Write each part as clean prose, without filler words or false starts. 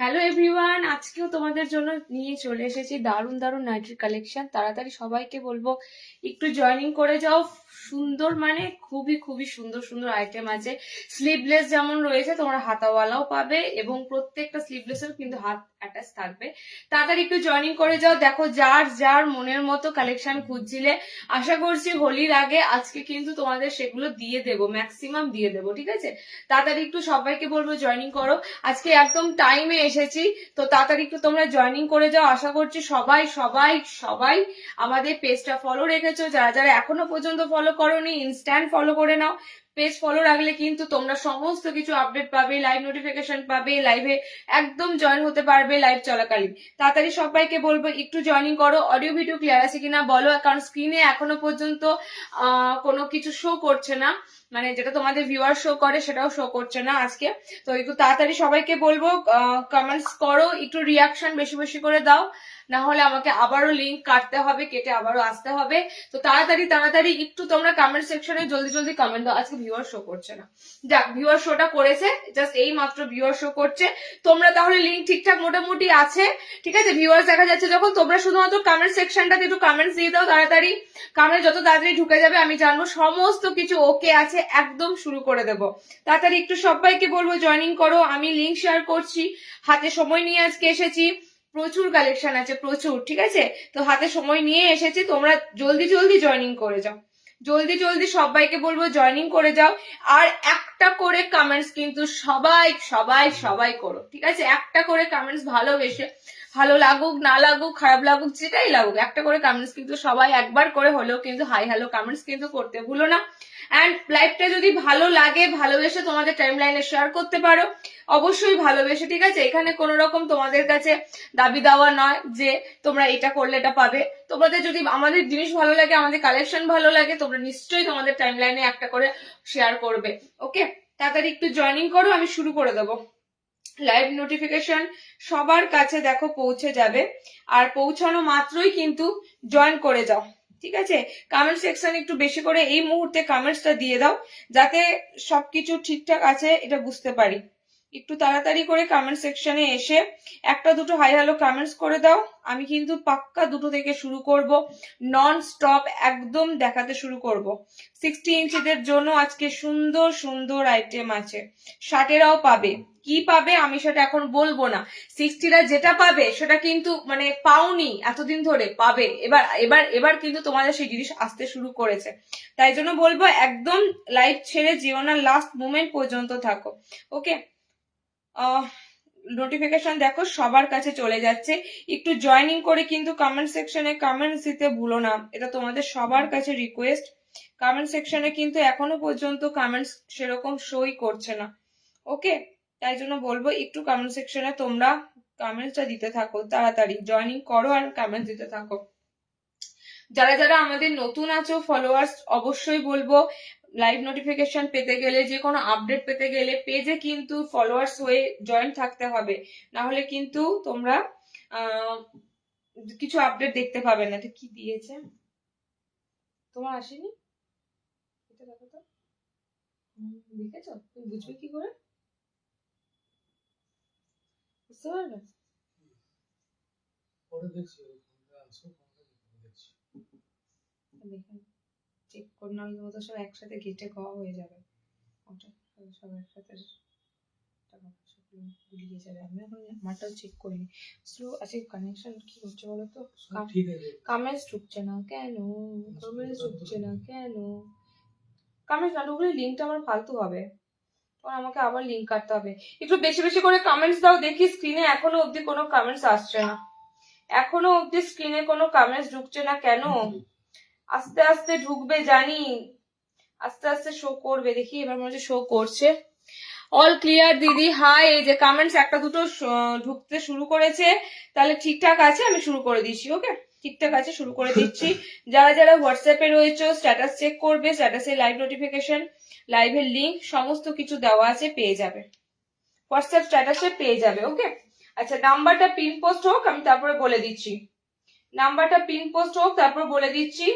Hello everyone, আজকেও তোমাদের জন্য নিয়ে চলে এসেছি দারুণ দারুণ নাইটির কালেকশন। তাড়াতাড়ি সবাইকে বলবো একটু জয়েনিং করে যাও। সুন্দর মানে খুবই খুবই সুন্দর সুন্দর আইটেম আছে। স্লিভলেস যেমন রয়েছে, তোমরা হাতাওয়ালাও পাবে এবং প্রত্যেকটা স্লিভলেসের কিন্তু হাত অ্যাটাচ থাকবে। তাড়াতাড়ি একটু জয়েনিং করে যাও। দেখো, যার যার মনের মতো কালেকশন খুঁজছিলে, আশা করছি হোলির আগে আজকে কিন্তু তোমাদের সেগুলো দিয়ে দেবো, ম্যাক্সিমাম দিয়ে দেবো। ঠিক আছে, তাড়াতাড়ি একটু সবাইকে বলবো জয়েনিং করো। আজকে একদম টাইমে এসেছি, তো তাড়াতাড়ি একটু তোমরা জয়েনিং করে যাও। আশা করছি সবাই সবাই সবাই আমাদের পেজটা ফলো রেখেছো। যারা যারা এখনো পর্যন্ত ফলো করোনি, ইনস্ট্যান্ট ফলো করে নাও। পেজ ফলো রাখলে কিন্তু তোমরা সমস্ত কিছু আপডেট পাবে, লাইভ নোটিফিকেশন পাবে, লাইভে একদম জয়েন হতে পারবে লাইভ চলাকালীন। তাড়াতাড়ি সবাইকে বলবো একটু জয়েনিং করো। অডিও ভিডিও ক্লিয়ার আছে কিনা বলো, কারণ স্ক্রিনে এখনো পর্যন্ত কোনো কিছু শো করছে না, মানে যেটা তোমাদের ভিউয়ার শো করে সেটাও শো করছে না আজকে। তো একটু তাড়াতাড়ি সবাইকে বলবো কমেন্টস করো, একটু রিয়াকশন বেশি বেশি করে দাও, না হলে আমাকে আবারও লিঙ্ক কাটতে হবে, কেটে আবারও আসতে হবে। তো তাড়াতাড়ি তাড়াতাড়ি একটু তোমরা কমেন্ট সেকশনে জলদি জলদি কমেন্ট দাও। আজকে ভিউয়ার শো করছে না, যাক ভিউয়ার শোটা করেছে, জাস্ট এই মাত্র ভিউয়ার শো করছে। তোমরা তাহলে লিঙ্ক ঠিকঠাক মোটামুটি আছে, ঠিক আছে, ভিউয়ার্স দেখা যাচ্ছে যখন। তোমরা শুধুমাত্র কমেন্ট সেকশনটাতে একটু কমেন্টস দিয়ে দাও তাড়াতাড়ি। কমেন্ট যত তাড়াতাড়ি ঢুকে যাবে আমি জানবো সমস্ত কিছু ওকে আছে, একদম শুরু করে দেবো। তাড়াতাড়ি একটু সবাইকে বলবো জয়েনিং করো। আমি লিঙ্ক শেয়ার করছি, হাতে সময় নিয়ে আজকে এসেছি, প্রচুর কালেকশন আছে প্রচুর। ঠিক আছে, তো হাতে সময় নিয়ে এসেছি, তোমরা জলদি জলদি জয়েনিং করে যাও, জলদি জলদি সবাইকে বলবো জয়েনিং করে যাও। আর একটা করে কমেন্টস কিন্তু সবাই সবাই সবাই করো, ঠিক আছে, একটা করে কমেন্টস ভালোবেসে, ভালো লাগুক না লাগুক খারাপ লাগুক যেটাই লাগুক, একটা করে কমেন্টস কিন্তু সবাই একবার করে হলেও কিন্তু হাই হ্যালো কমেন্টস কিন্তু করতে ভুলো না। অ্যান্ড লাইভটা যদি ভালো লাগে, ভালোবেসে তোমাদের টাইম লাইনে শেয়ার করতে পারো, অবশ্যই ভালোবেসে। ঠিক আছে, এখানে কোনো রকম তোমাদের কাছে দাবি দেওয়া নয় যে তোমরা এটা করলে এটা পাবে। তোমাদের যদি আমাদের জিনিস ভালো লাগে, আমাদের কালেকশন ভালো লাগে, তোমরা নিশ্চয়ই তোমাদের টাইম লাইনে একটা করে শেয়ার করবে। ওকে, তাড়াতাড়ি একটু জয়েনিং করো, আমি শুরু করে দেবো। লাইভ নোটিফিকেশন সবার কাছে দেখো পৌঁছে যাবে, আর পৌঁছানো মাত্রই কিন্তু জয়েন করে যাও। ঠিক আছে, কমেন্ট সেকশন একটু বেশি করে এই মুহূর্তে কমেন্টসটা দিয়ে দাও, যাতে সবকিছু ঠিকঠাক আছে এটা বুঝতে পারি। একটু তাড়াতাড়ি করে কমেন্ট সেকশনে এসে একটা দুটো হাই হ্যালো কমেন্টস করে দাও। আমি কিন্তু পাক্কা দুটো থেকে শুরু করব, নন স্টপ একদম দেখাতে শুরু করব। 60 ইঞ্চিদের জন্য আজকে সুন্দর সুন্দর আইটেম আছে। শার্টেরাও পাবে, কি পাবে আমি সেটা এখন বলবো না। 60রা যেটা পাবে সেটা কিন্তু মানে পাওনি এতদিন ধরে, পাবে এবার এবার এবার কিন্তু তোমাদের সেই জিনিস আসতে শুরু করেছে। তাই জন্য বলবো একদম লাইভ ছেড়ে যেও না, লাস্ট মোমেন্ট পর্যন্ত থাকো। ওকে, নোটিফিকেশন দেখো সবার কাছে চলে যাচ্ছে। একটু জয়েনিং করে কিন্তু কমেন্ট সেকশনে কমেন্টস দিতে ভুলো না, এটা তোমাদের সবার কাছে রিকোয়েস্ট। কমেন্ট সেকশনে কিন্তু এখনো পর্যন্ত কমেন্টস সেরকম শোই করছে না। ওকে, তাই জন্য বলবো একটু কমেন্ট সেকশনে তোমরা কমেন্টসটা দিতে থাকো, তাড়াতাড়ি জয়েনিং করো আর কমেন্ট দিতে থাকো। যারা যারা আমাদের নতুন আছো ফলোয়ার্স, অবশ্যই বলবো লাইভ নোটিফিকেশন পেতে গেলে, যে কোনো আপডেট পেতে গেলে পেজে কিন্তু ফলোয়ার্স হয়ে জয়েন থাকতে হবে, না হলে কিন্তু তোমরা কিছু আপডেট দেখতে পাবে না। এটা কি দিয়েছে তোমার আসেনি, এটা দেখো তো, দেখেছো, তুমি বুঝবে কি করে, বুঝতে পারবে পরে দেখছি, চেক করে না হলে তো সব একসাথে ঘেটে খাওয়া হয়ে যাবে, ওটা সব একসাথে গুলিয়ে যাবে। আমি এখন আমারটাও চেক করিনি, স্লো আছে কানেকশন। কি হচ্ছে বলো তো, কমেন্টস ঢুকছে না কেন, কমেন্টস ঢুকছে না কেন, কমেন্টস না ঢুকলে লিঙ্কটা আমার ফালতু হবে, তখন আমাকে আবার লিঙ্ক কাটতে হবে। একটু বেশি বেশি করে কমেন্টস দাও দেখি। স্ক্রিনে এখনো অবধি কোনো কমেন্টস আসছে না, এখনো অবধি স্ক্রিনে কোনো কমেন্টস ঢুকছে না কেন। আস্তে আস্তে ঢুকবে জানি, আস্তে আস্তে শো করবে, দেখি এবার মনে হচ্ছে শো করছে। অল ক্লিয়ার দিদি, হাই। এই যে কমেন্টস একটা দুটো ঢুকতে শুরু করেছে, তাহলে ঠিকঠাক আছে, আমি শুরু করে দিচ্ছি। ওকে, ঠিকঠাক আছে, শুরু করে দিচ্ছি। যারা যারা হোয়াটসঅ্যাপে রয়েছে স্ট্যাটাস চেক করবে, স্ট্যাটাসে লাইভ নোটিফিকেশন, লাইভের লিঙ্ক সমস্ত কিছু দেওয়া আছে, পেয়ে যাবে, হোয়াটসঅ্যাপ স্ট্যাটাসে পেয়ে যাবে। ওকে, আচ্ছা নাম্বারটা পিন পোস্ট হোক, আমি তারপরে বলে দিচ্ছি। নাম্বারটা পিন পোস্ট হোক, তারপর বলে দিচ্ছি।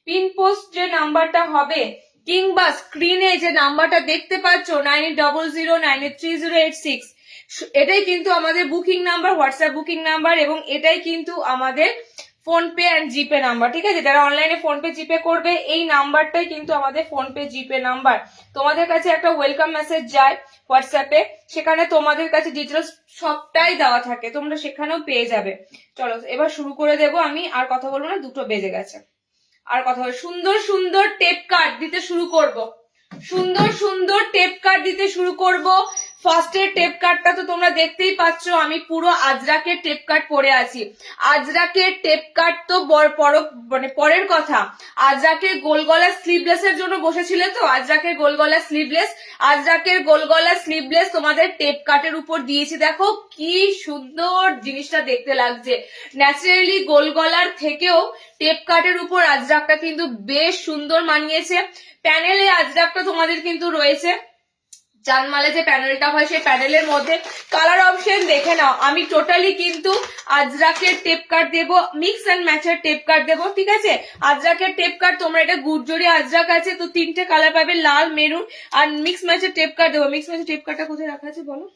পিন পোস্ট যে নাম্বারটা হবে, কিংবা স্ক্রিনে যে নাম্বারটা দেখতে পাচ্ছ 9800983086, এটাই কিন্তু আমাদের booking number, WhatsApp booking number, এবং এটাই কিন্তু আমাদের ফোনপে অ্যান্ড জিপে নাম্বার, ঠিক আছে? যারা অনলাইনে ফোনপে জিপে করবে এই নাম্বারটাই কিন্তু আমাদের ফোনপে জিপে নাম্বার। তোমাদের কাছে একটা ওয়েলকাম মেসেজ যায় হোয়াটসঅ্যাপে, সেখানে তোমাদের কাছে ডিটেলস সবটাই দেওয়া থাকে, তোমরা সেখানেও পেয়ে যাবে। চলো এবার শুরু করে দেবো আমি, আর কথা বলবো না, 2টো বেজে গেছে। আর কথা বল, সুন্দর সুন্দর টেপ কার্ড দিতে শুরু করব, সুন্দর সুন্দর টেপ কার্ড দিতে শুরু করব। ফার্স্টের টেপ কার্ডটা তো তোমরা দেখতেই পাচ্ছ, আমি পুরো আজরাকের টেপ কার্ড পরে আছি। আজরাকের টেপ কার্ড তো মানে পরের কথা, আজরাকের গোলগলা স্লিভলেসের জন্য বসেছিলে তো, আজরাকের গোলগলা স্লিভলেস, আজরাকের গোলগলা স্লিভলেস তোমাদের টেপ কার্ডের উপর দিয়েছি। দেখো কি সুন্দর জিনিসটা দেখতে লাগছে। ন্যাচারালি গোলগলার থেকেও টেপ কার্ডের উপর আজরাকটা কিন্তু বেশ সুন্দর মানিয়েছে। প্যানেলে আজরাকটা তোমাদের কিন্তু রয়েছে, জানমালে যে প্যানেলটা হয় সেই প্যানেলের মধ্যে কালার অপশন দেখে নাও। আমি টোটালি কিন্তু আজরাকের টেপ কার্ড দেবো, মিক্স অ্যান্ড ম্যাচের টেপ কার্ড দেবো, ঠিক আছে? আজরাকের টেপ কার্ড তোমরা, এটা গুড়জরি আজরাক আছে তো 3টে কালার পাবে, লাল, মেরুন, আর মিক্স ম্যাচের টেপ কার্ড দেবো। মিক্স ম্যাচের টেপ কার্ডটা কোথায় রাখা আছে বলো?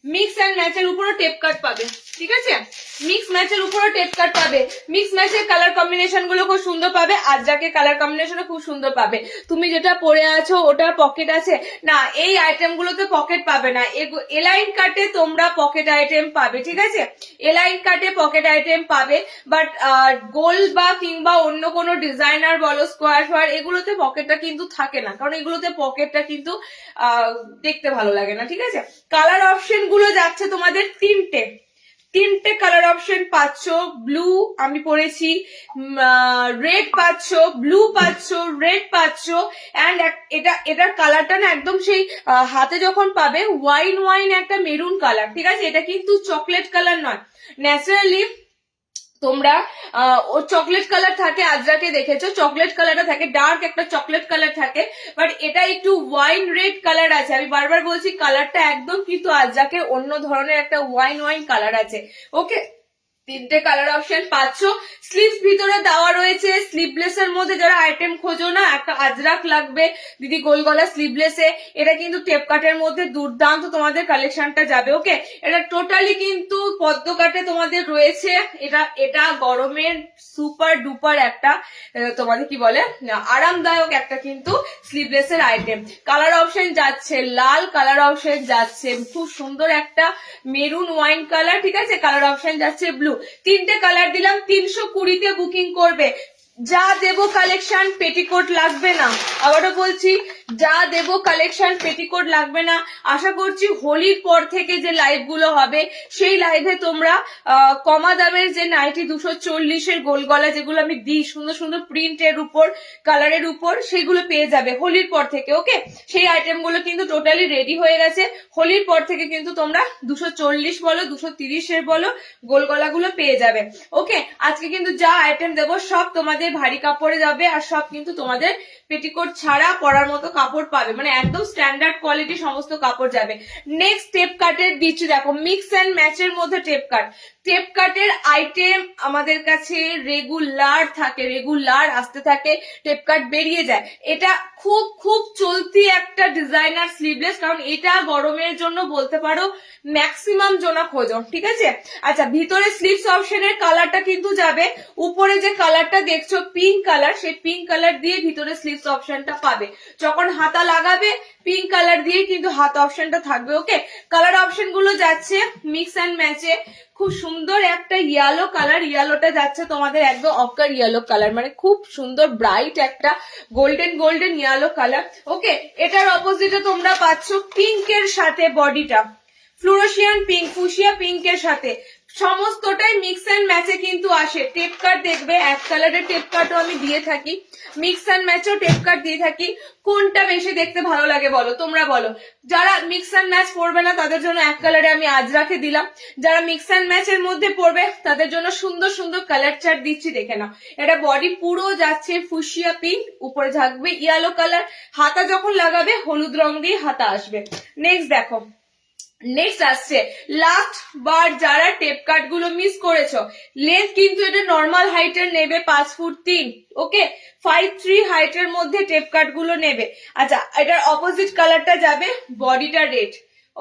মিক্স অ্যান্ড ম্যাচের উপরও টেপ কার্ড পাবে, ঠিক আছে? মিক্স ম্যাচের উপরও টেপ কার্ড পাবে। মিক্স ম্যাচের কালার কম্বিনেশন গুলো খুব সুন্দর পাবে, আজরাকের কালার কম্বিনেশনও খুব সুন্দর পাবে। তুমি যেটা পরে আছো ওটার পকেট আছে না, এই আইটেম গুলোতে পকেট পাবে না। এলাইন কাটে তোমরা পকেট আইটেম পাবে, ঠিক আছে? এলাইন কাটে পকেট আইটেম পাবে, বাট গোল বা কিংবা অন্য কোনো ডিজাইনার বলো, স্কোয়ার ফোয়ার, এগুলোতে পকেটটা কিন্তু থাকে না, কারণ এগুলোতে পকেটটা কিন্তু দেখতে ভালো লাগে না, ঠিক আছে? কালার অপশন গুলো যাচ্ছে তোমাদের তিনটে কালার অপশন পাচ্ছ। ব্লু আমি পরেছি, রেড পাচ্ছ, ব্লু পাচ্ছ, রেড পাচ্ছ, অ্যান্ড এটার কালারটা না একদম সেই হাতে যখন পাবে ওয়াইন একটা মেরুন কালার, ঠিক আছে? এটা কিন্তু চকলেট কালার নয়। ন্যাচারালি তোমরা ও চকলেট কালার থাকে, আজরাকে দেখেছো চকলেট কালারটা থাকে, ডার্ক একটা চকলেট কালার থাকে, বাট এটা একটু ওয়াইন রেড কালার আছে। আমি বারবার বলছি কালারটা একদম কিন্তু আজরাকে অন্য ধরনের একটা ওয়াইন কালার আছে, ওকে? 3টে কালার অপশন পাচ্ছ। স্লিভস ভিতরে দেওয়া রয়েছে। স্লিভলেস এর মধ্যে যারা আইটেম খোঁজো না, একটা আজরাক লাগবে দিদি গোল গলা স্লিভলেসে, এটা কিন্তু টেপ কাটের মধ্যে দুর্দান্ত তোমাদের কালেকশনটা যাবে, ওকে? এটা টোটালি কিন্তু পদ্ম কাটে তোমাদের রয়েছে। এটা গরমের সুপার ডুপার একটা তোমাদের কি বলে আরামদায়ক একটা কিন্তু স্লিভলেস এর আইটেম। কালার অপশন যাচ্ছে লাল, কালার অপশন যাচ্ছে খুব সুন্দর একটা মেরুন ওয়াইন কালার, ঠিক আছে? কালার অপশন যাচ্ছে ব্লু। 3টে কালার দিলাম, 320-তে বুকিং করবে। যা দেবো কালেকশন পেটিকোট লাগবে না, আবারও বলছি যা দেবো কালেকশন পেটিকোট লাগবে না। আশা করছি হোলির পর থেকে যে লাইভ গুলো হবে সেই লাইভে তোমরা কমা দামের যে নাইটি 240-এর গোল গলা যেগুলো আমি দিই সুন্দর সুন্দর প্রিন্টের উপর কালারের উপর, সেগুলো পেয়ে যাবে হোলির পর থেকে, ওকে? সেই আইটেম গুলো কিন্তু টোটালি রেডি হয়ে গেছে। হোলির পর থেকে কিন্তু তোমরা 240 বলো 230-এর বলো গোল গলাগুলো পেয়ে যাবে, ওকে? আজকে কিন্তু যা আইটেম দেবো সব তোমাদের ভারী কাপড়ে যাবে, আর সব কিন্তু তোমাদের পেটিকোট ছাড়া পরার মতো কাপড় পাবে, মানে একদম স্ট্যান্ডার্ড কোয়ালিটি সমস্ত কাপড় যাবে। নেক্সট টেপ কাটের দিচ্ছি, দেখো মিক্স অ্যান্ড ম্যাচের মধ্যে টেপ কাট। টেপ কাটের আইটেম আমাদের কাছে রেগুলার থাকে, রেগুলার আসতে থাকে, টেপ কাট বেরিয়ে যায়। এটা খুব খুব চলতি একটা ডিজাইনার স্লিভলেস, কারণ এটা গরমের জন্য বলতে পারো ম্যাক্সিমাম জনা খোঁজো, ঠিক আছে? আচ্ছা, ভিতরে স্লিভস অপশনের কালারটা কিন্তু যাবে, উপরে যে কালারটা দেখছো পিঙ্ক কালার, সেই পিঙ্ক কালার দিয়ে ভিতরে স্লিভস অপশনটা পাবে। যখন হাতা লাগাবে পিঙ্ক কালার দিয়ে কিন্তু হাত অপশনটা থাকবে, ওকে? কালার অপশন গুলো যাচ্ছে মিক্স অ্যান্ড ম্যাচে। খুব সুন্দর একটা ইয়েলো কালার, ইয়েলোটা যাচ্ছে তোমাদের একদম অকার ইয়েলো কালার, মানে খুব সুন্দর ব্রাইট একটা গোল্ডেন ইয়েলো কালার, ওকে? এটার অপোজিটে তোমরা পাচ্ছ পিঙ্কের সাথে বডিটা ফ্লোরোসিয়ান পিঙ্ক, ফুসিয়া পিঙ্কের সাথে, সমস্তটাই মিক্স অ্যান্ড ম্যাচে কিন্তু আসে। টেপ কাট দেখবে এক কালারের টেপ কাটও আমি দিয়ে থাকি, মিক্স অ্যান্ড ম্যাচও টেপ কাট দিয়ে থাকি। কোনটা বেশি দেখতে ভালো লাগে বলো, তোমরা বলো। যারা মিক্স অ্যান্ড ম্যাচ পড়বে না তাদের জন্য এক কালারে আমি আজরাকে দিলাম, যারা মিক্স অ্যান্ড ম্যাচের মধ্যে পড়বে তাদের জন্য সুন্দর সুন্দর কালার চার্ট দিচ্ছি, দেখে নাও। এটা বডি পুরো যাচ্ছে ফুসিয়া পিঙ্ক, উপরে থাকবে ইয়েলো কালার, হাতা যখন লাগাবে হলুদ রং দিয়ে হাতা আসবে। নেক্সট দেখো, নেক্সট আসছে লাস্ট বার যারা টেপ কাট গুলো মিস করেছো, লেন্থ কিন্তু এটা নর্মাল হাইটের নেবে 5 ফুট 3, ওকে? 5'3" হাইটের মধ্যে টেপ কাট গুলো নেবে। আচ্ছা, এটার অপোজিট কালারটা যাবে বডিটা রেড,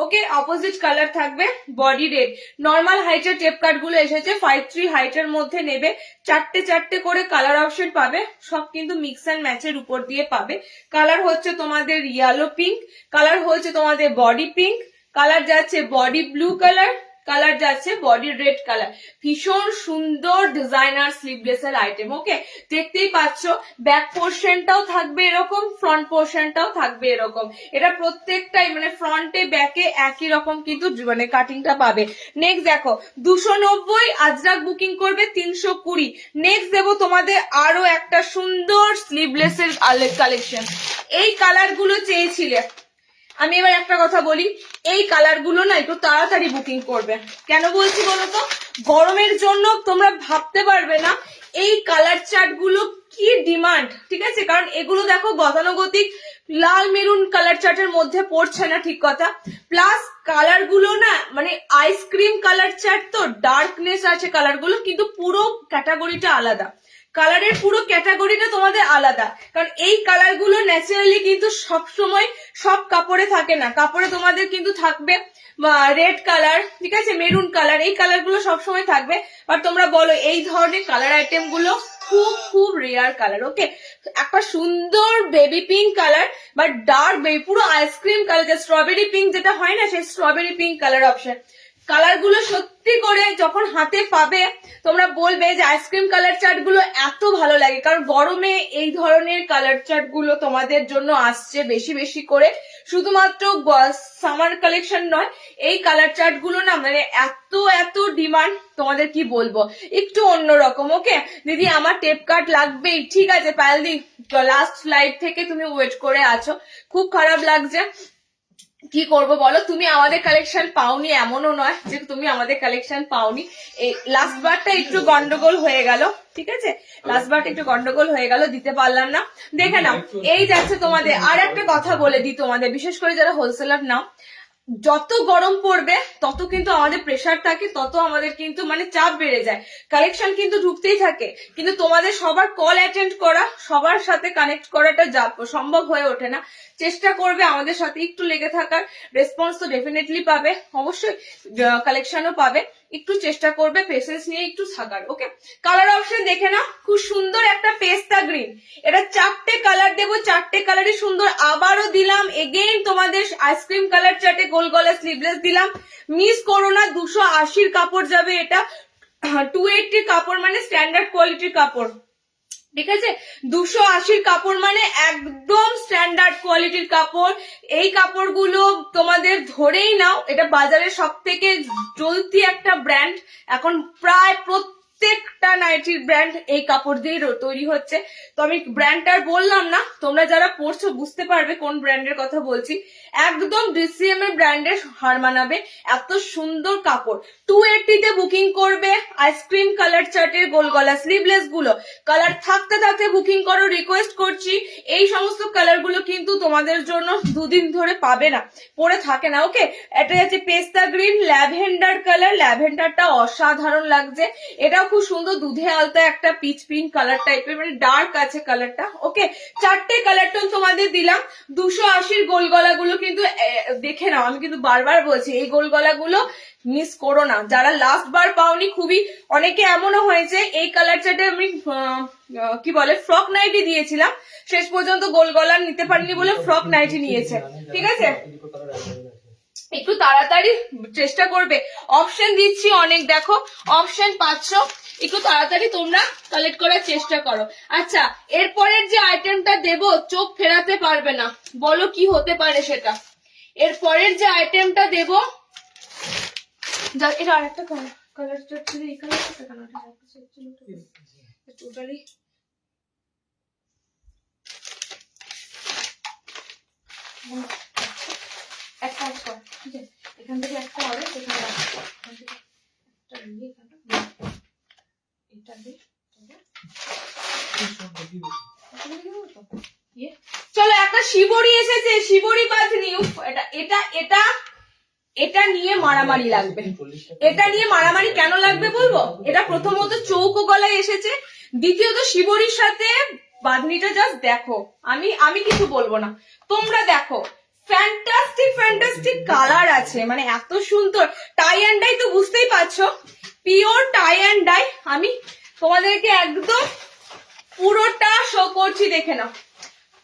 ওকে, অপোজিট কালার থাকবে, বডি রেড। নর্মাল হাইটের টেপ কাট গুলো এসেছে 5-3 হাইটের মধ্যে নেবে, চারটে চারটে করে কালার অপশন পাবে, সব কিন্তু মিক্স অ্যান্ড ম্যাচের উপর দিয়ে পাবে। কালার হচ্ছে তোমাদের ইয়েলো পিঙ্ক, কালার হচ্ছে তোমাদের বডি পিঙ্ক, কালার যাচ্ছে বডি ব্লু কালার, কালার যাচ্ছে বডি রেড কালার। ভীষণ সুন্দর ডিজাইনার স্লিভলেসের আইটেম। ওকে, দেখতেই পাচ্ছ ব্যাক পোর্শনটাও থাকবে এরকম, ফ্রন্ট পোর্শনটাও থাকবে এরকম। এটা প্রত্যেকটাই মানে ফ্রন্টে ব্যাকে একই রকম কিন্তু মানে কাটিংটা পাবে। নেক্সট দেখো 290, আজরাক বুকিং করবে 320। নেক্সট দেবো তোমাদের আরো একটা সুন্দর স্লিভলেসের কালেকশন। এই কালার গুলো চেয়েছিলে, আমি এবার একটা কথা বলি, এই কালার গুলো না একটু তাড়াতাড়ি বুকিং করবে। কেন বলছি বলতো, গরমের জন্য তোমরা ভাবতে পারবে না এই কালার চার্ট গুলো কি ডিমান্ড, ঠিক আছে? কারণ এগুলো দেখো গতানুগতিক লাল মেরুন কালার চার্টের মধ্যে পড়ছে না, ঠিক কথা। প্লাস কালার গুলো না মানে আইসক্রিম কালার চার্ট, তো ডার্কনেস আছে কালার গুলো, কিন্তু পুরো ক্যাটাগরিটা আলাদা, কালারের পুরো ক্যাটাগরিটা তোমাদের আলাদা। কারণ এই কালার গুলো ন্যাচারালি কিন্তু সব সময় সব কাপড়ে থাকে না, কাপড়ে তোমাদের কিন্তু থাকবে রেড কালার, ঠিক আছে, মেরুন কালার, এই কালার গুলো সবসময় থাকবে। আর তোমরা বলো এই ধরনের কালার আইটেম গুলো খুব খুব রেয়ার কালার। ওকে, একটা সুন্দর বেবি পিঙ্ক কালার বা ডার্ক বেবি, পুরো আইসক্রিম কালার, যে স্ট্রবেরি পিঙ্ক যেটা হয় না, সেই strawberry pink colour option. Colour গুলো সত্যি করে যখন হাতে পাবে তোমরা বলবে যে আইসক্রিম কালার চার্ট গুলো এত ভালো লাগে। কারণ গরমে এই ধরনের কালার চার্ট গুলো তোমাদের জন্য আসছে বেশি বেশি করে, শুধুমাত্র সামার কালেকশন নয়, এই কালার চার্ট গুলো না মানে এত এত ডিমান্ড, তোমাদের কি বলবো, একটু অন্যরকম। ওকে দিদি আমার টেপ কাট লাগবেই, ঠিক আছে পায়েল দি, লাস্ট লাইভ থেকে তুমি ওয়েট করে আছো, খুব খারাপ লাগছে, কি করবো বলো। তুমি আমাদের কালেকশন পাওনি এমনও নয় যে তুমি আমাদের কালেকশন পাওনি, এই লাস্ট বারটা একটু গন্ডগোল হয়ে গেল, ঠিক আছে, লাস্ট বারটা একটু গন্ডগোল হয়ে গেল, দিতে পারলাম না। দেখে নাও এই যাচ্ছে তোমাদের। আর একটা কথা বলে দিই তোমাদের, বিশেষ করে যারা হোলসেলার নাও, যত গরম পড়বে তত কিন্তু আমাদের প্রেসার থাকে, তত আমাদের কিন্তু মানে চাপ বেড়ে যায়, কালেকশন কিন্তু ঢুকতেই থাকে, কিন্তু তোমাদের সবার কল অ্যাটেন্ড করা, সবার সাথে কানেক্ট করাটা সম্ভব হয়ে ওঠে না। চেষ্টা করবে আমাদের সাথে একটু লেগে থাকার, রেসপন্স তো ডেফিনেটলি পাবে, অবশ্যই কালেকশনও পাবে, একটু চেষ্টা করবে পেশেন্স নিয়ে একটু থাকার। ওকে, কালার অপশন দেখে না, খুব সুন্দর একটা পেস্তা গ্রিন, এটা চারটে কালার দেবো, চারটে কালারই সুন্দর। আবারও দিলাম এগেইন তোমাদের আইসক্রিম কালার চার্টে গোল গলা স্লিভলেস দিলাম, মিস করো না। 280 কাপড় যাবে এটা, 280 কাপড় মানে স্ট্যান্ডার্ড কোয়ালিটির কাপড়, ঠিক আছে, 280 কাপড় মানে একদম স্ট্যান্ডার্ড কোয়ালিটির কাপড়। এই কাপড়গুলো তোমাদের ধরেই নাও, এটা বাজারের সব থেকে চলতি একটা ব্র্যান্ড, এখন প্রায় প্রত্যেকটা নাইটির ব্র্যান্ড এই কাপড় দিয়ে তৈরি হচ্ছে। তো আমি ব্র্যান্ডটার বললাম না, তোমরা যারা পড়ছো বুঝতে পারবে কোন ব্র্যান্ডের কথা বলছি। একদম ডিসিএম এর ব্র্যান্ডের হার মানাবে, এত সুন্দর কাপড়। 280 তে বুকিং করবে, আইসক্রিম কালার চার্টের গোল গলা স্লিভলেস গুলো, কালার থাকতে থাকতে বুকিং করো, রিকোয়েস্ট করছি। এই সমস্ত কালার গুলো কিন্তু তোমাদের জন্য দুদিন ধরে পাবে না, পরে থাকে না। ওকে, এটা হচ্ছে পেস্তা গ্রিন, ল্যাভেন্ডার কালার, ল্যাভেন্ডারটা অসাধারণ লাগছে, এটাও খুব সুন্দর, দুধে আলতা একটা পিচ পিঙ্ক কালার টাইপের, মানে ডার্ক আছে কালারটা। ওকে, চারটে কালার টোন তোমাদের দিলাম। 280 গোল গলাগুলো কিন্তু দেখে নাও, আমি কিন্তু বারবার বলছি এই গোল গলাগুলো মিস করো না, যারা লাস্ট বার পাওনি। খুবই অনেকে এমনও হয়েছে এই কালার চার্টে আমি কি বলে ফ্রক নাইটি দিয়েছিলাম, শেষ পর্যন্ত গোল গলা নিতে পারিনি বলে ফ্রক নাইটি নিয়েছে, ঠিক আছে, একটু তাড়াতাড়ি চেষ্টা করবে। অপশন দিচ্ছি অনেক, দেখো অপশন পাচ্ছ, একটু তাড়াতাড়ি তোমরা কালেক্ট করার চেষ্টা করো। আচ্ছা, এরপরের যে আইটেমটা দেব চোখ ফেরাতে পারবে না, বলো কি হতে পারে সেটা। এরপরের যে আইটেমটা দেব, এটা আর একটা কালার ছিল, এই কালারটা টোটালি একটা ঠিক আছে, এখান থেকে একটা হবে, সেখানে চলো একটা শিবরি এসেছে, শিবরি বাঁধনি, এটা এটা এটা এটা নিয়ে মারামারি লাগবে, এটা নিয়ে মারামারি কেন লাগবে বলবো। এটা প্রথমত চৌকো গলায় এসেছে, দ্বিতীয়ত শিবরির সাথে বাঁধনিটা জাস্ট দেখো, আমি কিছু বলবো না, তোমরা দেখো ফ্যান্টাস্টিক ফ্যান্টাস্টিক কালার আছে, মানে এত সুন্দর। টাই অ্যান্ড ডাই তো বুঝতেই পারছো, পিওর টাই অ্যান্ড ডাই। আমি তোমাদেরকে একদম পুরোটা শো করছি, দেখে নাও।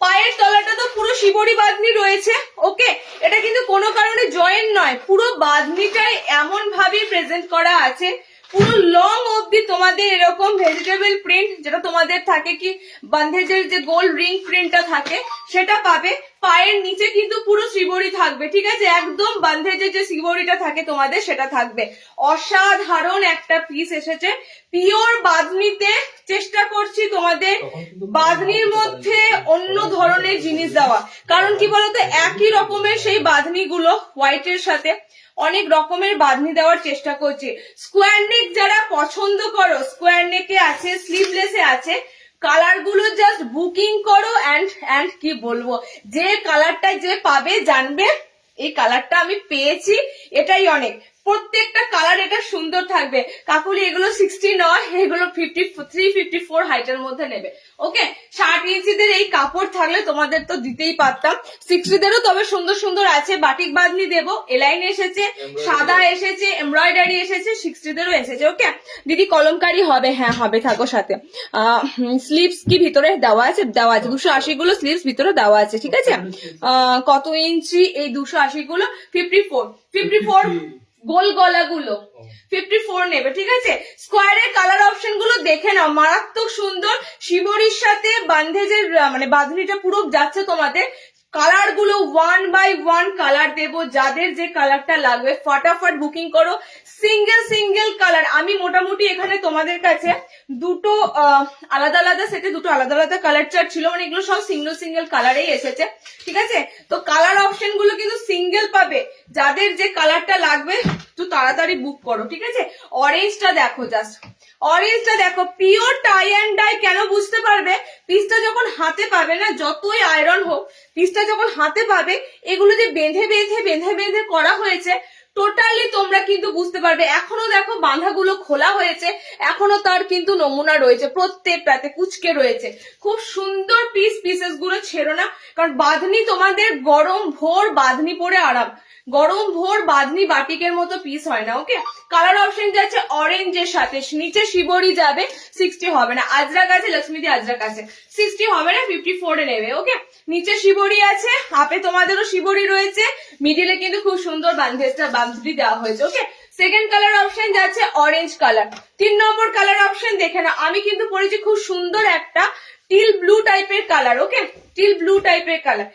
পায়ের তলাটা তো পুরো শিবরি বাঁধনি রয়েছে, ওকে। এটা কিন্তু কোনো কারণে জয়েন্ট নয়, পুরো বাঁধনিটাই এমন ভাবে প্রেজেন্ট করা আছে। পুরো লং অবধি তোমাদের এরকম ভেজিটেবল প্রিন্ট, যেটা তোমাদের থাকে কি বান্ধেজের যে গোল রিং প্রিন্টটা থাকে সেটা পাবে। পায়ের নিচে কিন্তু পুরো শ্রীবরী থাকবে, ঠিক আছে, একদম বান্ধেজের যে শ্রীবরীটা থাকে তোমাদের সেটা থাকবে। অসাধারণ একটা পিস এসেছে পিওর বাঁধনিতে। চেষ্টা করছি তোমাদের বাঁধনির মধ্যে অন্য ধরনের জিনিস দেওয়া, কারণ কি বলতো একই রকমের সেই বাঁধনিগুলো হোয়াইটের সাথে অনেক রকমের বাঁধনি দেওয়ার চেষ্টা করছি। স্কোয়ার নেক যারা পছন্দ করো, স্কোয়ার নেকে আছে, স্লিভলেসে আছে, কালার গুলো জাস্ট বুকিং করো। অ্যান্ড কি বলবো, যে কালারটা যে পাবে জানবে এই কালারটা আমি পেয়েছি, এটাই অনেক। প্রত্যেকটা কালার এটা সুন্দর থাকবে। কাকুলি এগুলো 60 নয়, এগুলো 53-54 হাইটের মধ্যে নেবে, ওকে। 60 ইঞ্চিদের এই কাপড় থাকলে তোমাদের তো দিতেই পারতাম। 60দেরও তবে সুন্দর সুন্দর আছে। বাটিক বাঁধনি দেবো, এলাইন এসেছে, সাদা এসেছে, এমব্রয়ডারি এসেছে, 60দেরও এসেছে, ওকে। দিদি কলমকারি হবে? হ্যাঁ হবে, থাকো সাথে। স্লিভস কি ভিতরে দেওয়া আছে? দেওয়া আছে। 280 গুলো স্লিভস ভিতরে দেওয়া আছে, ঠিক আছে। কত ইঞ্চি এই 280 গুলো? 54 গোল গলাগুলো 54 নেবে, ঠিক আছে। স্কোয়ারের কালার অপশন গুলো দেখে নাও, মারাত্মক সুন্দর। শিবরির সাথে বান্ধেজের মানে বাঁধনিটা পুরো যাচ্ছে তোমাদের। কালার গুলো 1 বাই 1 কালার দেবো, যাদের যে কালারটা লাগবে ফটাফট বুকিং করো। সিঙ্গেল কালার আমি মোটামুটি এখানে তোমাদের কাছে দুটো আলাদা আলাদা সেটে দুটো আলাদা আলাদা কালার চার্ট ছিল, মানে এগুলো সব সিঙ্গেল কালারেই এসেছে, ঠিক আছে। তো কালার অপশন গুলো কিন্তু সিঙ্গেল পাবে, যাদের যে কালারটা লাগবে একটু তাড়াতাড়ি বুক করো, ঠিক আছে। অরেঞ্জটা দেখো, জাস্ট অরেঞ্জটা দেখো, পিওর টাই অ্যান্ড ডাই। কেন বুঝতে পারবে, পিসটা যখন হাতে পাবে না, যতই আয়রন হোক, পিসটা যখন হাতে পাবে, এগুলো যে বেঁধে করা হয়েছে, টোটালি তোমরা কিন্তু বুঝতে পারবে। এখনো দেখো বাঁধাগুলো খোলা হয়েছে, এখনো তার কিন্তু নমুনা রয়েছে, প্রত্যেকটাতে কুচকে রয়েছে। খুব সুন্দর পিসেস গুলো ছেড়ো না, কারণ বাঁধনি তোমাদের গরম ভোর বাঁধনি পরে আরাম। গরম ভোর বাঁধনি বাটিকের মতো পিস হয় না, ওকে। কালার অপশন যাচ্ছে অরেঞ্জের সাথে, নিচে শিবরি যাবে, 60 হবে না। আজরাক আছে, লক্ষ্মীদি আজরাক আছে, 60 হবে না, 54 এ নেবে, ওকে। নিচে শিবরি আছে, হাফে তোমাদেরও শিবরি রয়েছে, মিডিলে কিন্তু খুব সুন্দর বান্ধবী দেওয়া হয়েছে, ওকে। সেকেন্ড কালার অপশন যাচ্ছে অরেঞ্জ কালার। 3 নম্বর কালার অপশন দেখে না, আমি কিন্তু পরেছি খুব সুন্দর একটা টিল ব্লু টাইপের কালার, ওকে, টিল ব্লু টাইপের কালার।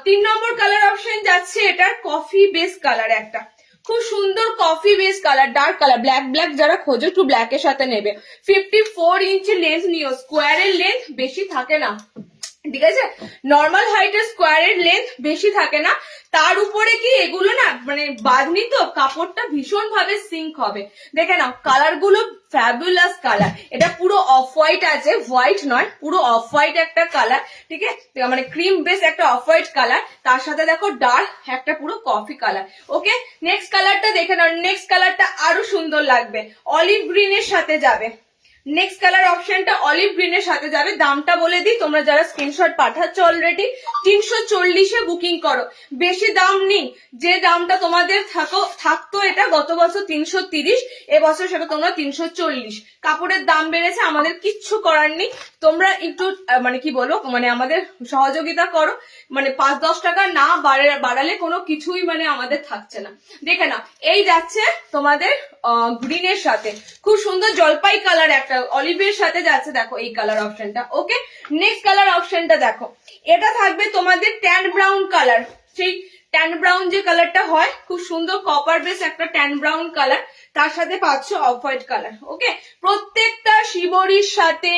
3 নম্বর কালার অপশন যাচ্ছে এটার কফি বেস কালার, একটা খুব সুন্দর coffee base colour, dark colour, black যারা খোঁজো একটু ব্ল্যাকের সাথে নেবে। 54 ইঞ্চি লেন্থ নিও, স্কোয়ারের লেন্থ বেশি থাকে না, ঠিক আছে। নর্মাল হাইটের স্কোয়ারের লেন্থ বেশি থাকে না, তার উপরে কি এগুলো না মানে বাঁধনি তো কাপড়টা ভীষণ ভাবে সিঙ্ক হবে। দেখে নাও কালার গুলো ফ্যাবুলাস কালার। এটা পুরো অফ হোয়াইট আছে, হোয়াইট নয়, পুরো অফ হোয়াইট একটা কালার, ঠিক আছে, মানে ক্রিম বেস একটা অফ হোয়াইট কালার, তার সাথে দেখো ডার্ক একটা পুরো কফি কালার, ওকে। নেক্সট কালারটা দেখে নাও, নেক্সট কালারটা আরো সুন্দর লাগবে, অলিভ গ্রিনের সাথে যাবে। নেক্সট কালার অপশনটা অলিভ গ্রিনের সাথে যাবে। দামটা বলে দিই, তোমরা যারা স্ক্রিনশট পাঠাচ্ছ অলরেডি 340-এ বুকিং করো। বেশি দাম নেই, যে দামটা তোমাদের থাকতো এটা গত বছর 330, এবছর সেটা তোমরা 340। কাপড়ের দাম বেড়েছে, আমাদের কিচ্ছু করার নেই। তোমরা একটু মানে কি বলবো, মানে আমাদের সহযোগিতা করো, মানে 5-10 টাকা না বাড়ালে কোনো কিছুই মানে আমাদের থাকছে না। দেখে নাও, এই যাচ্ছে তোমাদের গ্রিনের সাথে, খুব সুন্দর জলপাই কালার একটা অলিভের সাথে যাচ্ছে, দেখো এই কালার অপশনটা, ওকে। নেক্সট কালার অপশনটা দেখো, এটা থাকবে তোমাদের ট্যান ব্রাউন কালার, সেই ট্যান ব্রাউন যে কালারটা হয়, খুব সুন্দর কপার বেস একটা ট্যান ব্রাউন কালার, তার সাথে পাচ্ছ অফ হোয়াইট কালার, ওকে। প্রত্যেকটা শিবরির সাথে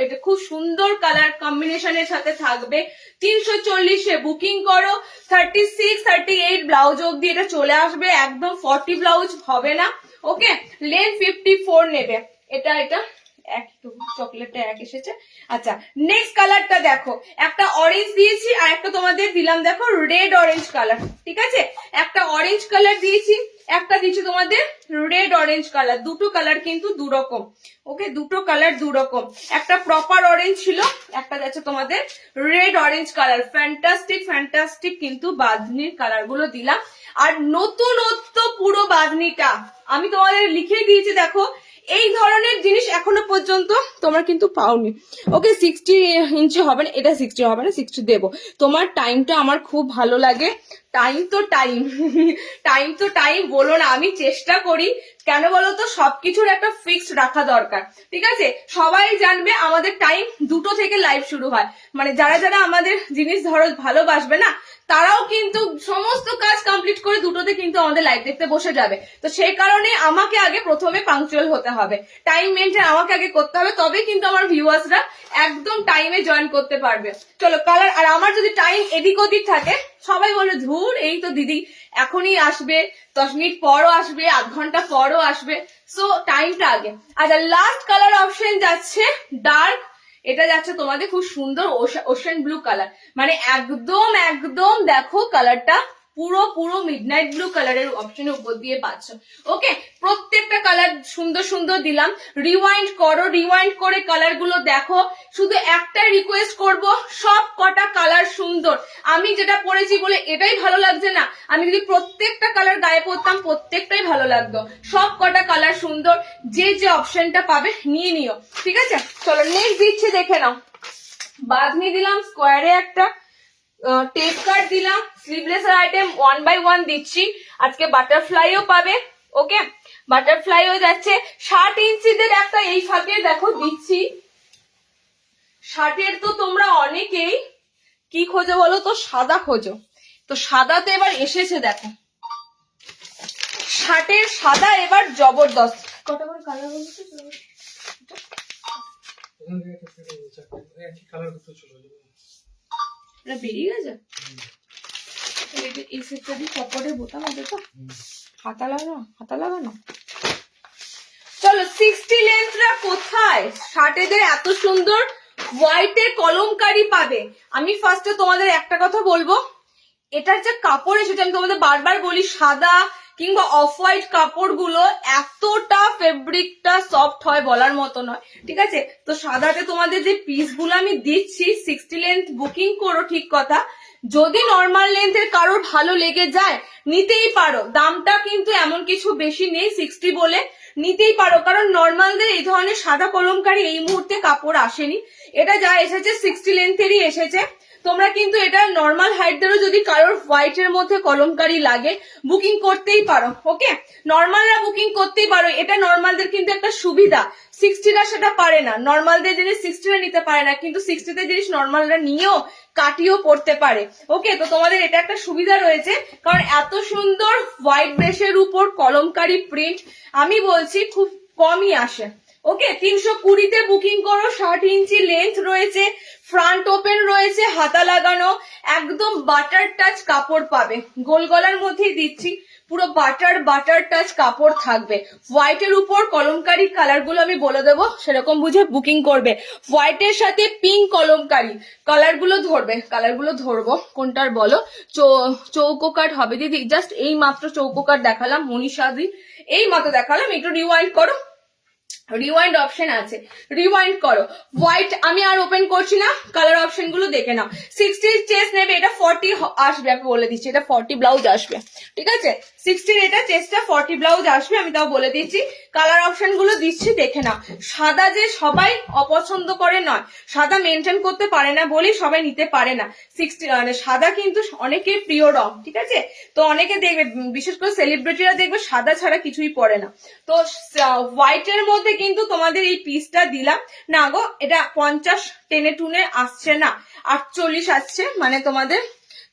এটা খুব সুন্দর কালার কম্বিনেশনের সাথে থাকবে। 340-এ বুকিং করো। 36-38 ব্লাউজ অব্দি এটা চলে আসবে, একদম 40 ব্লাউজ হবে না, ওকে। লেন্থ 54 নেবে। এটা একটু চকলেটটা এক এসেছে। আচ্ছা, নেক্সট কালারটা দেখো, একটা অরেঞ্জ দিয়েছি আর একটা তোমাদের দিলাম দেখো রেড অরেঞ্জ কালার, ঠিক আছে। একটা অরেঞ্জ কালার দিয়েছি, একটা দিচ্ছি তোমাদের রেড রেড অরেঞ্জ কালার, দুটো কালার কিন্তু দুরকম। ওকে, দুটো কালার দুরকম, একটা প্রপার অরেঞ্জ ছিল, একটা যাচ্ছে তোমাদের red orange colour. Fantastic fantastic কিন্তু বাঁধনির কালার গুলো দিলাম। আর নতুনত্ব পুরো বাঁধনিটা আমি তোমাদের লিখে দিয়েছি, দেখো এই ধরনের জিনিস এখনো পর্যন্ত তোমরা কিন্তু পাওনি। ওকে, 60 ইঞ্চি হবে না, এটা 60 হবে না, 60 দেবো। তোমার টাইমটা আমার খুব ভালো লাগে। টাইম তো টাইম টাইম তো টাইম বলো না, আমি চেষ্টা করি, কেন বলো তো, সবকিছুর একটা ফিক্সড রাখা দরকার। ঠিক আছে, সবাই জানবে আমাদের টাইম 2টো থেকে লাইভ শুরু হয়, মানে যারা যারা আমাদের জিনিস ধরো ভালোবাসবে না, তারাও কিন্তু সমস্ত কাজ কমপ্লিট করে 2টোতে কিন্তু আমাদের লাইভ দেখতে বসে যাবে। তো সেই কারণে আমাকে আগে প্রথমে পাংচুয়াল হতে হবে, টাইম মেনটেন আমাকে আগে করতে হবে, তবে কিন্তু আমার ভিউয়ার্সরা একদম টাইমে জয়েন করতে পারবে। চলো কালার, আর আমার যদি টাইম এদিক ওদিক থাকে সবাই বলে ধুর এই তো দিদি এখনই আসবে, 10 মিনিট পরও আসবে, আধ ঘন্টা পরও আসবে, সো টাইমটা আগে। আচ্ছা, লাস্ট কালার অপশন যাচ্ছে ডার্ক, এটা যাচ্ছে তোমাদের খুব সুন্দর ওশেন ব্লু কালার, মানে একদম একদম দেখো কালারটা পুরো পুরো মিডনাইট ব্লু কালারের অপশনের উপর দিয়ে পাচ্ছ। ওকে, প্রত্যেকটা কালার সুন্দর সুন্দর দিলাম। রিওয়াইন্ড করো, রিওয়াইন্ড করে কালার গুলো দেখো। শুধু একটা রিকোয়েস্ট করব, সব কটা কালার সুন্দর, আমি যেটা পরেছি বলে এটাই ভালো লাগছে না, আমি যদি প্রত্যেকটা কালার গায়ে পরতাম প্রত্যেকটাই ভালো লাগতো। সব কটা কালার সুন্দর, যে যে অপশনটা পাবে নিয়ে নিও। ঠিক আছে, চলো নেক্সট দিচ্ছি, দেখে নাও। বাঁধনি দিলাম, স্কোয়ারে একটা টেপ কাট দিলাম, স্লিভলেস আইটেম 1 by 1 দিচ্ছি। আজকে বাটারফ্লাইও পাবে। ওকে, বাটারফ্লাইও যাচ্ছে। 60 ইঞ্চিদের একটা এই ফাঁকে দেখো দিচ্ছি। 60-এর তো তোমরা অনেকেই কি খোঁজো বলো তো, সাদা খোঁজো, তো সাদা তো এবার এসেছে, দেখো 60-এর সাদা এবার জবরদস্ত। কত করে কালার বলছো? বেরিয়ে গেছে এই সেটটা দিয়ে চপটের বোতাম আছে তো, হাতা লাগানো। চলো 60 লেন্থরা কোথায়? 60-এদের এত সুন্দর হোয়াইটে কলমকারি পাবে। আমি ফার্স্টে তোমাদের একটা কথা বলবো, এটার যে কাপড় এসেছে, আমি তোমাদের বারবার বলি, সাদা কিংবা অফ হোয়াইট কাপড় গুলো এতটা ফেব্রিকটা সফট হয় বলার মতো নয়। ঠিক আছে, তো সাদাতে তোমাদের যে পিস গুলো আমি দিচ্ছি, 60 লেন্থ বুকিং করো, ঠিক কথা। যদি নর্মাল লেন্থের কারোর ভালো লেগে যায় নিতেই পারো, দামটা কিন্তু এমন কিছু বেশি নেই, 60 বলে নিতেই পারো, কারণ নর্মালদের এই ধরনের সাদা কলমকারি এই মুহূর্তে কাপড় আসেনি। এটা যা এসেছে 60 লেন্থেরই এসেছে। তোমরা কিন্তু এটা নর্মাল হাইটদেরও যদি কারোর হোয়াইটের মধ্যে কলমকারি লাগে বুকিং করতেই পারো। ওকে, নর্মালরা বুকিং করতেই পারো, এটা নর্মালদের কিন্তু একটা সুবিধা। 60রা সেটা পারে না, নর্মালদের জিনিস 60রা নিতে পারে না, কিন্তু 60তে জিনিস নর্মালরা নিয়েও কাটিও পড়তে পারে। ওকে, তো তোমাদের এটা একটা সুবিধা রয়েছে, কারণ এত সুন্দর হোয়াইট বেসের উপর কলমকারি প্রিন্ট আমি বলছি খুব কমই আসে। ওকে, 320-তে বুকিং করো। 60 ইঞ্চি লেন্থ রয়েছে, ফ্রন্ট ওপেন রয়েছে, হাতা লাগানো, একদম বাটার টাচ কাপড় পাবে। গোল গলার মধ্যেই দিচ্ছি, পুরো বাটার টাচ কাপড় থাকবে। হোয়াইটের উপর কলমকারি কালার গুলো আমি বলে দেবো, সেরকম বুঝে বুকিং করবে। হোয়াইটের সাথে পিঙ্ক কলমকারি কালার গুলো ধরবে, কালার গুলো ধরবো কোনটার বলো। চৌকো কাট হবে দিদি, জাস্ট এই মাত্র চৌকো কাট দেখালাম, মনীষাদি এই মাত্র দেখালাম। একটু রিওয়াইন্ড করো, রিওয়াইন্ড অপশন আছে, রিওয়াইন্ড করো। হোয়াইট আমি আর ওপেন করছি না, কালার অপশন গুলো দেখে নাও। 60 চেস্ট নেবে, এটা 40 আসবে, আমি বলে দিচ্ছি, এটা 40 ব্লাউজ আসবে। ঠিক আছে, 60 এটা চেস্টটা 40 ব্লাউজ আসবে, আমি তাও বলে দিচ্ছি। কালার অপশন গুলো দিচ্ছি, দেখে নাও। সাদা যে সবাই অপছন্দ করে নয়, সাদা মেনটেন করতে পারে না বলেই সবাই নিতে পারে না। 60 মানে সাদা কিন্তু অনেকের প্রিয় রং। ঠিক আছে, তো অনেকে দেখবে, বিশেষ করে সেলিব্রিটিরা দেখবে সাদা ছাড়া কিছুই পরে না। তো হোয়াইটের মধ্যে কিন্তু তোমাদের এই পিসটা দিলাম না গো, এটা 50 টেনে টুনে আসছে না, 48 আসছে, মানে তোমাদের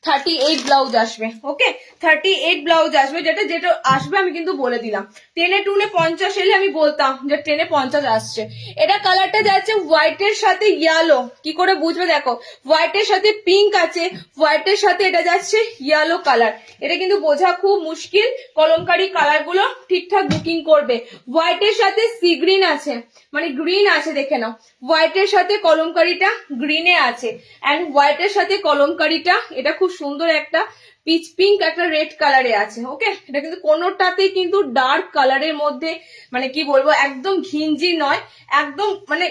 38 ব্লাউজ আসবে। ওকে, 38 ব্লাউজ আসবে, যেটা যেটা আসবে আমি কিন্তু বলে দিলাম। টেনে টুনে 50 এলে আমি বলতাম যে টেনে 50 আসছে। এটা কালারটা যাচ্ছে হোয়াইটের সাথে ইয়েলো, কি করে বুঝবে দেখো, হোয়াইটের সাথে পিঙ্ক আছে, হোয়াইটের সাথে এটা যাচ্ছে ইয়েলো কালার, এটা কিন্তু বোঝা খুব মুশকিল। কলমকারি কালার গুলো ঠিকঠাক বুকিং করবে। হোয়াইটের সাথে সি গ্রিন আছে, মানে গ্রিন আছে, দেখে নাও। হোয়াইটের সাথে কলমকারিটা গ্রিনে আছে, এন্ড হোয়াইটের সাথে কলমকারিটা এটা খুব খুব সুন্দর একটা পিচ পিঙ্ক একটা রেড কালারে আছে। ওকে, এটা কিন্তু কোনোটাতেই কিন্তু ডার্ক কালারের মধ্যে মানে কি বলবো একদম ঘিঞ্জি নয়, একদম মানে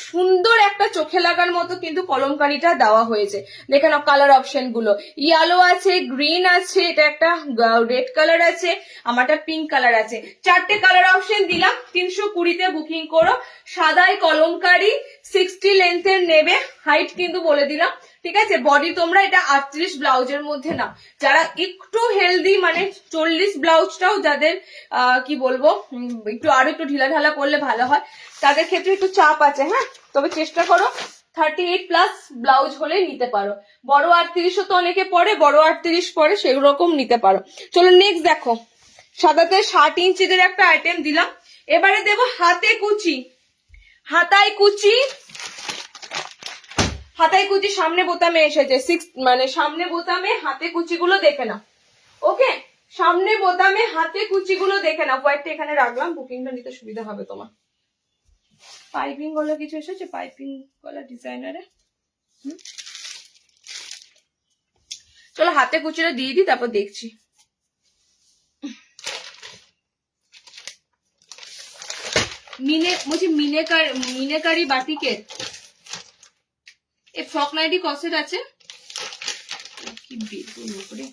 সুন্দর একটা চোখে লাগার মতো কিন্তু কলমকারিটা দেওয়া হয়েছে। দেখে নাও কালার অপশন গুলো, ইয়েলো আছে, গ্রিন আছে, এটা একটা রেড কালার আছে, আমারটা পিঙ্ক কালার আছে। 4টে কালার অপশন দিলাম। 320-তে বুকিং করো। সাদাই কলমকারি, 60 লেন্থের নেবে, হাইট কিন্তু বলে দিলাম। ঠিক আছে, বডি তোমরা এটা 38 ব্লাউজের মধ্যে না, যারা একটু হেলদি মানে 40 ব্লাউজটাও যাদের কি বলবো একটু আরো একটু ঢিলা ঢালা করলে ভালো হয়, তাদের ক্ষেত্রে একটু চাপ আছে। হ্যাঁ, তবে চেষ্টা করো 38+ ব্লাউজ হলে নিতে পারো। বড় 38ও তো অনেকে পরে, বড় 38 পরে, সেরকম নিতে পারো। চলো নেক্সট দেখো, সাদাতে 60 ইঞ্চিদের একটা আইটেম দিলাম। এবারে দেবো হাতে কুচি, হাতায় কুচি, হাতায় কুচি সামনে বোতামে এসেছে, মানে সামনে বোতামে হাতে কুচিগুলো দেখে নাও। ওকে, সামনে বোতামে হাতে কুচিগুলো দেখে নাও। হোয়াইটটা এখানে রাখলাম, বুকিংটা নিতে সুবিধা হবে তোমার। পাইপিং গলা কিছু এসেছে, পাইপিং গলা ডিজাইনারে। চলো হাতে কুচিটা দিয়ে দিই, তারপর দেখছি। মিনেকারি বাটিকের এই ফ্রক নাইটি কসেট আছে কি বেগুন উপরে।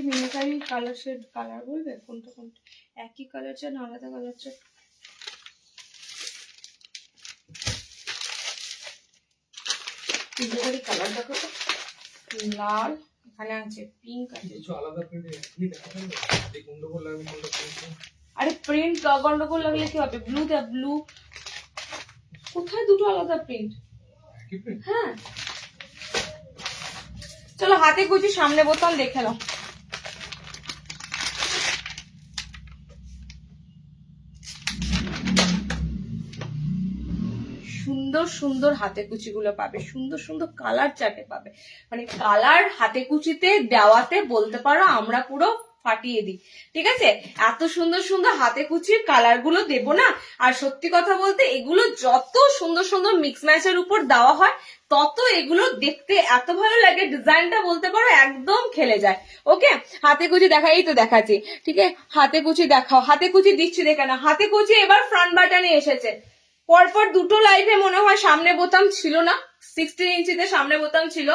মিনেকারি কালার শেড, কালার বলবে কোনটা কোনটা, একই কালার চাই না আলাদা কালার চাই? মিনেকারি কালার দেখো তো, লাল, এখানে আছে পিঙ্ক আছে। আরে প্রিন্ট গন্ডগোল লাগলে কি হবে? ব্লু দা ব্লু, কোথায় দুটো আলাদা প্রিন্ট? হ্যাঁ, চলো হাতে কুচি সামনে বোতাম দেখে নাও। সুন্দর সুন্দর হাতে কুচি গুলো পাবে, সুন্দর সুন্দর কালার চার্টে পাবে, মানে কালার হাতে কুচিতে দেওয়াতে বলতে পারো আমরা পুরো ফাটিয়ে দিই। ঠিক আছে, এত সুন্দর সুন্দর হাতে কুচির কালার গুলো দেবো না। আর সত্যি কথা বলতে এগুলো যত সুন্দর সুন্দর মিক্স ম্যাচের উপর দেওয়া হয় তত এগুলো দেখতে এত ভালো লাগে, ডিজাইনটা বলতে পারো একদম খেলে যায়। ওকে, হাতে কুচি দেখা, এই তো দেখাচ্ছি। ঠিক আছে, হাতে কুচি দেখাও, হাতে কুচি দিচ্ছি দেখে না। হাতে কুচি এবার ফ্রন্ট বাটনে এসেছে। পরপর দুটো লাইভে মনে হয় সামনে বোতাম ছিল না, 16 ইঞ্চিতে সামনে বোতাম ছিল।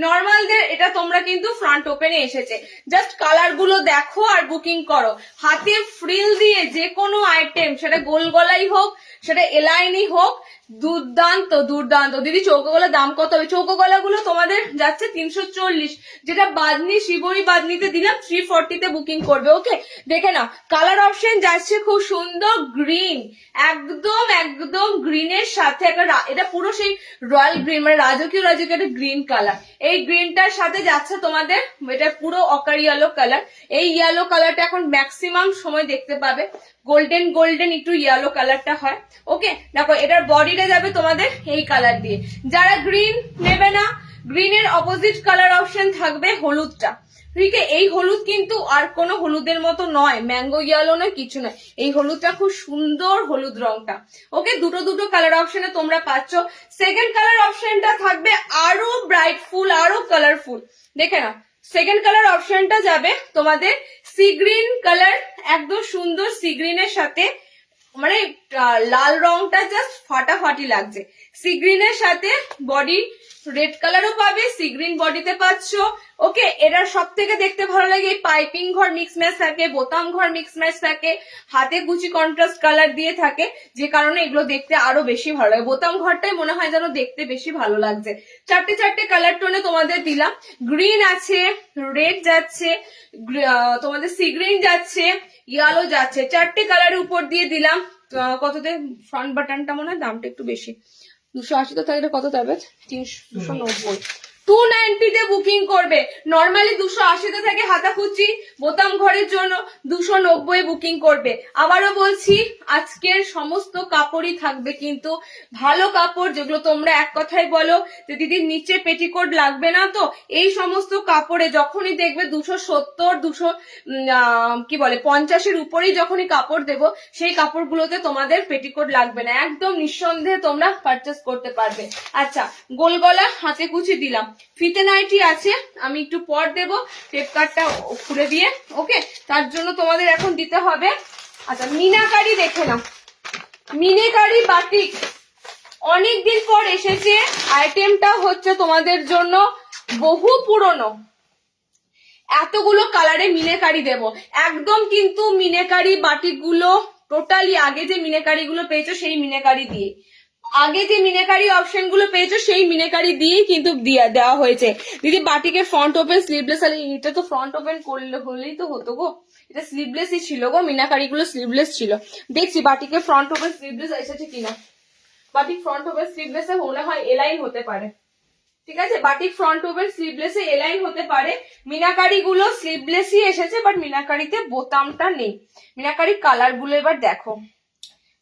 নর্মালদের এটা তোমরা কিন্তু ফ্রন্ট ওপেনে এসেছে। জাস্ট কালার গুলো দেখো আর বুকিং করো। হাতে ফ্রিল দিয়ে যে কোনো আইটেম, সেটা গোল গলাই হোক, সেটা এলাইনই হোক, দুর্দান্ত দুর্দান্ত। দিদি চৌকো গলার দাম কত হবে? চৌকো গলা গুলো তোমাদের যাচ্ছে 340, যেটা বাদনি শিবরি বাদনিতে দিলাম 340-তে বুকিং করবে। ওকে, দেখে নাও কালার অপশন যাচ্ছে খুব সুন্দর গ্রিন, একদম একদম গ্রিনের সাথে একটা, এটা পুরো সেই রয়্যাল গ্রিন মানে রাজকীয় একটা গ্রিন কালার। এই গ্রিনটার সাথে যাচ্ছে তোমাদের এটা পুরো অকার ইয়েলো কালার। এই ইয়েলো কালারটা এখন ম্যাক্সিমাম সময় দেখতে পাবে, গোল্ডেন গোল্ডেন একটু ইয়েলো কালারটা হয়। ওকে, দেখো এটার বডিটা যাবে তোমাদের এই কালার দিয়ে। যারা গ্রিন নেবে না, গ্রিনের অপোজিট কালার অপশন থাকবে হলুদটা। ঠিক আছে, এই হলুদ কিন্তু আর কোনো হলুদের মতো নয়, ম্যাঙ্গো ইয়েলো নয়, কিছু নয়। এই হলুদটা খুব সুন্দর হলুদ রংটা। ওকে, দুটো দুটো কালার অপশনে তোমরা পাচ্ছ। সেকেন্ড কালার অপশনটা থাকবে আরো ব্রাইটফুল, আরো কালারফুল। দেখে নাও, সেকেন্ড কালার অপশনটা যাবে তোমাদের সি গ্রিন কালার, একদম সুন্দর সি গ্রিনের সাথে মানে লাল রংটা জাস্ট ফাটাফাটি লাগছে। সি গ্রিনের সাথে বডি রেড কালারও পাবে, সি গ্রিন বডিতে পাচ্ছ। ওকে, এটার সব থেকে দেখতে ভালো লাগে এই পাইপিং ঘর মিক্স ম্যাচ থাকে, বোতাম ঘর মিক্স ম্যাচ থাকে, হাতে কুচি কন্ট্রাস্ট কালার দিয়ে থাকে, যে কারণে এগুলো দেখতে আরো বেশি ভালো লাগে। বোতাম ঘরটাই মনে হয় যেন দেখতে বেশি ভালো লাগছে। চারটে চারটে কালার টোনে তোমাদের দিলাম। গ্রিন আছে, রেড যাচ্ছে, তোমাদের সি গ্রিন যাচ্ছে, ইয়েলো যাচ্ছে, চারটে কালারের উপর দিয়ে দিলাম। কততে? ফ্রন্ট বাটনটা মনে হয় দামটা একটু বেশি, 280 তো থাকলে কত যাবে? 290। 290 বুকিং করবে। নর্মালি 280 থেকে হাতা খুঁজি, বোতাম ঘরের জন্য 290 বুকিং করবে। আবারও বলছি, আজকের সমস্ত কাপড়ই থাকবে কিন্তু ভালো কাপড়, যেগুলো তোমরা এক কথায় বলো যে দিদির নিচে পেটিকোট লাগবে না, তো এই সমস্ত কাপড়ে যখনই দেখবে 270 কি বলে 50-এর উপরেই যখনই কাপড় দেবো, সেই কাপড়গুলোতে তোমাদের পেটিকোট লাগবে না, একদম নিঃসন্দেহে তোমরা পারচেস করতে পারবে। আচ্ছা, গোল গলা হাতে কুচি দিলাম, ফিতে নাইটি আছে, আমি একটু পর দেব টেপ কাটটা খুলে দিয়ে। ওকে, তার জন্য তোমাদের এখন দিতে হবে। আচ্ছা, মিনাকারি দেখে নাও, মিনাকারি বাটিক অনেকদিন পর এসেছে। আইটেমটা হচ্ছে তোমাদের জন্য বহু পুরনো, এতগুলো কালারে মিনাকারি দেব একদম, কিন্তু মিনাকারি বাটিক গুলো টোটালি আগে যে মিনাকারি গুলো পেয়েছো সেই মিনাকারি দিয়ে, আগে যে মিনাকারি অপশন গুলো পেয়েছো সেই মিনাকারি দিয়েই কিন্তু দেওয়া হয়েছে। দিদি বাটিকের ফ্রন্ট ওপেন স্লিভলেস, এটা তো ফ্রন্ট ওপেন করলে হলেই তো হতো গো, এটা স্লিভলেসই ছিল গো, মিনাকারি গুলো স্লিভলেস ছিল। দেখছি বাটিকের ফ্রন্ট ওপেন স্লিভলেস এসেছে কিনা। বাটিক ফ্রন্ট ওপেন স্লিভলেসে মনে হয় এলাইন হতে পারে, ঠিক আছে, বাটিক ফ্রন্ট ওপেন স্লিভলেসে এলাইন হতে পারে। মিনাকারি গুলো স্লিভলেসই এসেছে, বাট মিনাকারিতে বোতামটা নেই। মিনাকারি কালার গুলো এবার দেখো,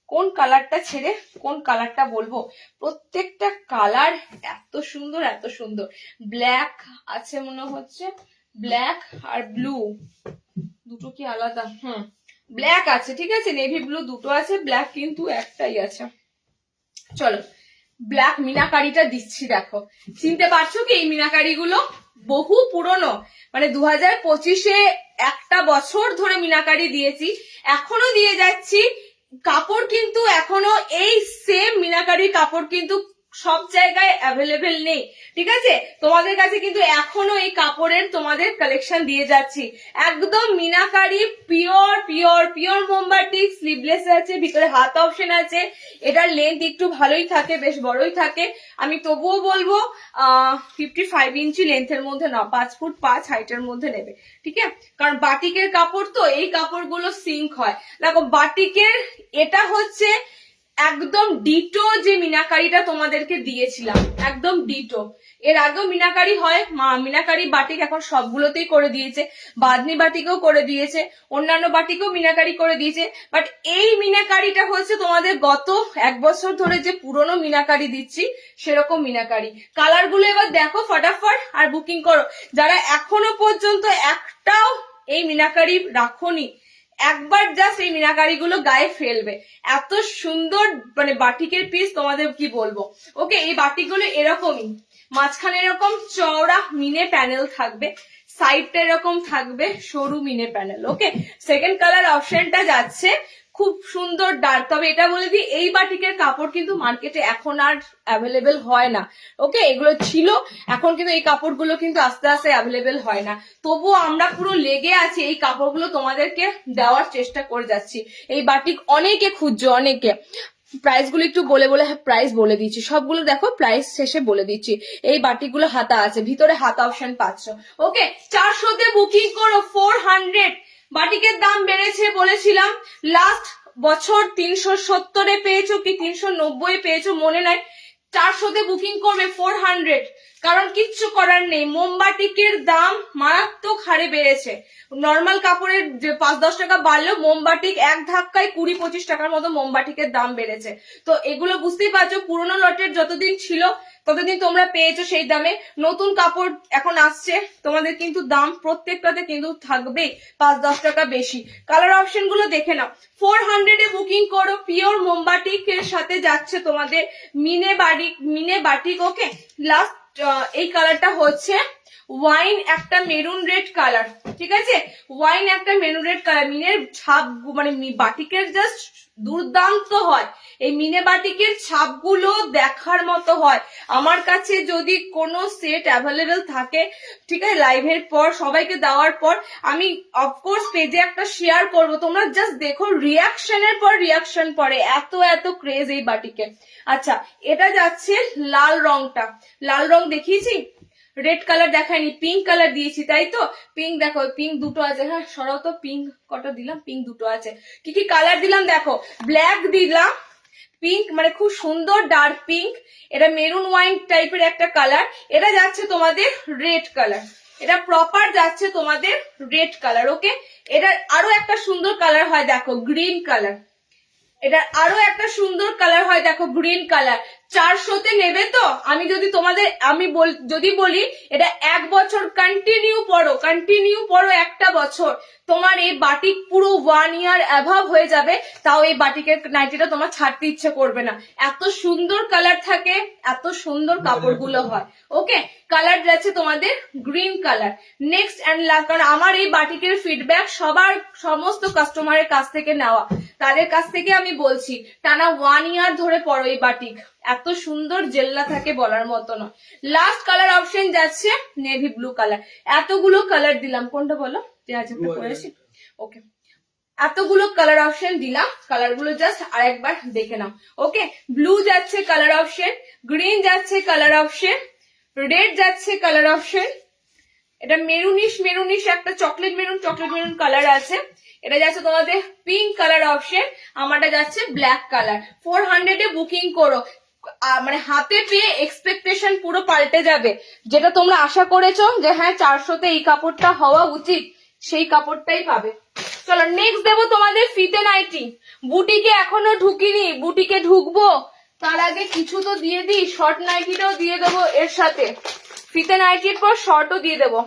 কোন কালারটা ছেড়ে কোন কালারটা বলবো, প্রত্যেকটা কালার এত সুন্দর এত সুন্দর। ব্ল্যাক আছে মনে হচ্ছে, ব্ল্যাক আর ব্লু দুটো কি আলাদা? ব্ল্যাক আছে, ঠিক আছে, নেভি ব্লু দুটো আছে, ব্ল্যাক কিন্তু একটাই আছে। চলো ব্ল্যাক মিনাকারিটা দিচ্ছি, দেখো চিনতে পারছো কি? এই মিনাকারি গুলো বহু পুরনো, মানে 2025-এ একটা বছর ধরে মিনাকারি দিয়েছি, এখনো দিয়ে যাচ্ছি। কাপড় কিন্তু এখনো এই সেম মিনাকারি কাপড় কিন্তু সব জায়গায় অ্যাভেলেবেল নেই, ঠিক আছে, তোমাদের কাছে কিন্তু এখনো এই কাপড়ের তোমাদের কালেকশন দিয়ে যাচ্ছি। একদম মিনাকারি পিওর পিওর পিওর মোমবাটি, স্লিভলেস আছে, ভিতরে হাত অপশন আছে, এটার লেন্থ একটু ভালোই থাকে, বেশ বড়ই থাকে। আমি তবুও বলবো 55 ইঞ্চি লেন্থের মধ্যে না, 5 ফুট 5 হাইটের মধ্যে নেবে, ঠিক আছে, কারণ বাটিকের কাপড় তো, এই কাপড়গুলো সিঙ্ক হয়। দেখো বাটিকের এটা হচ্ছে একদম ডিটো যে মিনাকারিটা তোমাদেরকে দিয়েছিলাম, একদম ডিটো। এর আগেও মিনাকারি হয়, মিনাকারি বাটিক এখন সবগুলোতেই করে দিয়েছে, বাদনি বাটিকেও করে দিয়েছে, অন্যান্য বাটিকেও মিনাকারি করে দিয়েছে, বাট এই মিনাকারিটা হচ্ছে তোমাদের গত 1 বছর ধরে যে পুরনো মিনাকারি দিচ্ছি সেরকম মিনাকারি। কালার গুলো এবার দেখো ফটাফট আর বুকিং করো। যারা এখনো পর্যন্ত একটাও এই মিনাকারি রাখোনি, একবার জাস্ট এই মিনাকারি গুলো গায়ে ফেলবে, এত সুন্দর মানে বাটিকের পিস, তোমাদের কি বলবো। ওকে, এই বাটিক গুলো এরকমই, মাঝখানে এরকম চওড়া মিনে প্যানেল থাকবে, সাইডটা এরকম থাকবে সরু মিনে প্যানেল। ওকে, সেকেন্ড কালার অপশনটা যাচ্ছে খুব সুন্দর ডার্ক, তবে এটা বলে দিই এই বাটিকের কাপড় কিন্তু মার্কেটে এখন আর অ্যাভেলেবেল হয় না। ওকে, এগুলো ছিল, এখন কিন্তু এই কাপড়গুলো কিন্তু আস্তে আস্তে অ্যাভেলেবেল হয় না, তবুও আমরা পুরো লেগে আছি এই কাপড়গুলো তোমাদেরকে দেওয়ার চেষ্টা করে যাচ্ছি। এই বাটিক অনেকে খুঁজছো, অনেকে। প্রাইস গুলো একটু বলে বলে প্রাইস বলে দিচ্ছি, সবগুলো দেখো প্রাইস শেষে বলে দিচ্ছি। এই বাটিকগুলো হাতা আছে, ভিতরে হাতা অপশন পাচ্ছ। ওকে, 400-তে বুকিং করো, 400। বাটিকের দাম বেড়েছে বলেছিলাম, লাস্ট বছর 370-এ পেয়েছো কি 390-এ পেয়েছো মনে নাই, 400-তে বুকিং করবে 400, কারণ কিচ্ছু করার নেই, মোমবাটিকের দাম মারাত্মক হারে বেড়েছে। নর্মাল কাপড়ের যে 5-10 টাকা বাড়লেও মোমবাটিক এক ধাক্কায় 20-25 টাকার মতো মোমবাটিকের দাম বেড়েছে। তো এগুলো বুঝতেই পারছো, পুরোনো লটের যতদিন ছিল ততদিন তোমরা পেয়েছো সেই দামে, নতুন কাপড় এখন আসছে, তোমাদের কিন্তু দাম প্রত্যেকটাতে কিন্তু থাকবেই 5-10 টাকা বেশি। কালার অপশন গুলো দেখে নাও, 400-এ বুকিং করো, পিওর মোমবাটিকের সাথে যাচ্ছে তোমাদের মিনে বাটিক। ওকে, লাস্ট এই কালারটা হচ্ছে ওয়াইন একটা মেরুন রেড কালার, ঠিক আছে, ওয়াইন একটা মেরুন রেড কালার। মিনের ছাপ মানে বাটিকের জাস্ট দুর্দান্ত হয়, এই মিনে বাটিকের ছাপগুলো দেখার মতো হয়। আমার কাছে যদি কোনো সেট অ্যাভেলেবেল থাকে, ঠিক আছে, লাইভের পর সবাইকে দেওয়ার পর আমি অফকোর্স পেজে একটা শেয়ার করব, তোমরা জাস্ট দেখো, রিয়াকশনের পর রিয়াকশন পরে, এত এত ক্রেজ এই বাটিকে। আচ্ছা, এটা যাচ্ছে লাল রংটা, লাল রং দেখিয়েছি, রেড কালার দেখায়নি, পিঙ্ক কালার দিয়েছি তাই তো, পিঙ্ক দেখো, পিঙ্ক দুটো আছে, হ্যাঁ সরাও তো, পিঙ্ক কটা দিলাম, পিঙ্ক দুটো আছে। কি কি কালার দিলাম দেখো, ব্ল্যাক দিলাম, পিঙ্ক, মানে খুব সুন্দর ডার্ক পিঙ্ক, এটা মেরুন ওয়াইন টাইপের একটা কালার, এটা যাচ্ছে তোমাদের রেড কালার, এটা প্রপার যাচ্ছে তোমাদের রেড কালার। ওকে, এটার আরো একটা সুন্দর কালার হয় দেখো গ্রিন কালার, এটার আরো একটা সুন্দর কালার হয় দেখো গ্রিন কালার। 400-তে নেবে তো আমি যদি তোমাদের যদি বলি এটা 1 বছর কন্টিনিউ পরো 1টা বছর, তোমার এই বাটিক পুরো 1 ইয়ার অ্যাভাব হয়ে যাবে, তাও এই বাটিকের নাইটিটা তোমার ছাড়তে ইচ্ছে করবে না, এত সুন্দর কালার থাকে, এত সুন্দর কাপড়গুলো হয়। ওকে, কালার যাচ্ছে তোমাদের green colour. Next and last, কারণ আমার এই বাটিকের ফিডব্যাক সমস্ত কাস্টমারের কাছ থেকে নেওয়া, তাদের কাছ থেকে আমি বলছি টানা 1 ইয়ার ধরে পরো এই বাটিক, এত সুন্দর জেল্লা থাকে বলার মতো নয়। লাস্ট কালার অপশন যাচ্ছে নেভি ব্লু কালার। এতগুলো কালার দিলাম, কোনটা বলো যে আজকে পরেছি? ওকে, এতগুলো কালার অপশন দিলাম, কালার গুলো জাস্ট আরেকবার দেখে নাও। ওকে, ব্লু যাচ্ছে কালার অপশন, গ্রিন যাচ্ছে কালার অপশন, রেড যাচ্ছে কালার অপশন, এটা মেরুনিশ একটা চকলেট মেরুন কালার আছে, এটা যাচ্ছে তোমাদের পিঙ্ক কালার অপশন, আমারটা যাচ্ছে ব্ল্যাক কালার। 400-এ বুকিং করো, মানে হাতে পেয়ে এক্সপেকটেশন পুরো পাল্টে যাবে, যেটা তোমরা আশা করেছো যে হ্যাঁ 400-তে এই কাপড়টা হওয়া উচিত, সেই কাপড়টাই পাবে। চলো নেক্সট দেবো তোমাদের ফিতে নাইটি। বুটিকে এখনো ঢুকিনি, বুটিকে ঢুকবো, তার আগে কিছু তো দিয়ে দিই, শর্ট নাইটিটাও দিয়ে দেবো এর সাথে, ফিতে নাইটির পর শর্টও দিয়ে দেবো।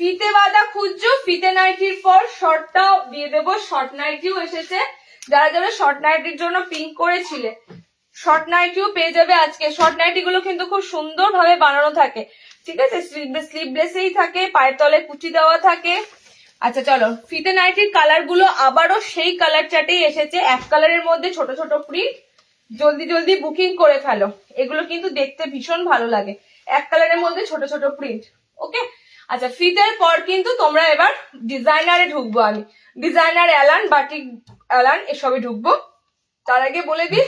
ফিতে বাঁধা খুঁজছো, ফিতে নাইটির পর শর্টটাও দিয়ে দেবো, শর্ট নাইটিও এসেছে, যারা যারা শর্ট নাইটির জন্য পিঙ্ক করেছিলে শর্ট নাইটিও পেয়ে যাবে আজকে। শর্ট নাইটি গুলো কিন্তু খুব সুন্দর ভাবে বানানো থাকে, ঠিক আছে, স্লিভলেসেই থাকে, পায়ের তলে কুচি দেওয়া থাকে। আচ্ছা চলো, ফিতে নাইটির কালার গুলো আবারও সেই কালার চার্টেই এসেছে, এক কালারের মধ্যে ছোট ছোট প্রিন্ট, জলদি বুকিং করে ফেলো, এগুলো কিন্তু দেখতে ভীষণ ভালো লাগে, এক কালারের মধ্যে ছোট ছোট প্রিন্ট। ওকে, আচ্ছা ফিতের পর কিন্তু তোমরা এবার ডিজাইনারে ঢুকবো, আমি ডিজাইনার অ্যালান, বাটিক অ্যালান এসবে ঢুকবো। তার আগে বলে দিই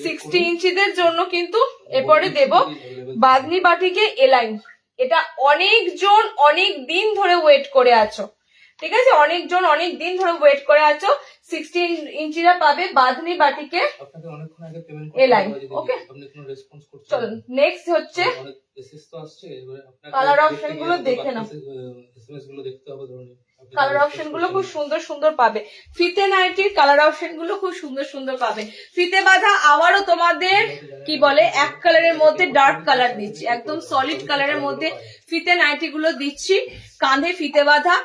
60 ইঞ্চিদের জন্য কিন্তু এরপরে দেব বাদনি বাটিকে এলাইন, এটা অনেকজন অনেক দিন ধরে ওয়েট করে আছো, ঠিক আছে, অনেকজন অনেক দিন ধরে ওয়েট করে আছো, 16 ইঞ্চিরা পাবে বাদনি বাটিকে এলাইন। ওকে, চলো নেক্সট হচ্ছে কালার অপশন গুলো দেখে নাও, কালার অপশন গুলো খুব সুন্দর পাবে, ফিতে নাইটির কালার অপশন গুলো খুব সুন্দর পাবে। ফিতে বাঁধা আবারও তোমাদের কি বলে এক কালারের মধ্যে ডার্ক কালার দিচ্ছি, একদম সলিড কালারের মধ্যে ফিতে নাইটি গুলো দিচ্ছি, কাঁধে ফিতে বাঁধা,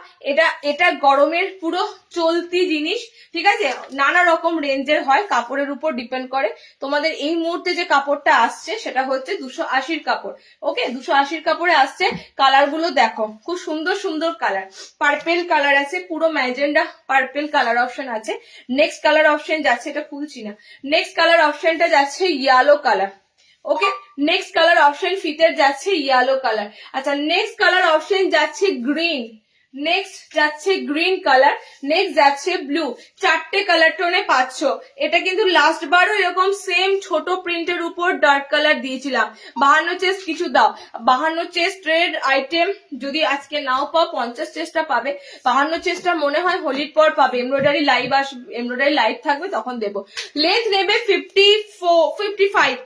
এটা গরমের পুরো চলতি জিনিস, ঠিক আছে, নানা রকম রেঞ্জের হয়, কাপড়ের উপর ডিপেন্ড করে। তোমাদের এই মুহূর্তে যে কাপড়টা আসছে সেটা হচ্ছে 280 কাপড়। ওকে, 280 কাপড়ে আসছে, কালার গুলো দেখো খুব সুন্দর কালার, পার্পেল কালার আছে, পুরো ম্যাজেন্ডা পার্পেল কালার অপশন আছে। নেক্সট কালার অপশন যাচ্ছে, এটা খুলছি না, নেক্সট কালার অপশনটা যাচ্ছে ইয়েলো কালার। ওকে, নেক্সট কালার অপশন ফিতের যাচ্ছে ইয়েলো কালার। আচ্ছা নেক্সট কালার অপশন যাচ্ছে গ্রিন, নেক্সট যাচ্ছে গ্রিন কালার, নেক্সট যাচ্ছে ব্লু, 4টে কালার টোনে পাচ্ছ। এটা কিন্তু লাস্ট বারও এরকম সেম ছোট প্রিন্টের উপর ডার্ক কালার দিয়েছিলাম। 52 চেস্ট কিছু দাও, 52 চেস্টের আইটেম যদি আজকে নাও পাও 50 চেস্টটা পাবে, 52 চেস্টটা মনে হয় হোলির পর পাবে, এমব্রয়ডারি লাইভ থাকবে তখন দেবো। লেন্থ নেবে 55,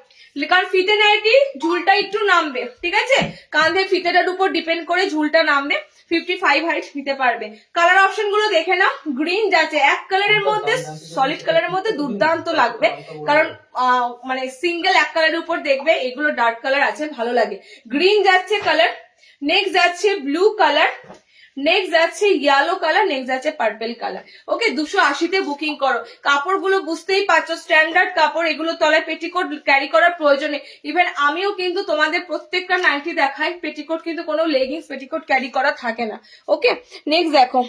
কারণ ফিতে নাইটি ঝুলটা একটু নামবে, ঠিক আছে, কাঁধে ফিতেটার উপর ডিপেন্ড করে ঝুলটা নামবে, 55 হাইট নিতে পারবে। কালার অপশন গুলো দেখে নাও, গ্রিন যাচ্ছে এক কালারের মধ্যে, সলিড কালারের মধ্যে দুর্দান্ত লাগবে, কারণ মানে সিঙ্গেল এক কালারের উপর দেখবে এগুলো ডার্ক কালার আছে, ভালো লাগে। গ্রিন যাচ্ছে কালার, নেক্সট যাচ্ছে ব্লু কালার, নেক্সট যাচ্ছে ইয়েলো কালার, নেক্সট যাচ্ছে পার্পেল কালার। ওকে, 280-তে বুকিং করো। কাপড়গুলো বুঝতেই পারছো স্ট্যান্ডার্ড কাপড়, এগুলো তলায় পেটিকোট ক্যারি করার প্রয়োজনে, ইভেন আমিও কিন্তু তোমাদের প্রত্যেকটা নাইটি দেখাই পেটিকোট, কিন্তু কোনো লেগিংস পেটিকোট ক্যারি করা থাকে না। ওকে, নেক্সট দেখো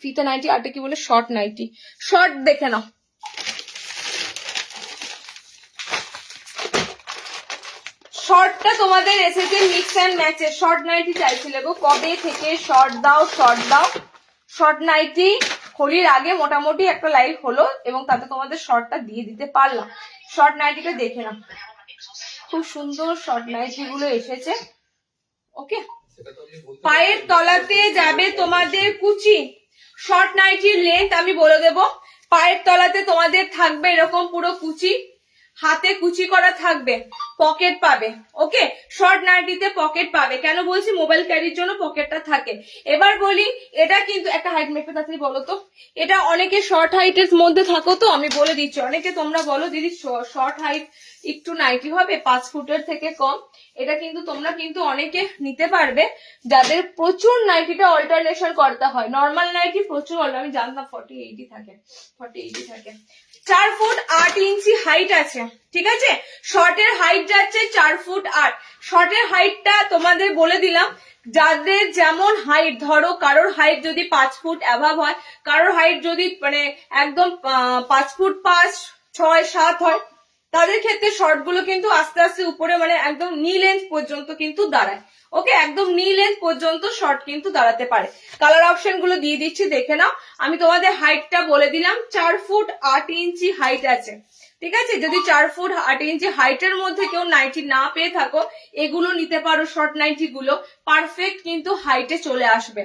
ফিতে নাইটি, আরটা কি বলে শর্ট নাইটি, শর্ট দেখে নাও, শর্টটা তোমাদের এসেছে মিক্স অ্যান্ড ম্যাচের, শর্ট নাইটি চাইছিলে গো কবে থেকে, শর্ট দাও। শর্ট নাইটি হোলির আগে মোটামুটি একটা লাইভ হলো এবং তাতে তোমাদের শর্টটা দিয়ে দিতে পারলাম। শর্ট নাইটিটা দেখে নাও, খুব সুন্দর শর্ট নাইটি গুলো এসেছে। ওকে, পায়ের তলাতে যাবে তোমাদের কুচি। শর্ট নাইটির লেন্থ আমি বলে দেব, পায়ের তলাতে তোমাদের থাকবে এরকম পুরো কুচি, হাতে কুচি করা থাকবে, পকেট পাবে। ওকে, শর্ট নাইটিতে পকেট পাবে, কেন বলছি, মোবাইল ক্যারির জন্য পকেটটা থাকে। এবার বলি, এটা কিন্তু একটা হাইট মেপে তাড়াতাড়ি বলো তো, এটা অনেকে শর্ট হাইটের মধ্যে থাকো তো, আমি বলে দিচ্ছি, অনেকে তোমরা বলো দিদি শর্ট হাইট একটু নাইটি হবে 5 ফুটের থেকে কম, এটা কিন্তু তোমরা কিন্তু অনেকে নিতে পারবে যাদের প্রচুর নাইটিটা অল্টারনেশন করতে হয়। নর্মাল নাইটি প্রচুর, আমি জানতাম 40-80 থাকে, 40-80 থাকে। 4 ফুট 8 ইঞ্চি হাইট আছে, ঠিক আছে। শর্টের হাইট যাচ্ছে 4 ফুট 8। শর্টের হাইটটা তোমাদের বলে দিলাম, যাদের যেমন হাইট, ধরো কারোর হাইট যদি 5 ফুট অ্যাভাব হয়, কারোর হাইট যদি মানে একদম 5 ফুট 5, 6, 7 হয়, তাদের ক্ষেত্রে শর্ট গুলো কিন্তু আস্তে আস্তে উপরে মানে একদম নি লেন্থ পর্যন্ত কিন্তু দাঁড়ায়। ওকে, একদম নি লেন্থ পর্যন্ত শর্ট কিন্তু দাঁড়াতে পারে। কালার অপশন গুলো দিয়ে দিচ্ছি, দেখে নাও। আমি তোমাদের হাইটটা বলে দিলাম, 4 ফুট 8 ইঞ্চি হাইট আছে, ঠিক আছে। যদি 4 ফুট 8 ইঞ্চি হাইটের মধ্যে কেউ নাইটি না পেয়ে থাকো, এগুলো নিতে পারো, শর্ট নাইটি গুলো পারফেক্ট কিন্তু হাইটে চলে আসবে।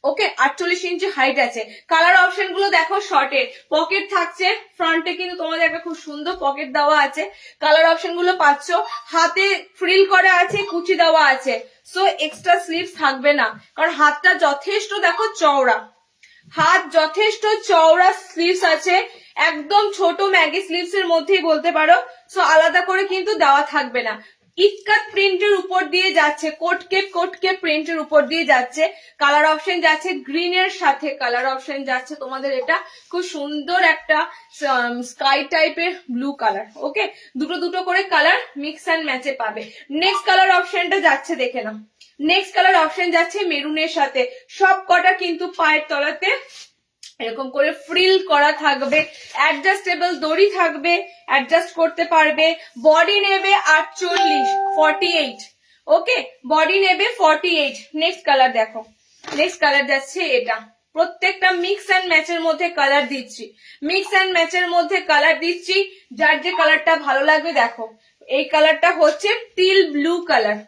ওকে, 48 ইঞ্চি হাইট আছে। কালার অপশন গুলো দেখো, শর্টের পকেট থাকছে, ফ্রন্টে কিন্তু তোমাদের একটা খুব সুন্দর পকেট দেওয়া আছে, কালার অপশন গুলো পাচ্ছ, হাতে ফ্রিল করা আছে, কুচি দেওয়া আছে, সো এক্সট্রা স্লিভস থাকবে না, কারণ হাতটা যথেষ্ট দেখো চওড়া, হাত যথেষ্ট চওড়া স্লিভস আছে, একদম ছোট ম্যাগি স্লিভস এর মধ্যেই বলতে পারো, সো আলাদা করে কিন্তু দেওয়া থাকবে না। ইটকাট প্রিন্টের উপর দিয়ে যাচ্ছে, কোটকে প্রিন্টের উপর দিয়ে যাচ্ছে। কালার অপশন যাচ্ছে গ্রিন এর সাথে, কালার অপশন যাচ্ছে তোমাদের এটা খুব সুন্দর একটা স্কাই টাইপের ব্লু কালার। ওকে, দুটো করে কালার মিক্স অ্যান্ড ম্যাচে পাবে। নেক্সট কালার অপশনটা যাচ্ছে, দেখে নাও। নেক্সট কালার অপশন যাচ্ছে মেরুনের সাথে, সব কটা কিন্তু পায়ের তলাতে এরকম করে ফ্রিল করা থাকবে, অ্যাডজাস্টেবল দড়ি থাকবে, অ্যাডজাস্ট করতে পারবে। বডি নেবে 48। ওকে, বডি নেবে 48। নেক্সট কালার দেখো, নেক্সট কালার যাচ্ছে এটা, প্রত্যেকটা মিক্স অ্যান্ড ম্যাচের মধ্যে কালার দিচ্ছি, মিক্স অ্যান্ড ম্যাচের মধ্যে কালার দিচ্ছি, যার যে কালারটা ভালো লাগবে। দেখো, এই কালারটা হচ্ছে টিল ব্লু কালার,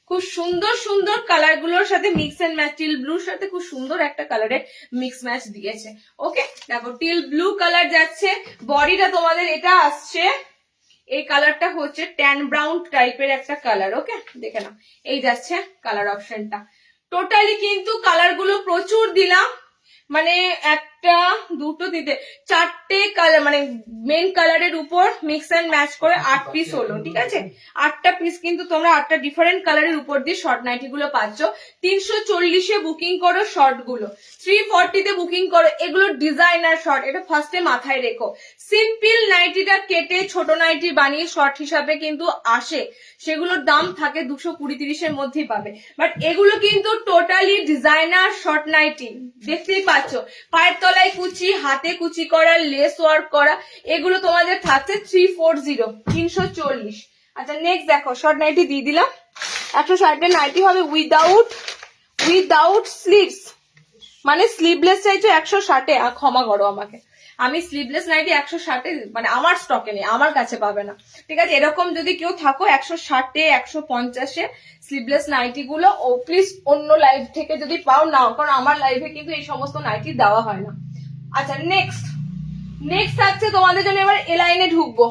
খুব সুন্দর সুন্দর কালার গুলোর সাথে মিক্স এন্ড ম্যাচ, টিল ব্লুর সাথে খুব সুন্দর একটা কালারের মিক্স ম্যাচ দিয়েছে। ওকে, দেখো টিল ব্লু কালার যাচ্ছে, বডিটা তোমাদের এটা আসছে, এই কালারটা হচ্ছে ট্যান ব্রাউন টাইপের একটা কালার। ওকে, দেখে নাও, এই যাচ্ছে কালার অপশনটা। টোটালি কিন্তু কালার গুলো প্রচুর দিলাম, মানে একটা দুটো দিতে 4টে কালার, মানে মেন কালারের উপর মিক্স এন্ড ম্যাচ করে 8 পিস হলো, ঠিক আছে। 8টা পিস কিন্তু তোমরা 8টা ডিফারেন্ট কালারের উপর দিয়ে শর্ট নাইটি গুলো পাচ্ছ। 340-এ বুকিং করো শর্ট গুলো, 340-তে বুকিং করো, এগুলো ডিজাইনার শর্ট, এটা ফার্স্টে মাথায় রেখো। সিম্পল নাইটিটা কেটে ছোট নাইটি বানিয়ে শর্ট হিসাবে কিন্তু আসে, সেগুলোর দাম থাকে 220-30-এর মধ্যেই পাবে, বাট এগুলো কিন্তু টোটালি ডিজাইনার শর্ট নাইটি। দেখতেই পাচ্ছ, পায়ের তলায় কুচি, হাতে কুচি করা, লেস ওয়ার্ক করা, এগুলো তোমাদের থাকছে 340। আচ্ছা, নেক্সট দেখো, শর্ট নাইটি দিয়ে দিলাম, 160-এর নাইটি হবে উইদাউট স্লিভস, মানে স্লিভলেস চাইছো 160-এ, ক্ষমা করো আমাকে, আমি স্লিভলেস নাইটি 160-এ, মানে আমার স্টকে নেই, আমার কাছে পাবে না, ঠিক আছে। এরকম যদি কেউ থাকো 160-এ 150-এ স্লিভলেস নাইটি গুলো, ও প্লিজ অন্য লাইভ থেকে যদি পাও নাও, কারণ আমার লাইভে কিন্তু এই সমস্ত নাইটি দেওয়া হয় না। আচ্ছা, নেক্সট থাকছে তোমাদের জন্য, এবার এ লাইনে ঢুকবো,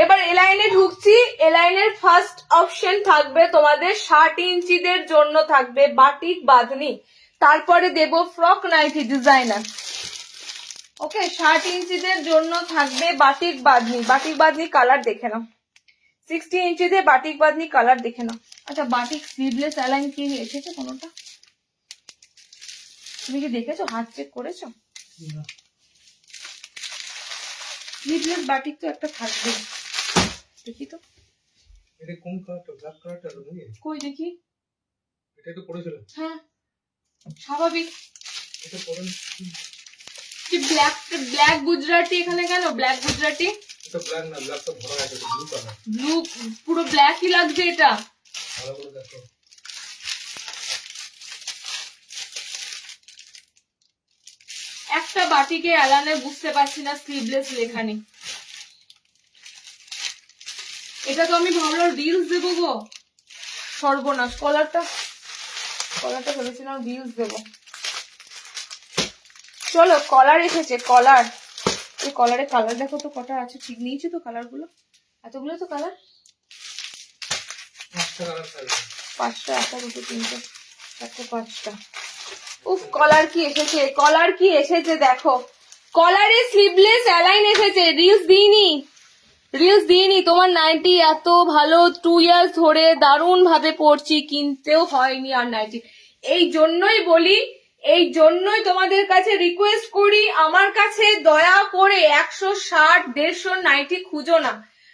এবার এ লাইনে ঢুকছি। এ লাইনের ফার্স্ট অপশন থাকবে তোমাদের 60 ইঞ্চিদের জন্য থাকবে বাটিক বাঁধনি, তারপরে দেব ফ্রক নাইটি ডিজাইনার। ওকে, 60 ইঞ্চিদের জন্য থাকবে বাটিক বাঁধনি কালার দেখে নাও, 60 ইঞ্চিতে বাটিক বাঁধনি কালার দেখে নাও। আচ্ছা, বাটিক স্লিভলেস অ্যালাইন কি এসেছে কোনোটা, তুমি কি দেখেছো, হাত চেক করেছো? স্লিভলেস বাটিক তো একটা থাকবে, দেখি তো, এটা কোন কালারটা, ব্ল্যাক কালারটা নাকি? কই দেখি, এটা তো পড়েছিল, হ্যাঁ স্বাভাবিক। এটা পড়েন কি ব্ল্যাক গুজরাটি এখানে কেন, ব্ল্যাক গুজরাটি? এটা ব্ল্যাক না, ব্ল্যাক তো ভরা আছে, ব্লু কালার, ব্লু, পুরো ব্ল্যাকই লাগছে এটা, ভালো করে দেখো। একটা বাটিকে অ্যালানে বুঝতে পারছি না স্লিভলেস লেখা নেই। এটা তো আমি ভাবলাম রিলস দেবো গো, সর্বনাশ। কলারটা ভেবেছিলাম রিলস দেবো। চলো কলার এসেছে, কলার। এই কলারে কালার দেখো তো কটা আছে, ঠিক নিয়েছি তো কালার গুলো? এতগুলো তো কালার, 5টা কালার থাকবে। 5টা, 1 2 3 4 5টা। উফ, কলার কি এসেছে, কলার কি এসেছে দেখো। কলারে স্লিভলেস অ্যালাইন এসেছে। রিলস দিইনি। তোমার নাইটি এত ভালো 2 ইয়ার্স ধরে দারুণ ভাবে পরছি, কিনতেও হয়নি আর নাইটি। এই জন্যই বলি, এই জন্যই তোমাদের কাছে রিকোয়েস্ট করি, আমার কাছে দয়া করে 160 150 নাইটি খুঁজো না।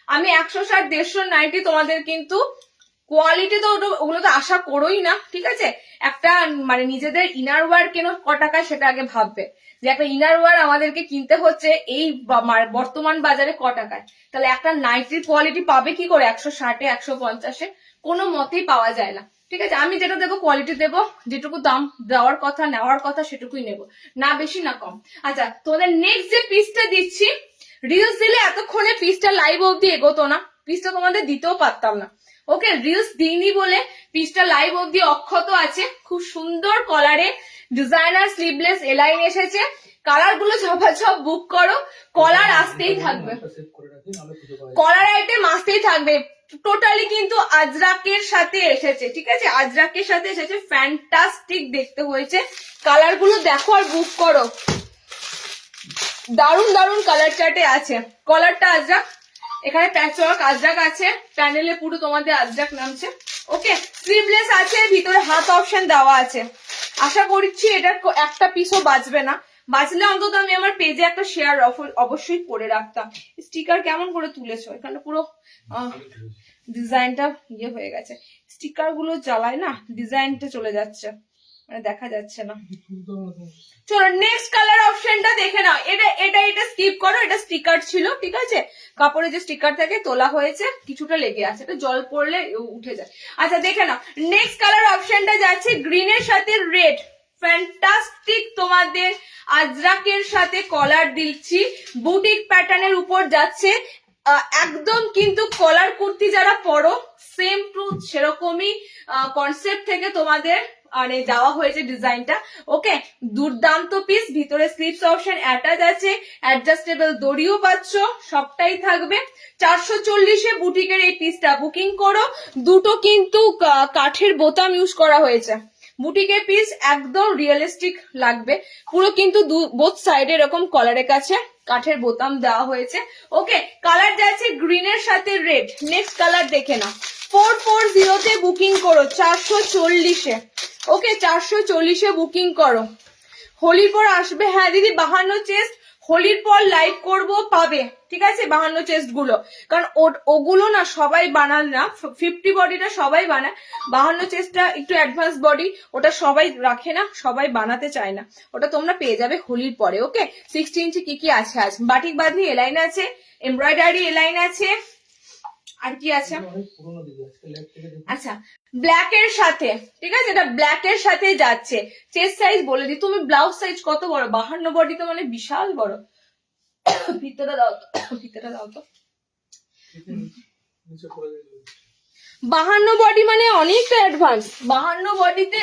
আমি 160 150 নাইটি তোমাদের কিন্তু কোয়ালিটি তো ওগুলো তো আশা করোই না, ঠিক আছে? একটা মানে নিজেদের ইনার ওয়্যার কেন ক টাকায় সেটা আগে ভাববে, যে একটা ইনার ওয়্যার আমাদেরকে কিনতে হচ্ছে এই বর্তমান বাজারে ক টাকায়। তাহলে একটা নাইটির কোয়ালিটি পাবে কি করে 160 150-এ? কোনো মতেই পাওয়া যায় না, ঠিক আছে? আমি যেটা দেবো কোয়ালিটি দেবো, যেটুকু দাম দেওয়ার কথা নেওয়ার কথা সেটুকুই নেবো, না বেশি না কম। আচ্ছা, তোমাদের নেক্সট যে পিসটা দিচ্ছি, রিলস দিলে এতক্ষণে পিসটা লাইভ অবধি এগোতো না, পিসটা তোমাদের দিতেও পারতাম না। ওকে, রিলস দিইনি বলে পিসটা লাইভ অবধি অক্ষত আছে। খুব সুন্দর কলারে ডিজাইনার স্লিভলেস এলাইন এসেছে। কালার গুলো ঝপাঝপ বুক করো, কলার আসতেই থাকবে, কলার আইটেম আসতেই থাকবে। টোটালি কিন্তু আজরাকের সাথে এসেছে, ঠিক আছে? আজরাকের সাথে এসেছে, ফ্যান্টাস্টিক দেখতে হয়েছে। কালার গুলো দেখো আর বুক করো, দারুন দারুন কালার চার্টে আছে। কলারটা আজরাক, এখানে প্যাচওয়ার্ক আজরাক আছে, প্যানেলে পুরো তোমাদের আজরাক নামছে। ওকে, স্লিভলেস আছে, ভিতরে হাত অপশন দেওয়া আছে। আশা করছি এটা একটা পিসও বাঁচবে না, বাঁচলে অন্তত আমি আমার পেজে একটা শেয়ার অবশ্যই করে রাখতাম। স্টিকার কেমন করে তুলেছো, এখানে পুরো ডিজাইনটা ইয়ে হয়ে গেছে। স্টিকার গুলো জ্বালায় না, ডিজাইনটা চলে যাচ্ছে, মানে দেখা যাচ্ছে না। চলো নেক্সট কালার অপশনটা দেখে নাও। এটা স্কিপ করো, এটা স্টিকার ছিল, ঠিক আছে? কাপড়ে যে স্টিকার থাকে তোলা হয়েছে, কিছুটা লেগে আছে, এটা জল পড়লে উঠে যায়। আচ্ছা দেখে নাও, নেক্সট কালার অপশনটা যাচ্ছে গ্রিনের সাথে রেড। ফ্যান্টাস্টিক, তোমাদের আজরাকের সাথে কলার দিচ্ছি, বুটিক প্যাটার্নের উপর যাচ্ছে। একদম কিন্তু কলার কুর্তি যারা পরো, সেম টু সেরকমই কনসেপ্ট থেকে তোমাদের মানে দেওয়া হয়েছে ডিজাইনটা। ওকে, দুর্দান্ত পিস, ভিতরে স্লিপস অপশন অ্যাটাচ আছে, অ্যাডজাস্টেবল দড়িও পাচ্ছ, সবটাই থাকবে। 440-এ বুটিকের এই পিসটা বুকিং করো। দুটো কিন্তু কাঠের বোতাম ইউজ করা হয়েছে। বুটিকের পিস একদম রিয়েলিস্টিক লাগবে, পুরো কিন্তু বোথ সাইডে এরকম কলারের কাছে কাঠের বোতাম দেওয়া হয়েছে। ওকে, কালার যাচ্ছে গ্রিনের সাথে রেড। নেক্সট কালার দেখে নাও, 440-তে বুকিং করো, 440-এ। ওকে, 440-এ বুকিং করো। হোলির পর আসবে, হ্যাঁ দিদি 52 চেস্ট হোলির পর লাইভ করব, পাবে, ঠিক আছে? 52 চেস্ট গুলো, কারণ ওগুলো না সবাই বানান না, 50 বডিটা সবাই বানায়, 52 চেস্টটা একটু অ্যাডভান্স বডি, ওটা সবাই রাখে না, সবাই বানাতে চায় না, ওটা তোমরা পেয়ে যাবে হোলির পরে। ওকে, 60 ইঞ্চি কি আছে আজ, বাটিক বাঁধনি এলাইন আছে, এমব্রয়ডারি এলাইন আছে, আর কি আছে? আচ্ছা, ব্ল্যাক এর সাথে, ঠিক আছে? এটা ব্ল্যাক এর সাথে যাচ্ছে। চেস্ট সাইজ বলে দিই, তুমি ব্লাউজ সাইজ কত বড়? 52 বডি তো মানে বিশাল বড়। ভিতরে দাও তো, ভিতরে দাও তো। 52 বডি মানে অনেকটা অ্যাডভান্স। 52 বডিতে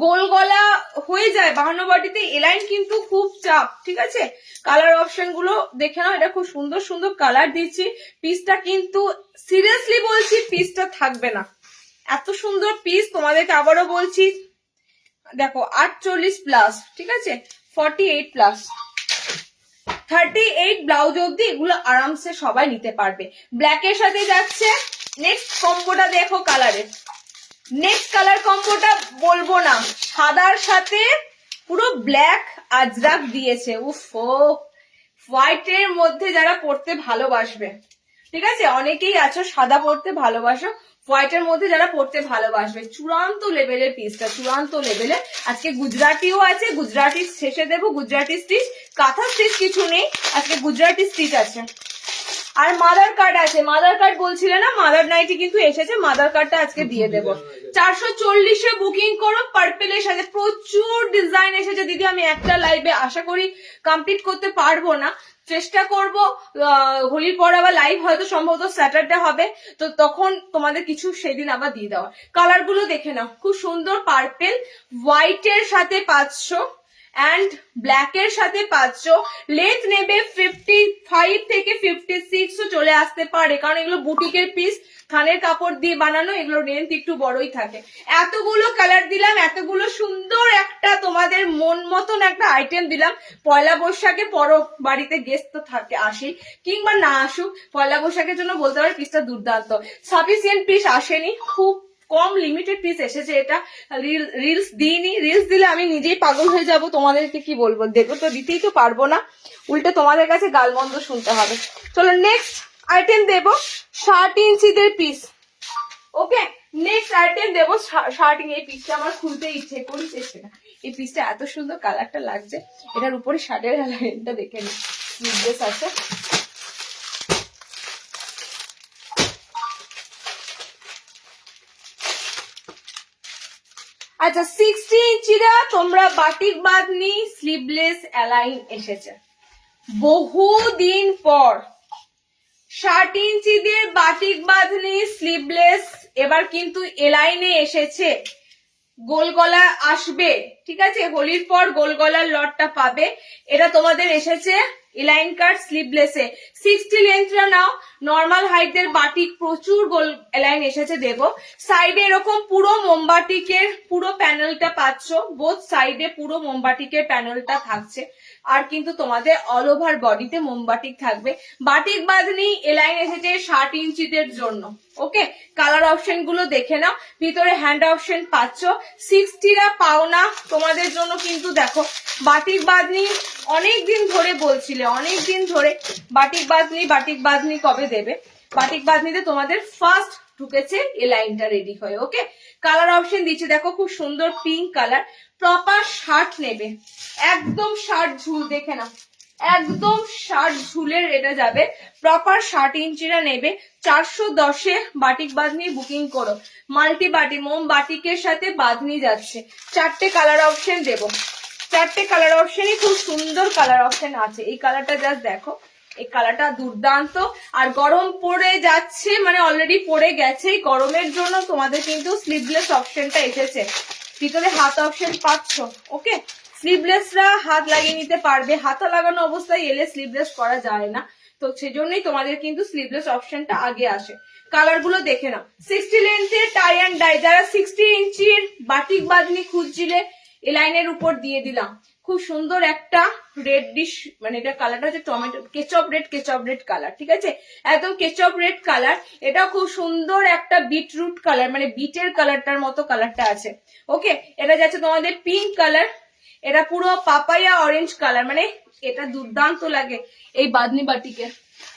গোল গলা হয়ে যায়, 52 বডিতে এলাইন কিন্তু খুব চাপ, ঠিক আছে? কালার অপশন গুলো দেখে নাও, এটা খুব সুন্দর সুন্দর কালার দিচ্ছি। পিসটা কিন্তু সিরিয়াসলি বলছি, পিসটা থাকবে না, এত সুন্দর পিস। তোমাদেরকে আবারও বলছি, দেখো 48 প্লাস, ঠিক আছে? 48 প্লাস, 38 ব্লাউজ অব্দি এগুলো আরামসে সবাই নিতে পারবে। ব্ল্যাক এর সাথে যাচ্ছে। নেক্সট কম্বোটা দেখো কালারের, নেক্সট কালার কম্বোটা বলবো না, সাদার সাথে পুরো ব্ল্যাক আজরাক দিয়েছে। উফো, হোয়াইটের মধ্যে যারা পড়তে ভালোবাসবে, ঠিক আছে? অনেকেই আছো সাদা পড়তে ভালোবাসো, হোয়াইটের মধ্যে যারা পড়তে ভালোবাসবে, চূড়ান্ত লেভেলের পিসটা, চূড়ান্ত লেভেলের। আজকে গুজরাটিও আছে, গুজরাটি শেষে দেবো, গুজরাটি স্টিচ, কাঁথা স্টিচ কিছু নেই, আজকে গুজরাটি স্টিচ আছে। আর মাদার কার্ড আছে, মাদার কার্ড বলছিলে না, মাদার নাইটি কিন্তু এসেছে, মাদার কার্ডটা আজকে দিয়ে দেবো। 440-এ বুকিং করো, পার্পেলের সাথে প্রচুর ডিজাইন এসেছে দিদি, আমি একটা লাইভে আশা করি কমপ্লিট করতে পারবো না। চেষ্টা করব হোলির পর আবার লাইভ হয়তো সম্ভবত স্যাটারডে হবে, তো তখন তোমাদের কিছু সেদিন আবার দিয়ে দেওয়া। কালার গুলো দেখে নাও, খুব সুন্দর পার্পেল হোয়াইটের সাথে 500 অ্যান্ড ব্ল্যাক এর সাথে 500। লেন্থ নেবে 55 থেকে 56ও চলে আসতে পারে, কারণ এগুলো বুটিকের পিস, থানের কাপড় দিয়ে বানানো, এগুলো লেন্থ একটু বড়ই থাকে। এতগুলো কালার দিলাম, এতগুলো সুন্দর একটা তোমাদের মন মতন একটা আইটেম দিলাম। পয়লা বৈশাখে পরো, বাড়িতে গেস্ট তো থাকে, আসি কিংবা না আসুক, পয়লা বৈশাখের জন্য বলতে পারি পিসটা দুর্দান্ত। সাফিসিয়েন্ট পিস আসেনি, খুব কম লিমিটেড পিস এসেছে। এটা রিলস দিইনি, রিলস দিলে আমি নিজেই পাগল হয়ে যাব, তোমাদেরকে কি বলবো, দেখো তো দিতেই তো পারবো না, উল্টে তোমাদের কাছে গালমন্দ শুনতে হবে। চলো নেক্সট আইটেম দেবো 60 ইঞ্চিদের পিস। ওকে, নেক্সট আইটেম দেবো 60। এই পিসটা আমার খুলতে ইচ্ছে করছে সেটা, এই পিসটা এত সুন্দর কালারটা লাগছে। এটার উপরে শার্টের লাইনটা দেখে নি, স্লিভলেস আছে। আচ্ছা 60 ইঞ্চিরা তোমরা বাটিক বাঁধনি স্লিভলেস অ্যালাইন এসেছে বহুদিন পর। 60 ইঞ্চিদের বাটিক বাঁধনি স্লিভলেস এবার কিন্তু এলাইনে এসেছে, গোল গলা আসবে, ঠিক আছে, হোলির পর গোল গলার লটটা পাবে। এটা তোমাদের এসেছে এলাইন কাট স্লিভলেসে। 60 লেন্থটা নাও, নর্মাল হাইটের বাটিক প্রচুর গোল এলাইন এসেছে দেবো। সাইডে এরকম পুরো মোমবাটিকের পুরো প্যানেলটা পাচ্ছ, বোথ সাইডে পুরো মোমবাটিকের প্যানেলটা থাকছে, আর কিন্তু তোমাদের অল ওভার বডিতে মোমবাটিক থাকবে। বাটিক বাঁধনি এলাইন এসেছে 60 ইঞ্চিদের জন্য। ওকে, কালার অপশন গুলো দেখে নাও, ভিতরে হ্যান্ড অপশন পাচ্ছ। 60রা পাও না তোমাদের জন্য, কিন্তু দেখো বাটিক বাঁধনি অনেকদিন ধরে বলছিলে, অনেকদিন ধরে বাটিক বাঁধনি কবে দেবে। বাটিক বাঁধনিতে তোমাদের ফার্স্ট ঢুকেছে এই লাইনটা রেডি হয়ে। ওকে, কালার অপশন দিচ্ছে দেখো, খুব সুন্দর পিঙ্ক কালার। প্রপার শার্ট নেবে, একদম শার্ট ঝুল, দেখে নাও একদম শার্ট ঝুলের এটা যাবে। প্রপার 60 ইঞ্চিরা নেবে 410-এ বাটিক বাঁধনি বুকিং করো। মাল্টি বাটি মোম বাটিকের সাথে বাঁধনি যাচ্ছে। 4টে কালার অপশন দেবো, 4টে কালার অপশনই খুব সুন্দর কালার অপশন আছে। এই কালারটা জাস্ট দেখো, এই কালারটা দুর্দান্ত। আর গরম পড়ে যাচ্ছে, মানে অলরেডি পড়ে গেছে, এই গরমের জন্য তোমাদের কিন্তু স্লিভলেস অপশনটা এসেছে। ভিতরে হাত অপশন পাচ্ছ। ওকে, স্লিভলেসরা হাত লাগিয়ে নিতে পারবে, হাতা লাগানো অবস্থায় এলে স্লিভলেস করা যায় না, তো সেজন্যই তোমাদের কিন্তু স্লিভলেস অপশনটা আগে আসে। কালার গুলো দেখে নাও। 60 লেন্থের টাই অ্যান্ড ডাই, যারা 60 ইঞ্চির বাটিক বাঁধনি খুঁজছিলে এই লাইনের উপর দিয়ে দিলাম। খুব সুন্দর একটা রেড ডিশ, মানে এটা কালারটা হচ্ছে টমেটো কেচপ রেড কালার, ঠিক আছে, একদম কেচপ রেড কালার। এটা খুব সুন্দর একটা বিটরুট কালার, মানে বিটের কালারটার মতো কালারটা আছে। ওকে, এটা যাচ্ছে তোমাদের পিঙ্ক কালার, এটা পুরো পাপায়া অরেঞ্জ কালার, মানে এটা দুর্দান্ত লাগে এই বাঁধনি বাটিকে।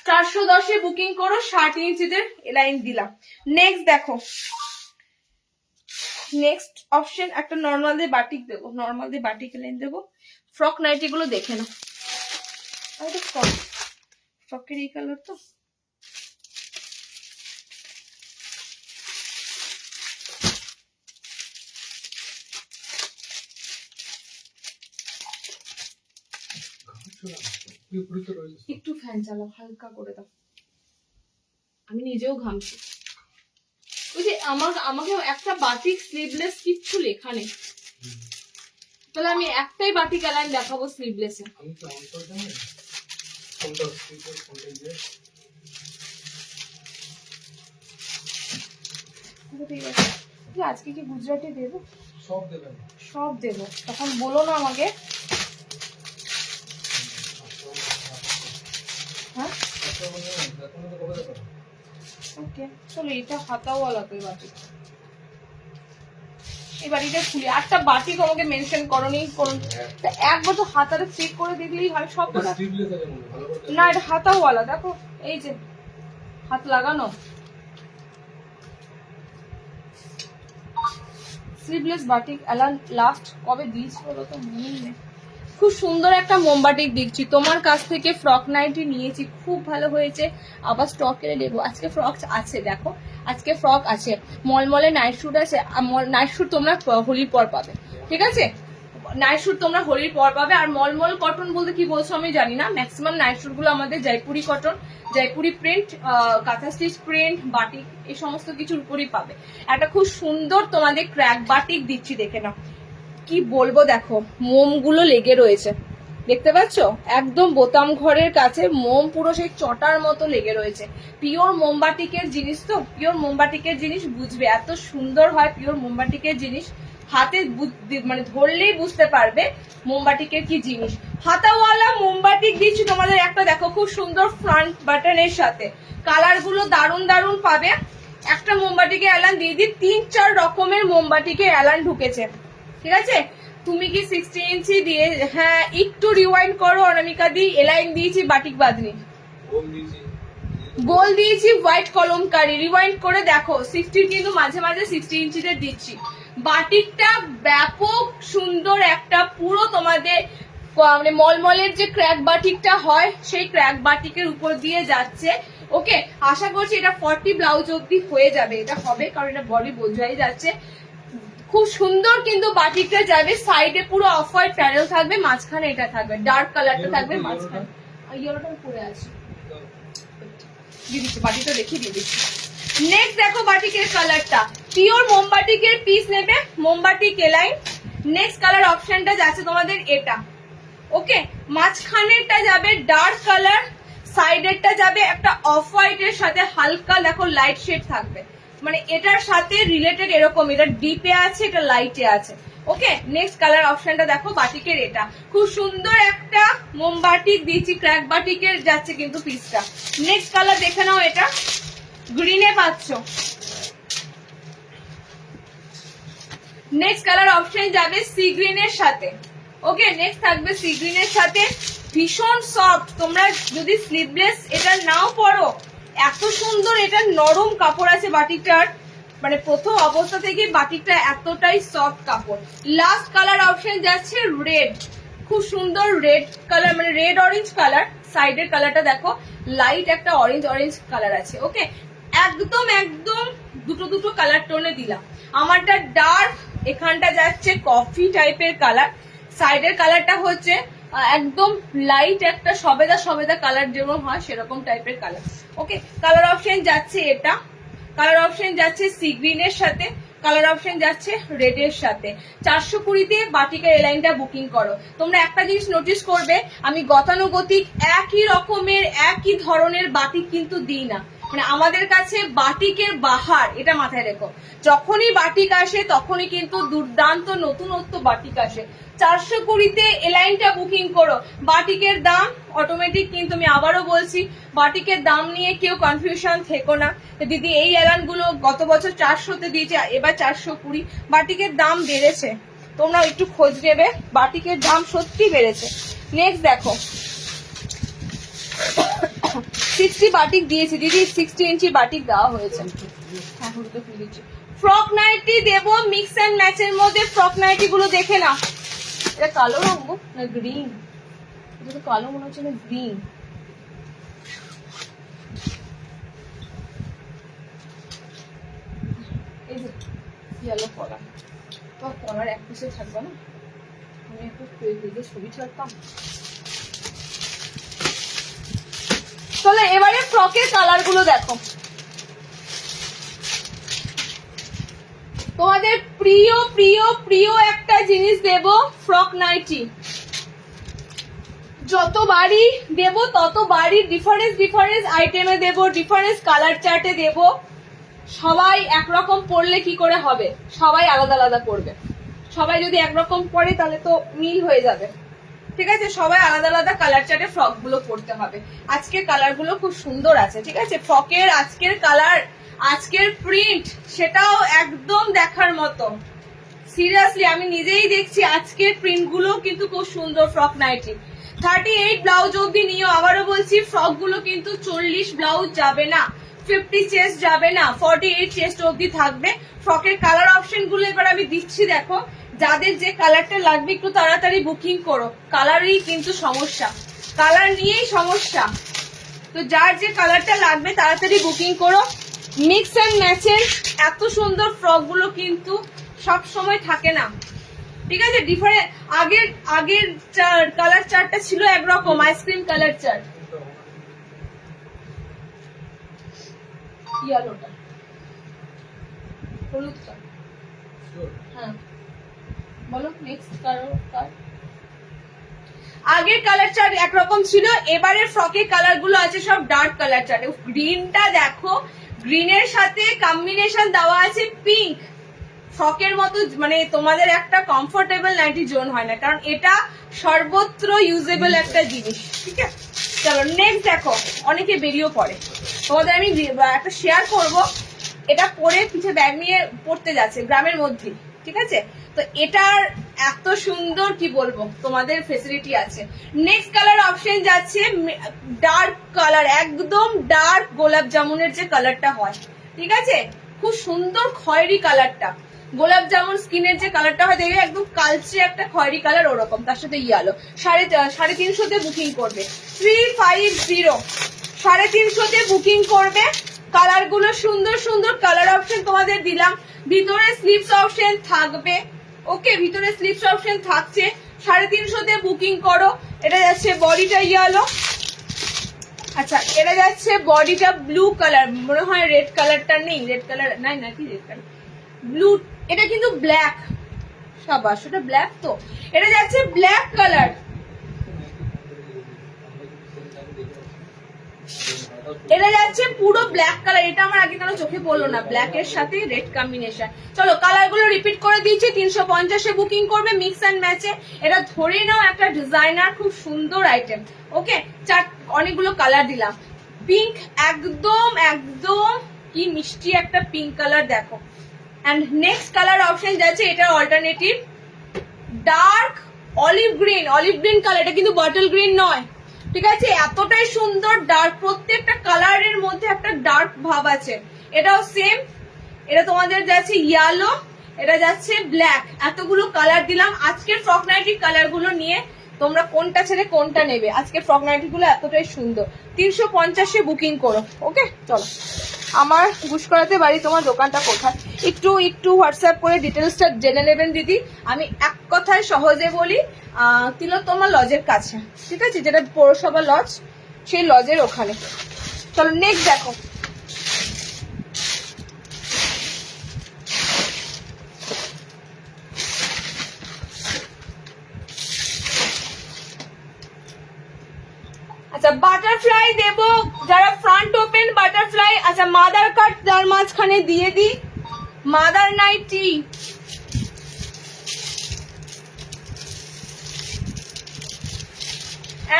410-এ বুকিং করো, 60 ইঞ্চিদের লাইন দিলাম। নেক্সট দেখো, নেক্সট অপশন একটা নর্মাল দিয়ে বাটিক দেবো, নর্মাল দিয়ে বাটিক লাইন দেবো। ফ্রক নাইটি গুলো দেখে নাও, ফ্রকের এই কালার তো একটু ফ্যান চালাও, হালকা করে দাও, আমি নিজেও ঘামছি। ওই যে আমাকে একটা বাটিক স্লিভলেস কিচ্ছু লেখা নেই, তাহলে আমি একটাই বাটিক লাইন দেখাবো স্লিভলেসে। আজকে কি গুজরাটি দেবো? সব দেবো, তখন বলো না আমাকে। হ্যাঁ, ওকে, চলো এটা হাতাওয়ালা তো বাটি, এই বাটিটা খুলি। একটা বাটিক আমাকে মেনশন করনি, একবার তো হাতাটা চেক করে দেখলেই হয় সব। না, এটা হাতাওয়ালা, দেখো এই যে হাত লাগানো স্লিভলেস বাটিক এলান লাস্ট কবে দিয়েছি বলো তো, মনে নেই। খুব সুন্দর একটা মোমবাটিক দেখছি, তোমার কাছ থেকে ফ্রক নাইটি নিয়েছি, খুব ভালো হয়েছে, আবার স্টকে নেবো। আজকে ফ্রক আছে, দেখো আজকে ফ্রক আছে, মলমলে নাইট শুট আছে, নাইট শুট তোমরা হোলির পর পাবে, ঠিক আছে। নাইট শুট তোমরা হোলির পর পাবে। আর মলমল কটন বলতে কি বলছো আমি জানি না, ম্যাক্সিমাম নাইট শুট গুলো আমাদের জয়পুরি কটন, জয়পুরি প্রিন্ট, কাঁথা স্টিচ প্রিন্ট, বাটিক এই সমস্ত কিছুর উপরই পাবে। একটা খুব সুন্দর তোমাদের ক্র্যাক বাটিক দিচ্ছি, দেখে নাও কি বলবো। দেখো মোমগুলো লেগে রয়েছে, দেখতে পাচ্ছ একদম বোতাম ঘরের কাছে মোম পুরো সেই চটার মতো লেগে রয়েছে। পিওর মোমবাটিকের জিনিস তো, পিওর মোমবাটিকের জিনিস বুঝবে, এত সুন্দর হয় পিওর মোমবাটিকের জিনিস। হাতে মানে ধরলেই বুঝতে পারবে মোমবাটিকের কি জিনিস। হাতাওয়ালা মোমবাটিক দিচ্ছি তোমাদের একটা, দেখো খুব সুন্দর ফ্রন্ট বাটনের সাথে। কালার গুলো দারুণ দারুণ পাবে। একটা মোমবাটিকে অ্যালান দিয়ে দিই, 3-4 রকমের মোমবাটিকে অ্যালান ঢুকেছে, ঠিক আছে। তুমি কি 60 ইঞ্চি দিয়ে, হ্যাঁ একটু রিওয়াইন্ড করো অনামিকা দি। এলাইন দিয়েছি বাটিক বাদনি, গোল দিয়েছি হোয়াইট কলমকারি, রিওয়াইন্ড করে দেখো 60 কিন্তু মাঝে মাঝে 60 ইঞ্চিতে দিচ্ছি। বাটিকটা ব্যাপক সুন্দর একটা, পুরো তোমাদের মানে মলমলের যে ক্র্যাক বাটিকটা হয় সেই ক্র্যাক বাটিকের উপর দিয়ে যাচ্ছে। ওকে, আশা করছি এটা 40 ব্লাউজ অব্দি হয়ে যাবে, এটা হবে কারণ এটা বডি বোঝাই যাচ্ছে। খুব সুন্দর কিন্তু বাটিকটা যাবে। সাইডে পুরো অফ হোয়াইট প্যানেল থাকবে, মাঝখানে এটা থাকবে ডার্ক কালারটা থাকবে মাঝখানে। ইয়েলোটা পরে আছে, দিয়ে দিচ্ছি বাটিটা রেখে দিয়ে দিচ্ছি। নেক্সট দেখো বাটিকের কালারটা, পিওর মোমবাটিকের পিস নেবে, মোমবাটিক এলাইন। নেক্সট কালার অপশনটা যাচ্ছে তোমাদের এটা। ওকে, মাঝখানেরটা যাবে ডার্ক কালার, সাইডেরটা যাবে একটা অফ হোয়াইটের সাথে হালকা দেখো লাইট শেড থাকবে, মানে এটার সাথে রিলেটেড এরকম, এটা ডিপে আছে এটা লাইটে আছে। ওকে, নেক্সট কালার অপশনটা দেখো বাটিকের এটা, খুব সুন্দর একটা মোমবাটিক দিয়েছি, ক্র্যাক বাটিকের যাচ্ছে কিন্তু পিসটা। নেক্সট কালার দেখে নাও, এটা গ্রিনে পাচ্ছ। নেক্সট কালার অপশন যাবে সি গ্রিনের সাথে। ওকে, নেক্সট থাকবে সি গ্রিনের সাথে, ভীষণ সফট। তোমরা যদি স্লিভলেস এটা নাও পরো, এত সুন্দর এটা নরম কাপড় আছে বাটিকটার, মানে প্রথম অবস্থা থেকে বাটিকটা এতটাই সফট কাপড়। লাস্ট কালার অপশন যাচ্ছে রেড, খুব সুন্দর রেড কালার, মানে রেড অরেঞ্জ কালার। সাইডের কালারটা দেখো লাইট একটা অরেঞ্জ অরেঞ্জ কালার আছে। ওকে, একদম একদম দুটো দুটো কালার টোনে দিলাম। আমারটা ডার্ক, এখানটা যাচ্ছে কফি টাইপের কালার, সাইডের কালারটা হচ্ছে একদম লাইট একটা সবেদা সবেদা কালার যেরকম হয় সেরকম টাইপের কালার। ওকে, কালার অপশন যাচ্ছে এটা, কালার অপশন যাচ্ছে সি গ্রিনের সাথে, কালার অপশন যাচ্ছে রেড এর সাথে। 420-তে বাটিকের এলাইনটা বুকিং করো। তোমরা একটা জিনিস নোটিস করবে, আমি গতানুগতিক একই রকমের একই ধরনের বাটিক কিন্তু দিই না, মানে আমাদের কাছে বাটিকের বাহার, এটা মাথায় রেখো। যখনই বাটিক আসে তখনই কিন্তু দুর্দান্ত নতুনত্ব বাটিক আসে। 420-তে এলাইনটা বুকিং করো। বাটিকের দাম অটোমেটিক, কিন্তু আমি আবারও বলছি বাটিকের দাম নিয়ে কেউ কনফিউশন থেকো না। দিদি এই এলান গুলো গত বছর 400-তে দিয়েছে, এবার 420। বাটিকের দাম বেড়েছে, তোমরা একটু খোঁজ নেবে, বাটিকের দাম সত্যি বেড়েছে। নেক্সট দেখো 60 বাটিক দিয়েছি দিদি, 60 ইঞ্চি বাটিক দেওয়া হয়েছে। ফ্রক নাইটি দেবো মিক্স এন্ড ম্যাচের মধ্যে। ফ্রক নাইটি গুলো দেখে না, এটা কালো রঙ না গ্রিন, এটা তো কালো মনে হচ্ছে না গ্রিন। এই যে ইয়েলো কলার, তো কলার এক পিসে থাকবে না, আমি একটু পেজে ছবি ছাড়তাম। চলো এবারে ফ্রকের কালার গুলো দেখো। তোমাদের প্রিয় প্রিয় প্রিয় একটা জিনিস দেব, ফ্রক নাইটি। যতবারই দেব ততবারই ডিফারেন্স ডিফারেন্স আইটেমে দেব, ডিফারেন্স কালার চার্টে দেব। সবাই একরকম পরলে কি করে হবে, সবাই আলাদা আলাদা পরবে। সবাই যদি একরকম পরে তাহলে তো মিল হয়ে যাবে, ঠিক আছে। সবাই আলাদা আলাদা কালার চার্টে ফ্রক গুলো পরতে হবে। আজকের কালার গুলো খুব সুন্দর আছে, ঠিক আছে। ফ্রকের আজকের কালার, আজকের প্রিন্ট, সেটাও একদম দেখার মতো। সিরিয়াসলি আমি নিজেই দেখছি আজকের প্রিন্ট গুলো কিন্তু খুব সুন্দর। ফ্রক নাইটি 38 ব্লাউজ অব্দি নিও। আবারও বলছি ফ্রক গুলো কিন্তু 40 ব্লাউজ যাবে না, 50 চেস্ট যাবে না, 48 চেস্ট অব্দি থাকবে। ফ্রকের কালার অপশন গুলো এবার আমি দিচ্ছি, দেখো। যাদের যে কালারটা লাগবে একটু তাড়াতাড়ি বুকিং করো, কালারই কিন্তু সমস্যা, কালার নিয়েই সমস্যা। তো যার যে কালারটা লাগবে তাড়াতাড়ি বুকিং করো। মিক্স এন্ড ম্যাচের এত সুন্দর ফ্রক গুলো কিন্তু সব সময় থাকে না, ঠিক আছে, ডিফারেন্ট। আগের আগের কালার চার্টটা ছিল একরকম, আইসক্রিম কালার চার্ট। ইয়েলোটা, হলুদটা। হ্যাঁ বলো নেক্সট কালার। আগের কালার চার্ট একরকম ছিল, এবারে ফ্রকের কালার গুলো আছে সব ডার্ক কালার চার্ট। গ্রিনটা দেখো, গ্রিনের সাথে কম্বিনেশন দেওয়া আছে পিঙ্ক। ফ্রকের মতো মানে তোমাদের একটা কমফোর্টেবল নাইটি জোন হয় না, কারণ এটা সর্বত্র ইউজেবল একটা জিনিস। ঠিক আছে, চলো নেক্সট দেখো। অনেকে বেরিয়েও পড়ে, তোমাদের আমি একটা শেয়ার করব। এটা পরে পিঠে ব্যাগ নিয়ে পড়তে যাচ্ছে গ্রামের মধ্যে। ঠিক আছে, তো এটার এত সুন্দর কি বলবো, তোমাদের ফেসিলিটি আছে। নেক্সট কালার অপশন যাচ্ছে ডার্ক কালার, একদম ডার্ক গোলাপ জামুনের যে কালারটা হয়। ঠিক আছে, খুব সুন্দর খয়েরি কালারটা, গোলাপ জামুন স্কিনের যে কালারটা হয় দেখবে একদম কালচে একটা খয়েরি কালার, ওরকম। তার সাথে ইয়ালো। 350 বুকিং করবে, 350 350 বুকিং করবে। কালার গুলো সুন্দর সুন্দর কালার অপশন তোমাদের দিলাম। ভিতরে স্লিভস অপশন থাকবে। ওকে, ভিতরে স্লিভস অপশন থাকছে। 350 বুকিং করো। এটা যাচ্ছে বডিটা ইয়েলো। আচ্ছা, এটা যাচ্ছে বডিটা ব্লু কালার, মনে হয় রেড কালারটা নেই। রেড কালার নাই নাকি, রেড কালার ব্লু। এটা কিন্তু ব্ল্যাক, সাবাস, এটা ব্ল্যাক। তো এটা যাচ্ছে ব্ল্যাক কালার। এটা যাচ্ছে পুরো ব্ল্যাক কালার। এটা আমার আগে কেন চোখে পড়লো না, ব্ল্যাক এর সাথে রেড কম্বিনেশন। চলো কালার গুলো রিপিট করে দিচ্ছি। 350 বুকিং করবে মিক্স অ্যান্ড ম্যাচে। এটা ধরে নাও একটা ডিজাইনার খুব সুন্দর আইটেম। ওকে, অনেকগুলো কালার দিলাম। পিঙ্ক, একদম একদম কি মিষ্টি একটা পিঙ্ক কালার দেখো। এন্ড নেক্সট কালার অপশন যাচ্ছে, এটা alternative dark olive green. Olive green colour, এটা কিন্তু বটল গ্রিন নয়। ঠিক আছে, এতটাই সুন্দর ডার্ক, প্রত্যেকটা কালারের মধ্যে একটা ডার্ক ভাব আছে। এটাও সেম, এটা তোমাদের যাচ্ছে ইয়েলো, এটা যাচ্ছে ব্ল্যাক। এতগুলো কালার দিলাম। আজকের ফ্রক নাইটির কালার গুলো নিয়ে তোমরা কোনটা ছেড়ে কোনটা নেবে। আজকের ফ্রক নাইটি গুলো এতটাই সুন্দর। 350 বুকিং করো। ওকে, চলো। আমার গুসকরাতে বাড়ি, তোমার দোকানটা কোথায় একটু হোয়াটসঅ্যাপ করে ডিটেলসটা জেনে নেবেন দিদি। আমি এক কথায় সহজে বলি, তিলোত্তমা লজের কাছে। ঠিক আছে, যেটা পৌরসভা লজ, সেই লজের ওখানে। চলো নেক্সট দেখো। আচ্ছা, বাটারফ্লাই দেবো, যারা ফ্রন্ট ওপেন বাটারফ্লাই। আচ্ছা, মাদার কাট তার মাঝখানে দিয়ে দিই, মাদার নাইটি।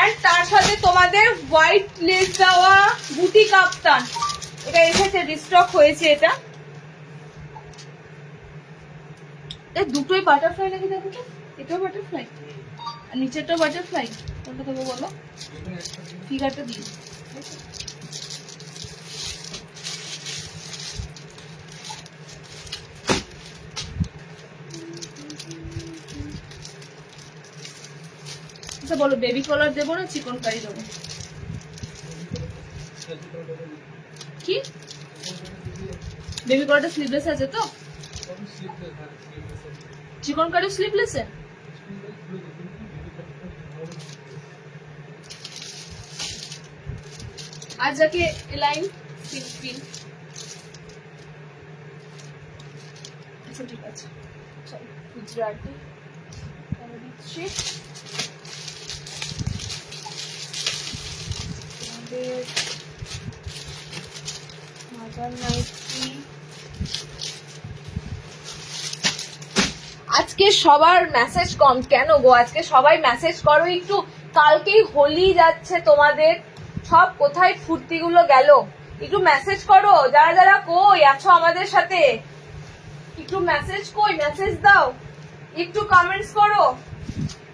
এন্ড তার সাথে তোমাদের হোয়াইট লেস দেওয়া বুটি কাপ্তান। এটা এসেছে, রিস্টক হয়েছে। এটা দুটোই বাটারফ্লাই নাকি, দেখো তো। এটাও বাটারফ্লাই আর নিচেরটাও বাটারফ্লাই। কোনটা দেবো বলো, ফিগারটা দিই। আচ্ছা বলো, বেবি কলার দেবো না চিকন কারি দেবো? কি বেবি কলারটা স্লিভলেস আছে তো? চিকন কারি স্লিভলেস এ? আজ যাকে এলাইন পিন। আচ্ছা ঠিক আছে, চলো গুজরাটি দিচ্ছি। আজকে সবার মেসেজ কম কেন গো? আজকে সবাই মেসেজ করো একটু। কালকেই হোলি যাচ্ছে তোমাদের, সব কোথায় ফুর্তি গুলো গেল? একটু মেসেজ করো। যারা যারা কই আছো আমাদের সাথে, একটু মেসেজ মেসেজ দাও, একটু কমেন্টস করো।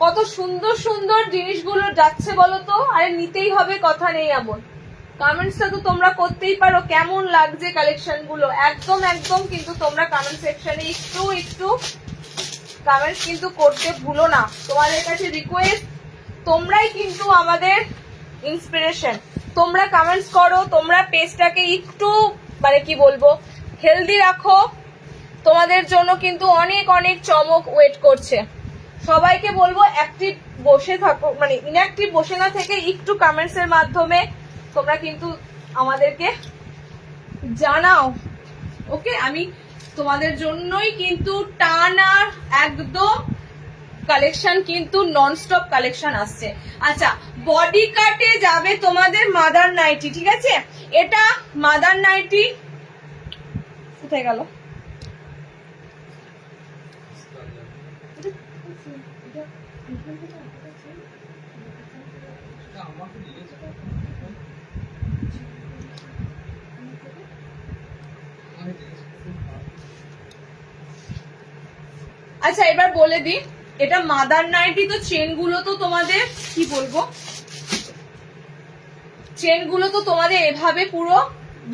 কত সুন্দর সুন্দর জিনিসগুলো যাচ্ছে বলো তো। আরে নিতেই হবে, কথা নেই এমন। কমেন্টসটা তো তোমরা করতেই পারো, কেমন লাগছে কালেকশন গুলো। একদম একদম কিন্তু তোমরা কমেন্ট সেকশনে একটু কমেন্টস কিন্তু করতে ভুলো না। তোমাদের কাছে রিকোয়েস্ট, তোমরাই কিন্তু আমাদের ইন্সপিরেশন। তোমরা কমেন্টস করো, তোমরা পেজটাকে একটু মানে কি বলবো হেলদি রাখো। তোমাদের জন্য কিন্তু অনেক অনেক চমক ওয়েট করছে। সবাইকে বলবো অ্যাক্টিভ বসে থাকো, মানে ইনঅ্যাক্টিভ বসে না থেকে একটু কমেন্টস এর মাধ্যমে তোমরা কিন্তু আমাদেরকে জানাও। ওকে, আমি তোমাদের জন্যই কিন্তু টানা একদম কালেকশন কিন্তু ননস্টপ কালেকশন আসছে। আচ্ছা, বডি কাটে যাবে তোমাদের মাদার নাইটি, ঠিক আছে? এটা মাদার নাইটি কোথায় গেল? আচ্ছা, এবার বলে দিই, এটা মাদার নাইটি, তো চেন গুলো তো তোমাদের কি বলবো, চেন গুলো তো তোমাদের এভাবে পুরো,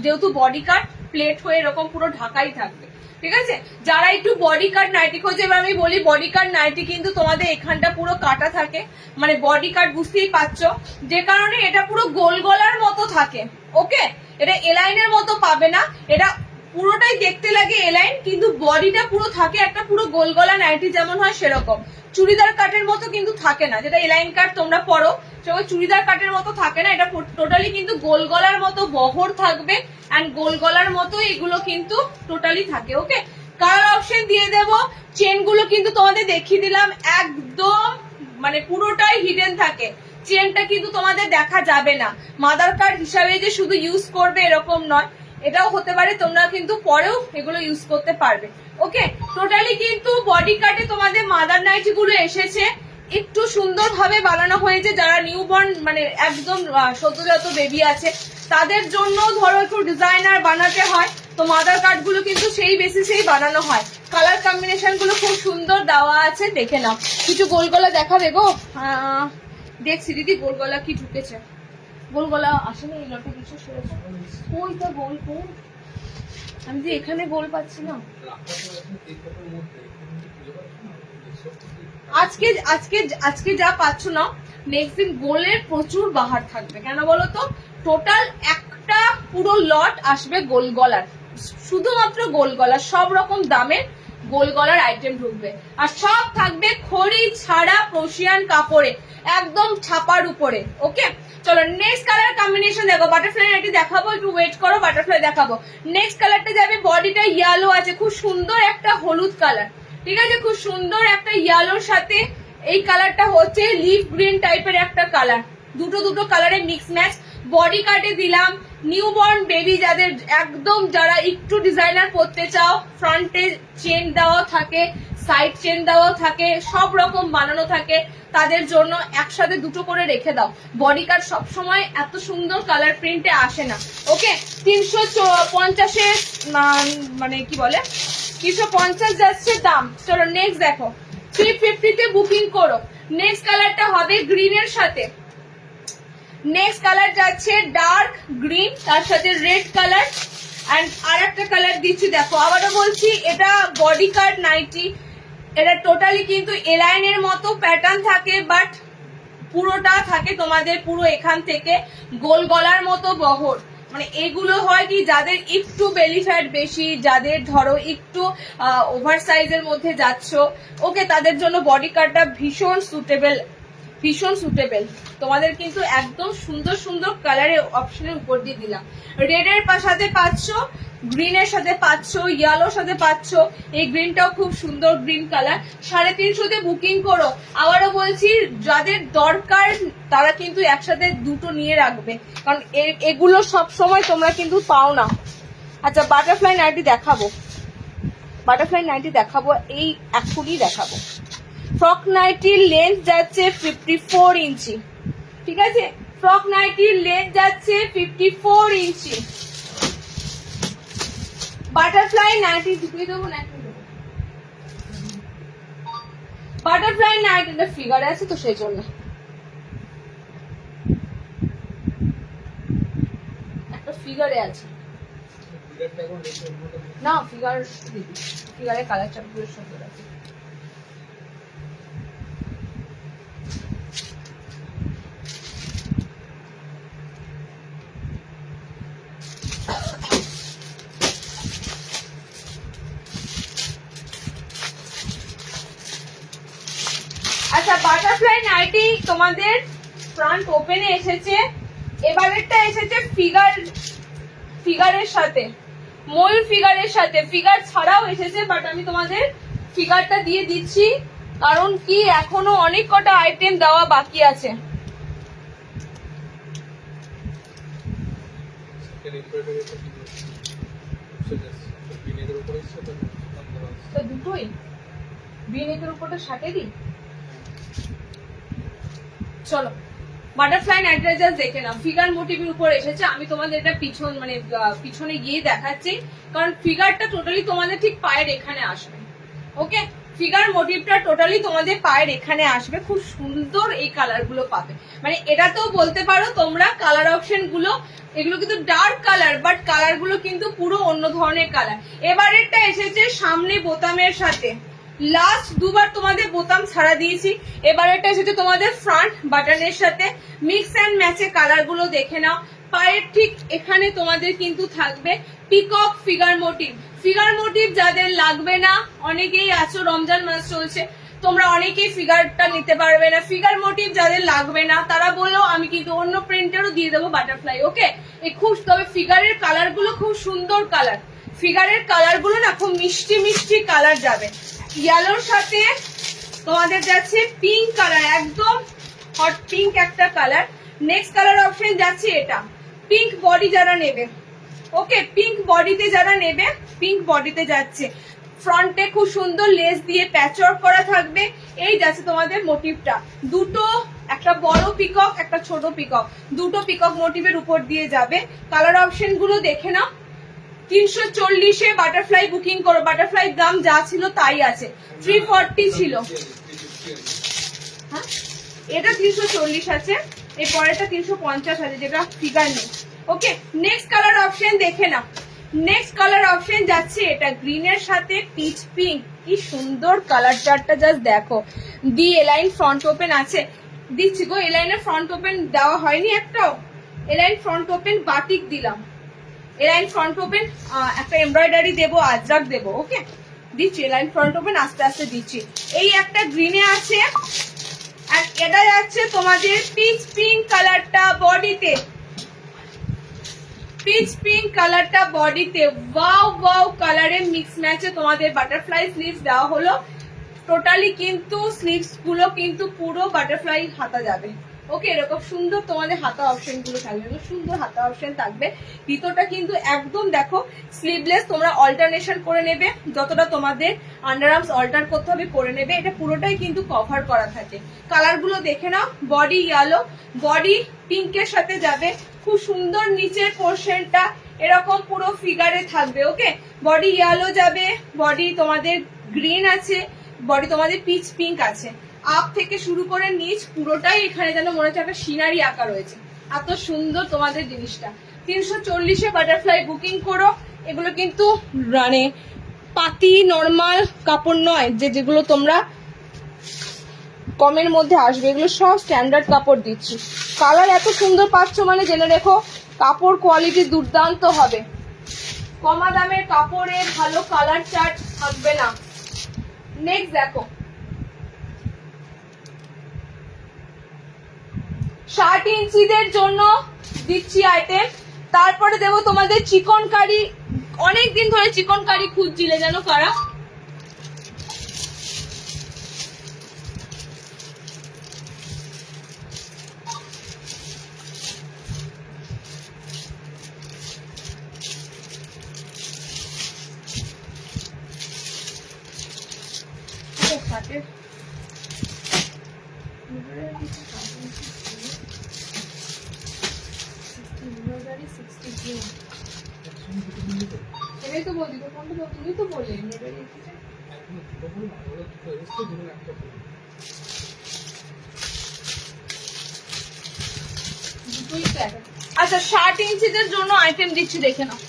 যেহেতু বডি কাট প্লেট হয়ে এরকম পুরো ঢাকাই থাকবে, ঠিক আছে? যারা একটু বডি কাট নাইটি খোঁজে, এবার আমি বলি বডি কাট নাইটি কিন্তু তোমাদের এখানটা পুরো কাটা থাকে, মানে বডি কাট বুঝতেই পারছো, যে কারণে এটা পুরো গোল গলার মতো থাকে। ওকে, এটা এলাইনের মতো পাবে না, এটা পুরোটাই দেখতে লাগে এলাইন, কিন্তু বডিটা পুরো থাকে একটা পুরো গোল গলা নাইটি যেমন হয় সেরকম। চুড়িদার কাটের মতো কিন্তু থাকে না, যেটা এলাইন কাট তোমরা পরো সেরকম চুড়িদার কাটের মতো থাকে না, এটা টোটালি কিন্তু গোল গলার মতো বহর থাকবে, এন্ড গোল গলার মতো এগুলো কিন্তু টোটালি থাকে। ওকে, কালার অপশন দিয়ে দেব, চেন গুলো কিন্তু তোমাদের দেখিয়ে দিলাম, একদম মানে পুরোটাই হিডেন থাকে, চেনটা কিন্তু তোমাদের দেখা যাবে না। মাদার কার্ড হিসাবে যে শুধু ইউজ করবে এরকম নয়, এটাও হতে পারে তোমরা কিন্তু পরেও এগুলো ইউজ করতে পারবে। ওকে, টোটালি কিন্তু বডি কাটে তোমাদের মাদার নাইটি গুলো এসেছে, একটু সুন্দর ভাবে বানানো হয়েছে। যারা নিউবর্ন মানে একদম সদ্যজাত বেবি আছে তাদের জন্য ধরো একটু ডিজাইনার বানাতে হয়, তো মাদার কার্ড গুলো কিন্তু সেই বেসিসেই বানানো হয়। কালার কম্বিনেশন গুলো খুব সুন্দর দেওয়া আছে, দেখে নাও। কিছু গোল গলা দেখাবে গো? দেখছি দিদি, গোল গলা কি ঢুকেছে? গোল গলা আসেনি এই লটে কিছু, ওই তো গোল কোন, আমি যে এখানে গোল পাচ্ছি না। আজকে আজকে আজকে যা পাচ্ছ না, নেক্সট দিন গোলের প্রচুর বাহার থাকবে। কেন বলো তো? টোটাল একটা পুরো লট আসবে গোল গলার, শুধুমাত্র গোল গলার, সব রকম দামের গোল গলার আইটেম ঢুকবে, আর সব থাকবে খড়ি ছাড়া প্রশিয়ান কাপড়ে, একদম ছাপার উপরে। ওকে, চলো নেক্সট কালার কম্বিনেশন দেখো। বাটারফ্লাই নাইটি দেখাবো, একটু ওয়েট করো, বাটারফ্লাই দেখাবো। নেক্সট কালারটা যাবে, বডিটা ইয়েলো আছে, খুব সুন্দর একটা হলুদ কালার, ঠিক আছে? খুব সুন্দর একটা ইয়েলোর সাথে এই কালারটা হচ্ছে লিফ গ্রিন টাইপের একটা কালার, দুটো দুটো কালারে মিক্স ম্যাচ। বডি কাটে দিলাম, নিউবর্ন বেবি যাদের একদম, যারা একটু ডিজাইনার করতে চাও, ফ্রন্টে চেন দেওয়া থাকে, সাইড চেন দেওয়া থাকে, সব রকম বানানো থাকে, তাদের জন্য একসাথে দুটো করে রেখে দাও। বডি কাট সবসময় এত সুন্দর কালার প্রিন্টে আসে না। ওকে, 350 মানে কি বলে 350 যাচ্ছে দাম। চলো নেক্সট দেখো, 350 বুকিং করো। নেক্সট কালারটা হবে গ্রিনের সাথে, নেক্সট কালার যাচ্ছে ডার্ক গ্রিন, তার সাথে রেড কালার, এন্ড আর একটা কালার দিচ্ছি দেখো। আবারও বলছি, এটা বডি কাট নাইটি, এটা টোটালি কিন্তু এলাইনের মতো প্যাটার্ন থাকে, বাট পুরোটা থাকে তোমাদের পুরো এখান থেকে গোল গলার মতো বহর। মানে এগুলো হয় কি, যাদের একটু বেলি ফ্যাট বেশি, যাদের ধরো একটু ওভার সাইজের মধ্যে যাচ্ছ, ওকে, তাদের জন্য বডি কাটটা ভীষণ সুটেবল, ভীষণ সুটেবল। তোমাদের কিন্তু একদম সুন্দর সুন্দর কালারের অপশনের উপর দিয়ে দিলাম। রেডের সাথে পাচ্ছ, গ্রিনের সাথে পাচ্ছ, ইয়েলোর সাথে পাচ্ছ, এই গ্রিনটাও খুব সুন্দর গ্রিন কালার। 350 বুকিং করো। আবারও বলছি, যাদের দরকার তারা কিন্তু একসাথে দুটো নিয়ে রাখবে, কারণ এগুলো সব সময় তোমরা কিন্তু পাও না। আচ্ছা, বাটারফ্লাই নাইটি দেখাবো, বাটারফ্লাই নাইটি দেখাবো, এই এখনই দেখাবো। ফ্রক নাইটির লেন্থ যাচ্ছে 54 ইঞ্চি, ঠিক আছে? ফ্রক নাইটির লেন্থ যাচ্ছে 54 ইঞ্চি। বাটারফ্লাই নাইটি ঢুকিয়ে দেবো না, বাটারফ্লাই নাইটিটা ফিগারে আছে তো সেই জন্য একটা ফিগারে আছে না, ফিগার ফিগারে কালারটা পুরো সুন্দর আছে। আচ্ছা বাটারফ্লাই নাইটি তোমাদের ফ্রন্ট ওপেনে এসেছে, এবারেরটা এসেছে ফিগারের সাথে, ময়ূর ফিগারের সাথে, ফিগার ছাড়াও এসেছে, বাট আমি তোমাদের ফিগারটা দিয়ে দিচ্ছি কারণ কি এখনো অনেক কটা আইটেম দেওয়া বাকি আছে। তো দুটোই বিনেকের উপরটা সাথে দিই। চলো বাটারফ্লাই নাইটটা জাস্ট দেখে নাও, ফিগার মোটিভের উপর এসেছে। আমি তোমাদের এটা পিছনে গিয়ে দেখাচ্ছি কারণ ফিগারটা টোটালি তোমাদের ঠিক পায়ের এখানে আসবে। ওকে, ফিগার মোটিভটা টোটালি তোমাদের পায়ের এখানে আসবে। খুব সুন্দর এই কালার গুলো পাবে, মানে এটাতেও বলতে পারো তোমরা কালার অপশন গুলো, এগুলো কিন্তু ডার্ক কালার বাট কালার গুলো কিন্তু পুরো অন্য ধরনের কালার। এবারেরটা এসেছে সামনে বোতামের সাথে, লাস্ট দুবার তোমাদের বোতাম ছাড়া দিয়েছি, এবারেরটা এসেছে তোমাদের ফ্রন্ট বাটনের সাথে। মিক্স অ্যান্ড ম্যাচে কালার গুলো দেখে নাও। পায়ের ঠিক এখানে তোমাদের কিন্তু থাকবে peacock figure motif. Figure motif যাদের লাগবে না, অনেকেই আছো রমজান মাস চলছে, তোমরা অনেকেই ফিগারটা নিতে পারবে না, ফিগার মোটিভ যাদের লাগবে না তারা বলো আমি কিন্তু অন্য প্রিন্টেরও দিয়ে দেবো বাটারফ্লাই। ওকে, এই খুব, তবে ফিগারের কালার গুলো খুব সুন্দর কালার, ফিগারের কালার গুলো না খুব মিষ্টি মিষ্টি কালার যাবে। ইয়েলোর সাথে তোমাদের যাচ্ছে পিঙ্ক কালার, একদম হট পিঙ্ক একটা কালার। নেক্সট কালার অপশন যাচ্ছে এটা পিঙ্ক বডি যারা নেবে, ওকে পিঙ্ক বডিতে যারা নেবে, পিঙ্ক বডিতে যাচ্ছে। ফ্রন্টে খুব সুন্দর লেস দিয়ে প্যাচওয়ার্ক করা থাকবে। এই যাচ্ছে তোমাদের মোটিভটা, দুটো, একটা বড় পিকক একটা ছোট পিকক, দুটো পিকক মোটিভের উপর দিয়ে যাবে। কালার অপশন গুলো দেখে নাও। 340-এ বাটারফ্লাই বুকিং করো, বাটারফ্লাই দাম যা ছিল তাই আছে, 340 ছিল। হ্যাঁ এটা 340 আছে, এই পরেরটা 350 আছে যেটা ফিগার নেই। ওকে, নেক্সট কালার অপশন দেখে নাও। নেক্সট কালার অপশন যাচ্ছে এটা গ্রিনের সাথে পিচ পিঙ্ক, কি সুন্দর কালার চার্টটা জাস্ট দেখো। দি এলাইন ফ্রন্ট ওপেন আছে, দিচ্ছি গো, এলাইনের ফ্রন্ট ওপেন দেওয়া হয়নি একটাও, এলাইন ফ্রন্ট ওপেন বাটিক দিলাম, এলাইন ফ্রন্ট ওপেন একটা এমব্রয়ডারি দেবো, আজরাক দেবো। ওকে দিচ্ছি, এলাইন ফ্রন্ট ওপেন আস্তে আস্তে দিচ্ছি। এই একটা গ্রিনে আছে, আর এটা যাচ্ছে তোমাদের পিচ পিঙ্ক কালারটা বডিতে, পিচ পিঙ্ক কালারটা বডিতে, ওয়াও ওয়াও কালারের মিক্স ম্যাচে তোমাদের বাটারফ্লাই স্লিভস দেওয়া হলো। টোটালি কিন্তু স্লিভস গুলো কিন্তু পুরো বাটারফ্লাই হাতা যাবে। ওকে, এরকম সুন্দর তোমাদের হাতা অপশন গুলো থাকবে, সুন্দর হাতা অপশন থাকবে। ভিতরটা কিন্তু একদম দেখো স্লিভলেস, তোমরা অল্টারনেশন করে নেবে, যতটা তোমাদের আন্ডার আর্মস অল্টার করতে হবে করে নেবে। এটা পুরোটাই কিন্তু কভার করা থাকে। কালার গুলো দেখে নাও, বডি ইয়েলো, বডি পিঙ্কের সাথে যাবে, খুব সুন্দর নিচের পোর্শনটা এরকম পুরো ফিগারে থাকবে। ওকে, বডি ইয়েলো যাবে, বডি তোমাদের গ্রিন আছে, বডি তোমাদের পিচ পিঙ্ক আছে। আপ থেকে শুরু করে নিচ পুরোটাই এখানে যেন মনে হচ্ছে একটা সিনারি আঁকা রয়েছে, এত সুন্দর তোমাদের জিনিসটা। 340-এ বাটারফ্লাই বুকিং করো। এগুলো কিন্তু মানে পাতি নর্মাল কাপড় নয়, যেগুলো তোমরা কমের মধ্যে আসবে, এগুলো সব স্ট্যান্ডার্ড কাপড় দিচ্ছি। কালার এত সুন্দর পাচ্ছ মানে জেনে রেখো কাপড় কোয়ালিটি দুর্দান্ত হবে। কমা দামের কাপড়ে ভালো কালার চার্ট থাকবে না। নেক্সট দেখো 60 ইঞ্চিদের জন্য দিচ্ছি আইটেম। তারপরে দেবো তোমাদের চিকন কারি, অনেকদিন ধরে চিকন কারি খুঁজছিলে জানো কারা, এটাই তো বলছি তো, কোনটা তো তুমি তো বললে আচ্ছা 60 ইঞ্চিদের জন্য আইটেম দিচ্ছি দেখে নাও।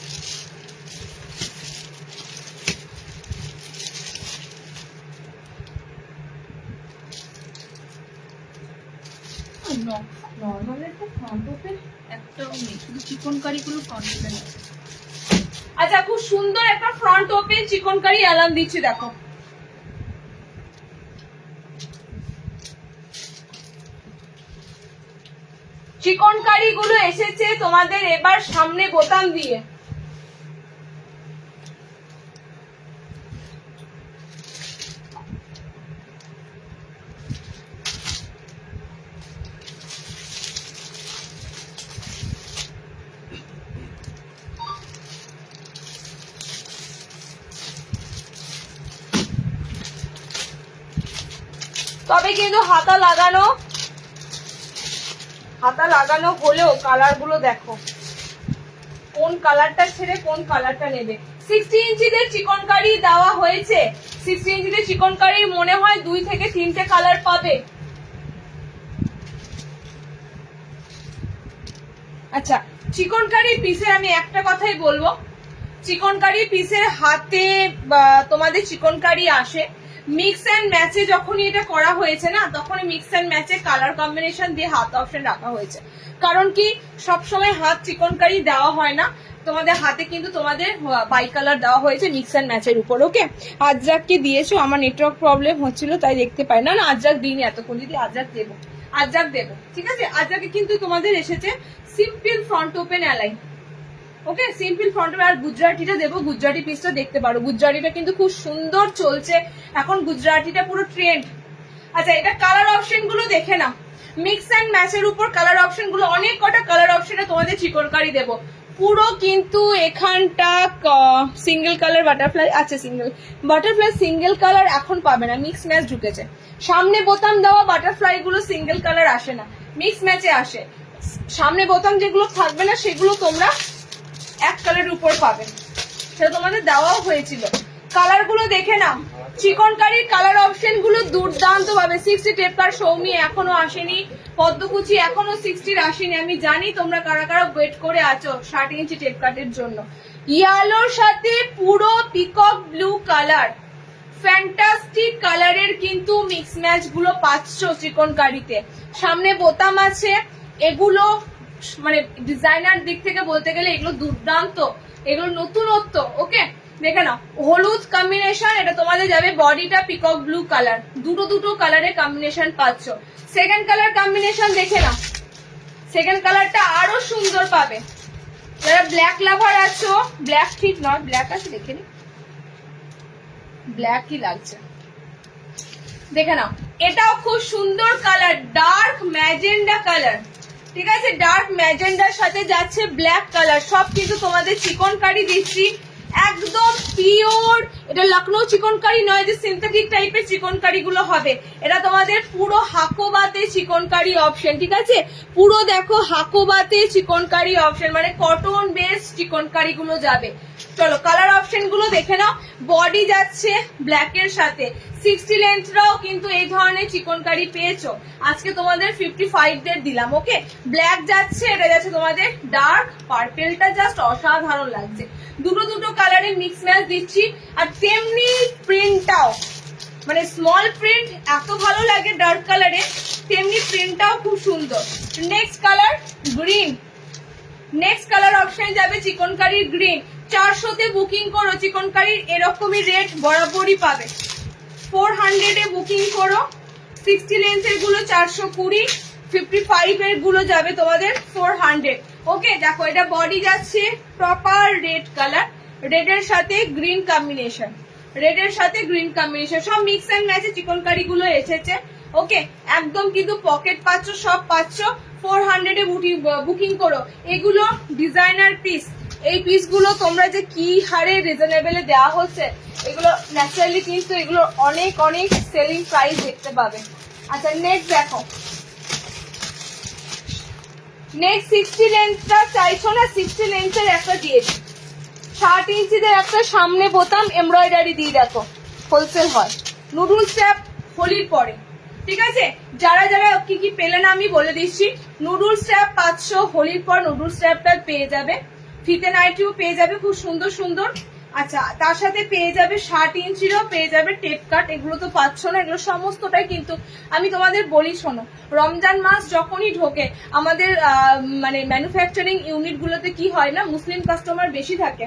নর্মাল একটা ফ্রন্ট ওপেন একটাও নেই, শুধু চিকন কারি গুলো ফ্রন্ট ওপেন আছে। আচ্ছা খুব সুন্দর একটা ফ্রন্ট ওপেন চিকন কারি অ্যালার্ম দিচ্ছি দেখো। চিকনকারি গুলো এসেছে তোমাদের এবার সামনে বোতাম দিয়ে। তবে কিন্তু হাতা লাগানো হলেও কালার গুলো দেখো, কোন কালারটা ছেড়ে কোন কালারটা নেবে। 60 ইঞ্চিদের চিকনকারি দেওয়া হয়েছে। 60 ইঞ্চিদের চিকনকারি মনে হয় 2 থেকে 3টে কালার পাবে। আচ্ছা, চিকনকারি পিসের আমি একটা কথাই বলবো, চিকনকারি পিসের হাতে তোমাদের চিকনকারি আসে মিক্স অ্যান্ড ম্যাচে। যখনই এটা করা হয়েছে না, তখন মিক্স অ্যান্ড ম্যাচে কালার কম্বিনেশন দিয়ে হাত অপশন রাখা হয়েছে। কারণ কি, সবসময় হাত চিকনকারি দেওয়া হয় না, তোমাদের হাতে কিন্তু তোমাদের বাই কালার দেওয়া হয়েছে মিক্স অ্যান্ড ম্যাচের উপর। ওকে, আজরাক কি দিয়েছো? আমার নেটওয়ার্ক প্রবলেম হচ্ছিল তাই দেখতে পাই না। আজরাক দিইনি এতক্ষণ, যদি আজরাক দেবো ঠিক আছে। আজরাকে কিন্তু তোমাদের এসেছে সিম্পল ফ্রন্ট ওপেন অ্যালাইন। ওকে, সিম্পল ফ্রন্ট ওপেন। আর গুজরাটিটা দেবো, গুজরাটি পিসটা দেখতে পারো। গুজরাটিটা কিন্তু খুব সুন্দর চলছে এখন, গুজরাটিটা পুরো ট্রেন্ড। আচ্ছা, এটা কালার অপশন গুলো দেখে নাও। মিক্স অ্যান্ড ম্যাচের উপর কালার অপশন গুলো, অনেক কটা কালার অপশনে তোমাদের চিকনকারি দেবো। পুরো কিন্তু এখানটা সিঙ্গেল কালার বাটারফ্লাই আছে, সিঙ্গেল কালার এখন পাবে না, মিক্স ম্যাচ ঢুকেছে। সামনে বোতাম দেওয়া বাটারফ্লাই গুলো সিঙ্গেল কালার আসে না, মিক্স ম্যাচে আসে। সামনে বোতাম যেগুলো থাকবে না সেগুলো তোমরা এক কালারের উপর পাবে, সেটা তোমাদের দেওয়াও হয়েছিল। কালার গুলো দেখে নাও, চিকনকারির কালার অপশন গুলো দুর্দান্ত ভাবে। 60 টেপকার সৌমি এখনো আসেনি, পদ্মকুচি এখনো 60 আসেনি। আমি জানি তোমরা কারা কারা ওয়েট করে আছো 60 ইঞ্চি টেপকাটের জন্য। ইয়ালোর সাথে পুরো পিকক ব্লু কালার, ফ্যান্টাস্টিক কালারের কিন্তু মিক্স ম্যাচ গুলো পাচ্ছ চিকনকারিতে। সামনে বোতাম আছে, এগুলো মানে ডিজাইনার দিক থেকে বলতে গেলে এগুলো দুর্দান্ত, এগুলো নতুনত্ব। ওকে, দেখে নাও, হলুদ কম্বিনেশন, এটা তোমাদের যাবে বডিটা পিকক ব্লু কালার, দুটো কালারের কম্বিনেশন পাচ্ছ। সেকেন্ড কালার কম্বিনেশন দেখে নাও, সেকেন্ড কালারটা আরো সুন্দর পাবে। যারা ব্ল্যাক লাভার আছো, ব্ল্যাক ঠিক নয়, ব্ল্যাক আছে দেখে নি, ব্ল্যাক কি লাগছে দেখে নাও। এটাও খুব সুন্দর কালার, ডার্ক ম্যাজেন্ডা কালার। ঠিক আছে, ডার্ক ম্যাজেন্ডার সাথে যাচ্ছে ব্ল্যাক কালার। সব কিন্তু তোমাদের চিকনকারি দিচ্ছি, একদম পিওর। এটা লখনৌ চিকনকারি নয় যে সিনথেটিক টাইপের চিকনকারি গুলো হবে, এটা তোমাদের পুরো হাকোবাতে চিকনকারি অপশন। ঠিক আছে, পুরো দেখো হাকোবাতে চিকনকারি অপশন, মানে কটন বেস চিকনকারি গুলো যাবে। চলো কালার অপশন গুলো দেখে নাও। বডি যাচ্ছে ব্ল্যাক এর সাথে, 60 লেন্থরাও কিন্তু এই ধরনের চিকনকারি পেয়েছো। আজকে তোমাদের 55 দের দিলাম। ওকে, ব্ল্যাক যাচ্ছে, এটা যাচ্ছে তোমাদের ডার্ক পার্পেলটা, জাস্ট অসাধারণ লাগছে। দুটো কালারে মিক্স ম্যাচ দিচ্ছি। আর তেমনি প্রিন্টটাও, মানে স্মল প্রিন্ট এত ভালো লাগে ডার্ক কালারে, তেমনি প্রিন্টটাও খুব সুন্দর। Next colour green, next colour option যাবে চিকনকারির গ্রিন। 400-তে বুকিং করো, চিকনকারির এরকমই রেট বরাবরই পাবে। 400 এ বুকিং করো। 60 লেন্থের গুলো 420, 55 এর গুলো যাবে তোমাদের 400। ওকে, দেখো এটা বডি যাচ্ছে প্রপার রেড কালার, রেড এর সাথে গ্রিন কম্বিনেশন, রেড এর সাথে গ্রিন কম্বিনেশন, সব মিক্স এন্ড ম্যাচে চিকনকারি গুলো এসেছে। ওকে, একদম কিন্তু পকেট পাচ্ছ, সব পাচ্ছ। 400 এ বুকিং করো। এগুলো ডিজাইনার পিস, এই পিসগুলো তোমরা যে কি হারে রিজনেবলে দেওয়া হচ্ছে, এগুলো ন্যাচারালি কিন্তু এগুলো অনেক অনেক সেলিং প্রাইস দেখতে পাবে। আচ্ছা, নেক্সট দেখো, নেক্সট 60 লেন্থটা চাইছো না, 60 লেন্থের একটা দিয়েছি। 60 ইঞ্চিদের একটা সামনে বোতাম এমব্রয়ডারি দিয়ে দেখো, হোলসেল হয়। নুডল স্ট্র্যাপ হোলির পরে। ঠিক আছে, যারা যারা কি কি পেলে না আমি বলে দিচ্ছি। নুডল স্ট্র্যাপ 500, হোলির পর নুডল স্ট্র্যাপটা পেয়ে যাবে। ফিতে নাইটিও পেয়ে যাবে খুব সুন্দর সুন্দর। আচ্ছা, তার সাথে পেয়ে যাবে 60 ইঞ্চিরও পেয়ে যাবে টেপ কাট। এগুলো তো পাচ্ছ না, এগুলো সমস্তটাই কিন্তু আমি তোমাদের বলি শোনো, রমজান মাস যখনই ঢোকে আমাদের মানে ম্যানুফ্যাকচারিং ইউনিট গুলোতে কি হয় না, মুসলিম কাস্টমার বেশি থাকে,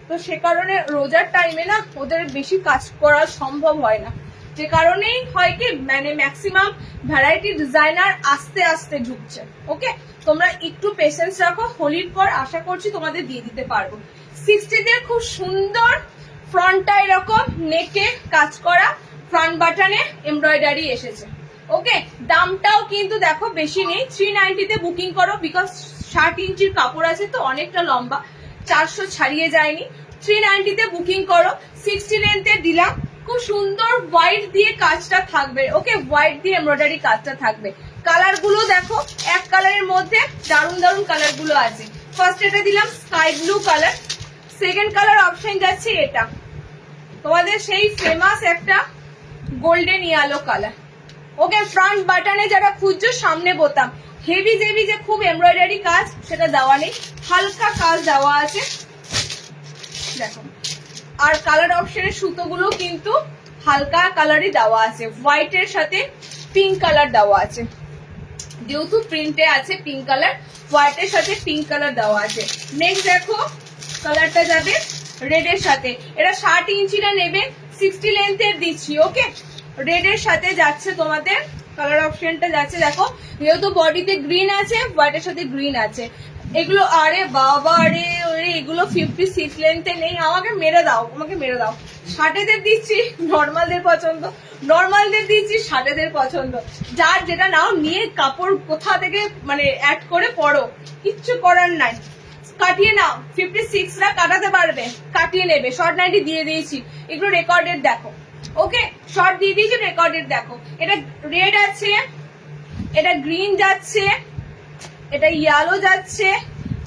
তো সে কারণে রোজার টাইমে না ওদের বেশি কাজ করা সম্ভব হয় না। যে কারণেই হয় কি মানে ম্যাক্সিমাম ভ্যারাইটি ডিজাইনার আস্তে আস্তে ঢুকছে। ওকে, তোমরা একটু পেশেন্স রাখো, হোলির পর আশা করছি তোমাদের দিয়ে দিতে পারবো। 60 দের খুব সুন্দর ফ্রন্টটা এরকম নেকে কাজ করা, ফ্রন্ট বাটনে এমব্রয়ডারি এসেছে। ওকে, দামটাও কিন্তু দেখো বেশি নেই, 390 তে বুকিং করো, বিকজ 60 ইঞ্চির কাপড় আছে তো অনেকটা লম্বা, 400 ছাড়িয়ে যায়নি। 390 তে বুকিং করো। 60 লেন্থে দিলাম, খুব সুন্দর হোয়াইট দিয়ে কাজটা থাকবে। ওকে, হোয়াইট দিয়ে এমব্রয়ডারি কাজটা থাকবে। কালার গুলো দেখো, এক কালারের মধ্যে দারুন দারুন কালার গুলো আছে। ফার্স্ট এটা দিলাম sky blue colour, second colour option যাচ্ছে এটা তোমাদের সেই ফেমাস একটা গোল্ডেন ইয়েলো কালার। ওকে, ফ্রন্ট বাটনে যারা খুঁজছো সামনে বোতাম, হেভি জেভি যে খুব এমব্রয়ডারি কাজ সেটা দেওয়া নেই, হালকা কাজ দেওয়া আছে দেখো। আর কালার অপশনের সুতোগুলো কিন্তু হালকা কালারই দেওয়া আছে, হোয়াইটের সাথে পিঙ্ক কালার দেওয়া আছে, যেহেতু প্রিন্টে আছে পিঙ্ক কালার, হোয়াইটের সাথে পিঙ্ক কালার দেওয়া আছে। নেক্সট দেখো কালারটা যাবে রেড এর সাথে, এটা 60 ইঞ্চিটা নেবে, 60 লেন্থের দিচ্ছি। ওকে, রেড এর সাথে যাচ্ছে তোমাদের কালার অপশনটা যাচ্ছে দেখো, যেহেতু বডিতে গ্রিন আছে, হোয়াইটের সাথে গ্রিন আছে। এগুলো আরে বাবা রে, এগুলো 56 লেন্থে নেই, আমাকে মেরে দাও, আমাকে মেরে দাও। 60 দিচ্ছি, নর্মালদের পছন্দ, নর্মালদের দিচ্ছি 60 পছন্দ। যার যেটা নাও নিয়ে কাপড় কোথা থেকে মানে অ্যাড করে পরো, কিচ্ছু করার নাই। কাটিয়ে নাও, 56রা কাটাতে পারবে, কাটিয়ে নেবে। শর্ট নাইটি দিয়ে দিয়েছি, এগুলো রেকর্ডেড দেখো। ওকে, শর্ট দিয়ে দিয়েছি, রেকর্ডেড দেখো। এটা রেড আছে, এটা গ্রিন যাচ্ছে, এটা ইয়েলো যাচ্ছে,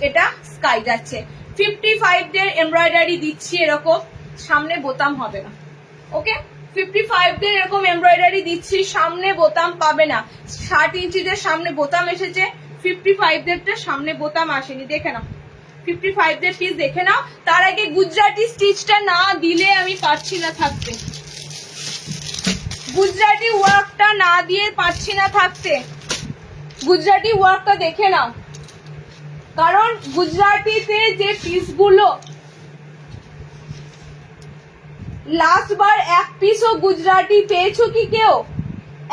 এটা স্কাই যাচ্ছে। 55 দের এমব্রয়ডারি দিচ্ছি এরকম, সামনে বোতাম হবে না। ওকে, 55 দের এরকম এমব্রয়ডারি দিচ্ছি, সামনে বোতাম পাবে না। 60 ইঞ্চিদের সামনে বোতাম এসেছে, 55 দেরটা সামনে বোতাম আসেনি, দেখে নাও। 55 দের পিস দেখে নাও। তার আগে গুজরাটি স্টিচটা না দিলে আমি পারছি না থাকতে, গুজরাটি ওয়ার্কটা না দিয়ে পারছি না থাকতে। গুজরাটি ওয়ার্কটা দেখে নাও, কারণ গুজরাটিতে যে পিসগুলো লাস্ট বার এক পিসও গুজরাটি পেয়েছো কি কেউ?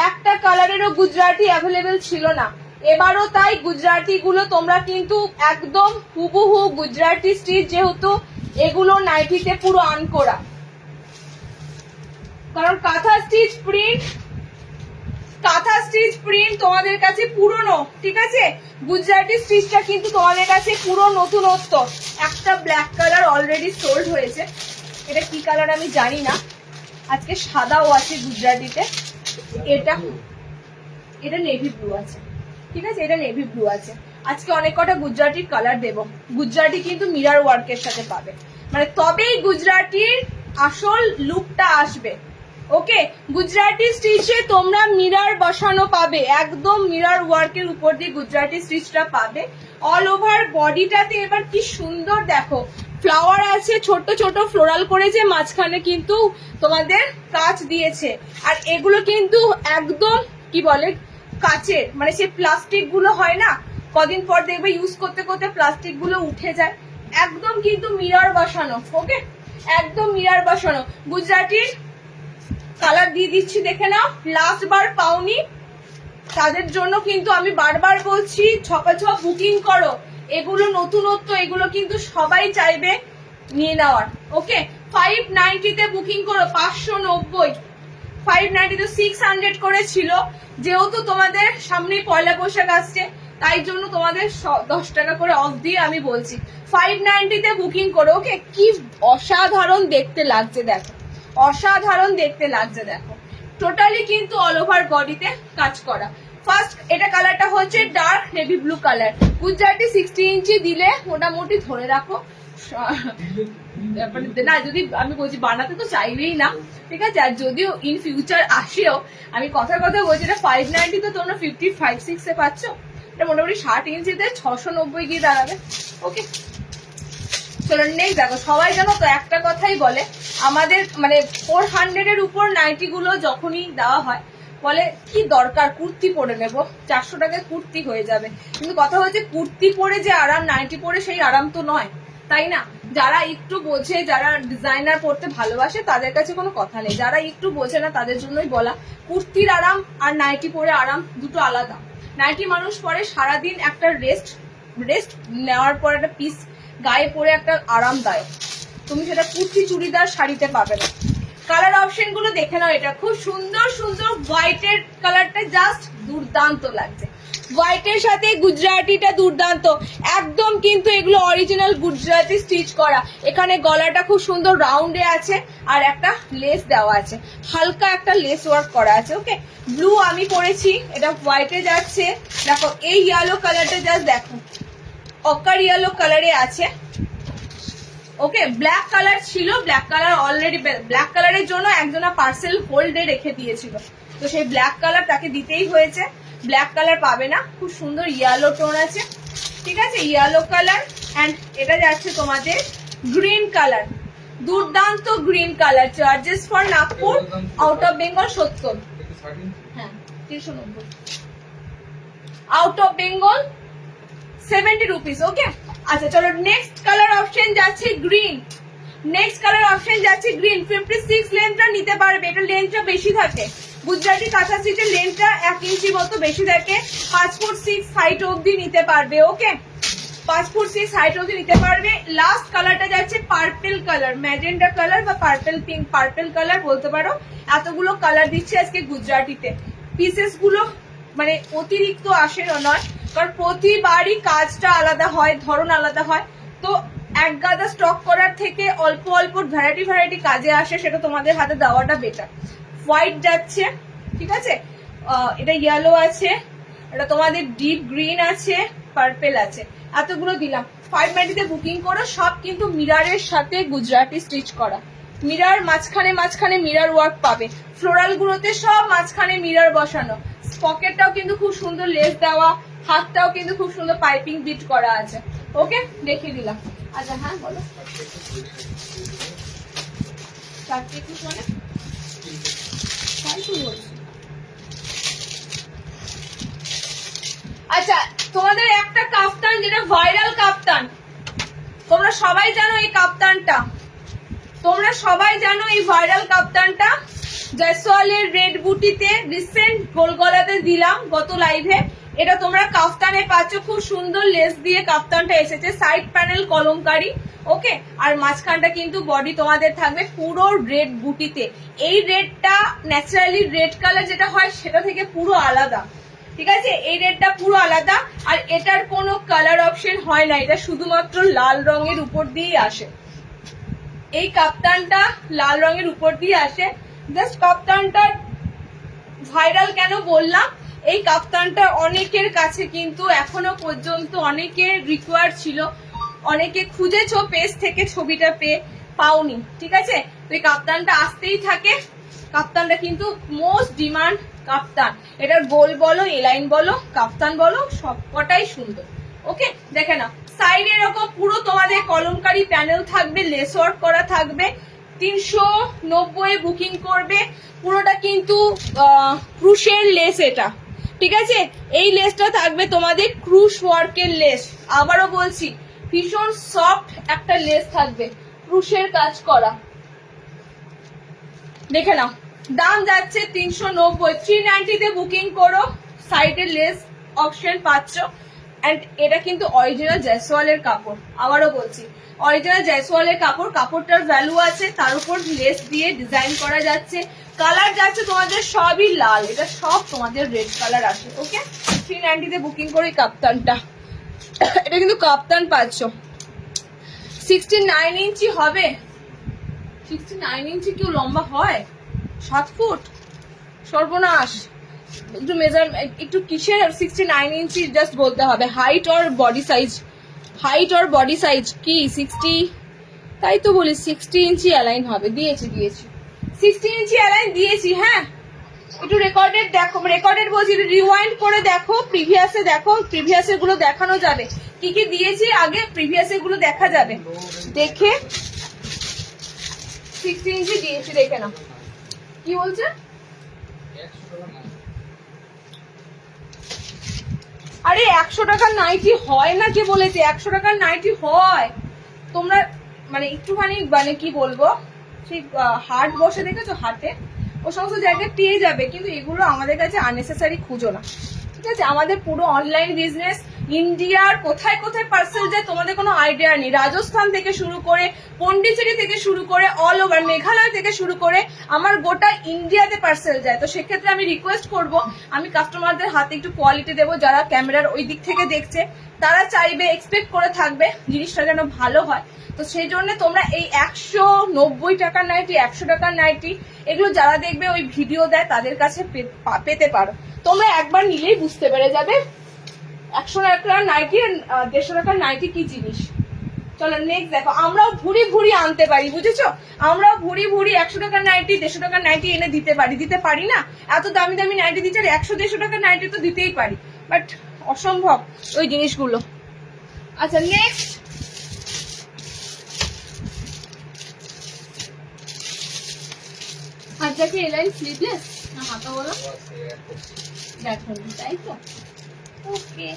একটা কালারেরও গুজরাটি অ্যাভেলেবেল ছিল না। এবারও তাই গুজরাটি গুলো তোমরা কিন্তু একদম হুবহু গুজরাটি স্টিচ, যেহেতু এগুলো নাইটিতে পুরো আনকোরা, কারণ কাঁথা স্টিচ প্রিন্ট তোমাদের কাছে পুরনো, ঠিক আছে? গুজরাটি স্টিচটা কিন্তু তোমাদের কাছে পুরো নতুনত্ব। একটা ব্ল্যাক কালার অলরেডি সোল্ড হয়েছে, এটা কি কালার আমি জানি না, আজকে সাদাও আছে গুজরাটিতে, এটা নেভি ব্লু আছে, ঠিক আছে? এটা নেভি ব্লু আছে। আজকে অনেক কটা গুজরাটির কালার দেবো। গুজরাটি কিন্তু মিরার ওয়ার্কের সাথে পাবে, মানে তবেই গুজরাটির আসল লুকটা আসবে। ওকে, গুজরাটি স্টিচে তোমরা মিরার বসানো পাবে, একদম মিরার ওয়ার্কের উপর দিয়ে গুজরাটি স্টিচটা পাবে। অল ওভার বডিটাতে এবার কি সুন্দর দেখো, ফ্লাওয়ার আছে, ছোট ছোট ফ্লোরাল করেছে, মাঝখানে কিন্তু তোমাদের কাঁচ দিয়েছে। আর এগুলো কিন্তু একদম কি বলে কাচের, মানে সেই প্লাস্টিক গুলো হয় না, কদিন পর দেখবে ইউজ করতে করতে প্লাস্টিক গুলো উঠে যায়, একদম কিন্তু মিরার বসানো। ওকে, একদম মিরার বসানো। গুজরাটির কালার দিয়ে দিচ্ছি, দেখে নাও। লাস্ট বার পাওনি তাদের জন্য কিন্তু আমি বারবার বলছি, ছপাছপ বুকিং করো, এগুলো নতুনত্ব, এগুলো কিন্তু সবাই চাইবে নিয়ে নেওয়ার। ওকে, 590 তে বুকিং করো, 590। 590 তো 600 করে ছিল, যেহেতু তোমাদের সামনে পয়লা বৈশাখ আসছে তাই জন্য তোমাদের 10 টাকা করে অফ দিয়ে আমি বলছি 590 তে বুকিং করো। ওকে, কি অসাধারণ দেখতে লাগছে দেখো, অসাধারণ দেখতে লাগছে দেখো। টোটালি কিন্তু অল ওভার বডিতে কাজ করা। ফার্স্ট এটা কালারটা হচ্ছে dark navy blue colour. Gujarati 60 ইঞ্চি দিলে মোটামুটি ধরে রাখো না, যদি আমি বলছি বানাতে তো চাইবেই না, ঠিক আছে? আর যদিও ইন ফিউচার আসেও, আমি কথার কথা বলছি, এটা 590 তো তোমরা 55-6 এ পাচ্ছ, এটা মোটামুটি 60 ইঞ্চিতে 690 গিয়ে দাঁড়াবে। ওকে, চলো নেক্সট দেখো। সবাই জানো তো একটা কথাই বলে, আমাদের মানে 400 এর উপর নাইটি গুলো যখনই দেওয়া হয় বলে কি দরকার, কুর্তি পরে নেবো, 400 টাকায় কুর্তি হয়ে যাবে। কিন্তু কথা হচ্ছে কুর্তি পরে যে আরাম, নাইটি পরে সেই আরাম তো নয়, তাই না? যারা একটু বোঝে, যারা ডিজাইনার পড়তে ভালোবাসে তাদের কাছে কোনো কথা নেই, যারা একটু বোঝে না তাদের জন্যই বলা। কুর্তির আরাম আর নাইটি পরে আরাম দুটো আলাদা। নাইটি মানুষ পরে সারাদিন একটা রেস্ট নেওয়ার পর একটা পিস গায়ে পরে একটা আরামদায়ক, তুমি সেটা কুর্তি চুড়িদার শাড়িতে পাবে না। কালার অপশন গুলো দেখে নাও, এটা খুব সুন্দর সুন্দর। হোয়াইটের কালারটা জাস্ট দুর্দান্ত লাগছে, হোয়াইটের সাথে গুজরাটিটা দুর্দান্ত একদম, কিন্তু এগুলো অরিজিনাল গুজরাটি স্টিচ করা। এখানে গলাটা খুব সুন্দর রাউন্ডে আছে আর একটা লেস দেওয়া আছে, হালকা একটা লেস ওয়ার্ক করা আছে। ওকে, ব্লু আমি পরেছি, এটা হোয়াইটে যাচ্ছে। দেখো এই ইয়েলো কালারটা জাস্ট দেখো, অকার ইয়েলো কালারে আছে। ওকে, ব্ল্যাক কালার ছিল, ব্ল্যাক কালার অলরেডি, ব্ল্যাক কালারের জন্য একজনা পার্সেল হোল্ডে রেখে দিয়েছিল, তো সেই ব্ল্যাক কালার তাকে দিতেই হয়েছে। ব্ল্যাক কালার পাবে না, খুব সুন্দর ইয়েলো টোন আছে, ঠিক আছে, ইয়েলো কালার। অ্যান্ড এটা যাচ্ছে তোমাদের গ্রিন কালার, দুর্দান্ত green colour. Charges for Nagpur out of Bengal 70, হ্যাঁ 390, আউট অফ বেঙ্গল 70 রুপিস। ওকে, আচ্ছা চলো নেক্সট কালার অপশন যাচ্ছে গ্রিন। নেক্সট কালার অপশন যাচ্ছে গ্রিন। 56 লেন্থটা নিতে পারবে, এটা লেন্থটা বেশি থাকে, গুজরাটি কাঁথা স্টিচের লেন্থটা 1 ইঞ্চি মতো বেশি থাকে। 5 ফুট 6 হাইট অবধি নিতে পারবে। ওকে, 5 ফুট 6 হাইট অবধি নিতে পারবে। লাস্ট কালারটা যাচ্ছে পার্পল কালার, ম্যাজেন্ডা কালার বা পার্পল পিঙ্ক, পার্পল কালার বলতে পারো। এতগুলো কালার দিচ্ছে আজকে গুজরাটিতে। পিসেস গুলো মানে অতিরিক্ত আসে নয়, কারণ প্রতিবারই কাজটা আলাদা হয়, ধরন আলাদা হয়, তো এক গাদা স্টক করার থেকে অল্প অল্প ভ্যারাইটি কাজে আসে, সেটা তোমাদের হাতে দেওয়াটা বেটার। হোয়াইট যাচ্ছে, ঠিক আছে, এটা ইয়েলো আছে, এটা তোমাদের ডিপ গ্রিন আছে, পার্পেল আছে, এতগুলো দিলাম। 590 বুকিং করো। সব কিন্তু মিরারের সাথে গুজরাটি স্টিচ করা, মিরার মাঝখানে মিরার ওয়ার্ক পাবে। ফ্লোরাল গুলোতে সব মাঝখানে মিরার বসানো। পকেটটাও কিন্তু খুব সুন্দর লেস দেওয়া, হাতটাও কিন্তু খুব সুন্দর পাইপিং বিট করা আছে। ওকে, দেখিয়ে দিলাম। আচ্ছা হ্যাঁ বলো, 4 পিস মানে আচ্ছা, তোমাদের একটা কাফতান যেটা ভাইরাল কাফতান, তোমরা সবাই জানো এই কাফতানটা, তোমরা সবাই জানো এই ভাইরাল কাফতানটা জয়সওয়ালের রেড বুটিতে রিসেন্ট গোলগলাতে দিলাম গত লাইভে। এটা তোমরা কাফতানে পাচ্ছ, খুব সুন্দর লেস দিয়ে কাফতানটা এসেছে, সাইড প্যানেল কলমকারি। ওকে, আর মাঝখানটা কিন্তু বডি তোমাদের থাকবে পুরো রেড বুটিতে। এই রেডটা ন্যাচারালি রেড কালার যেটা হয় সেটা থেকে পুরো আলাদা, ঠিক আছে, এই রেডটা পুরো আলাদা। আর এটার কোনো কালার অপশন হয় না, এটা শুধুমাত্র লাল রঙের উপর দিয়েই আসে। এই কাপ্তানটা লাল রঙের উপর দিয়ে আসে। জাস্ট কাপ্তানটা ভাইরাল কেন বললাম, এই কাপ্তানটা অনেকের কাছে কিন্তু এখনো পর্যন্ত অনেকের রিকোয়ার ছিল, অনেকে খুঁজেছো পেজ থেকে ছবিটা পাওনি, ঠিক আছে, তো এই কাপ্তানটা আসতেই থাকে। কাপ্তানটা কিন্তু মোস্ট ডিমান্ড কাপ্তান, এটার গোল বলো, এলাইন বলো, কাপ্তান বলো, সবকটাই সুন্দর। ওকে, দেখে না, সাইডে এরকম পুরো তোমাদের কলমকারি প্যানেল থাকবে, লেস ওয়ার্ক করা থাকবে। 390 বুকিং করবে। পুরোটা কিন্তু ক্রুশের লেস, এটা ঠিক আছে, এই লেসটা থাকবে তোমাদের ক্রুশ ওয়ার্কের লেস। আবারও বলছি, ভীষণ সফট একটা লেস থাকবে, ক্রুশের কাজ করা। দেখে নাও, দাম যাচ্ছে 390। 390 তে বুকিং করো, সাইডে লেস অপশন পাচ্ছ। এন্ড এটা কিন্তু অরিজিনাল জয়সওয়ালের কাপড়, আবারও বলছি অরিজিনাল জয়সওয়ালের কাপড়, কাপড়টার ভ্যালু আছে, তার উপর লেস দিয়ে ডিজাইন করা যাচ্ছে। কালার যাচ্ছে তোমাদের সবই লাল, এটা সব তোমাদের রেড কালার আসে। ওকে, 390 তে বুকিং করে কাপ্তানটা, এটা কিন্তু কাপ্তান পাচ্ছ। 69 ইঞ্চি হবে, 69 ইঞ্চি কেউ লম্বা হয়? 7 ফুট, সর্বনাশ। একটু মেজার, একটু কিসের 69 ইঞ্চি জাস্ট বলতে হবে। Height or body size, height or body size কি 60? তাই তো বলি 60 ইঞ্চি অ্যালাইন হবে। দিয়েছি 60 ইঞ্চি অ্যালাইন দিয়েছি। হ্যাঁ, একটু রেকর্ডেড দেখো, রেকর্ডেড বলছি, রিওয়াইন্ড করে দেখো, প্রিভিয়াসে দেখো, প্রিভিয়াসে গুলো দেখানো যাবে, কি কি দিয়েছি আগে, প্রিভিয়াসে গুলো দেখা যাবে। দেখে 60 ইঞ্চি দিয়েছি, দেখে না। কি বলছে? আরে 100 টাকার নাইটি হয় না, কে বলেছে 100 টাকার নাইটি হয়? তোমরা মানে একটুখানি মানে কি বলবো সেই হাট বসে দেখেছো হাটে, ও সমস্ত জায়গায় পেয়ে যাবে, কিন্তু এগুলো আমাদের কাছে আননেসেসারি খুঁজো না, ঠিক আছে? আমাদের পুরো অনলাইন বিজনেস, ইন্ডিয়ার কোথায় কোথায় পার্সেল যায় তোমাদের কোনো আইডিয়া নেই। রাজস্থান থেকে শুরু করে, পন্ডিচেরি থেকে শুরু করে, অল ওভার মেঘালয় থেকে শুরু করে আমার গোটা ইন্ডিয়াতে পার্সেল যায়। তো সেক্ষেত্রে আমি রিকোয়েস্ট করব, আমি কাস্টমারদের হাতে একটু কোয়ালিটি দেবো, যারা ক্যামেরার ওই দিক থেকে দেখছে তারা চাইবে, এক্সপেক্ট করে থাকবে জিনিসটা যেন ভালো হয়। তো সেই জন্য তোমরা এই 190 টাকার নাইটি, 100 টাকার নাইটি, এগুলো যারা দেখবে ওই ভিডিও দেয় তাদের কাছে পেতে পারো। তোমরা একবার নিলেই বুঝতে পেরে যাবে 100 টাকার নাইটি আর 150 টাকার নাইটি কি জিনিস। চলো নেক্সট দেখো, আমরাও ভুরি ভুরি আনতে পারি, বুঝেছো? আমরাও ভুরি ভুরি 100 টাকার নাইটি, 150 টাকার নাইটি এনে দিতে পারি না? এত দামি দামি নাইটি দিচ্ছে, আর 100-150 টাকার নাইটি তো দিতেই পারি, বাট অসম্ভব ওই জিনিসগুলো। আচ্ছা নেক্সট, আচ্ছা কি এলাইন স্লিভলেস না হাতা বলো? দেখো তাই তো, ওকে।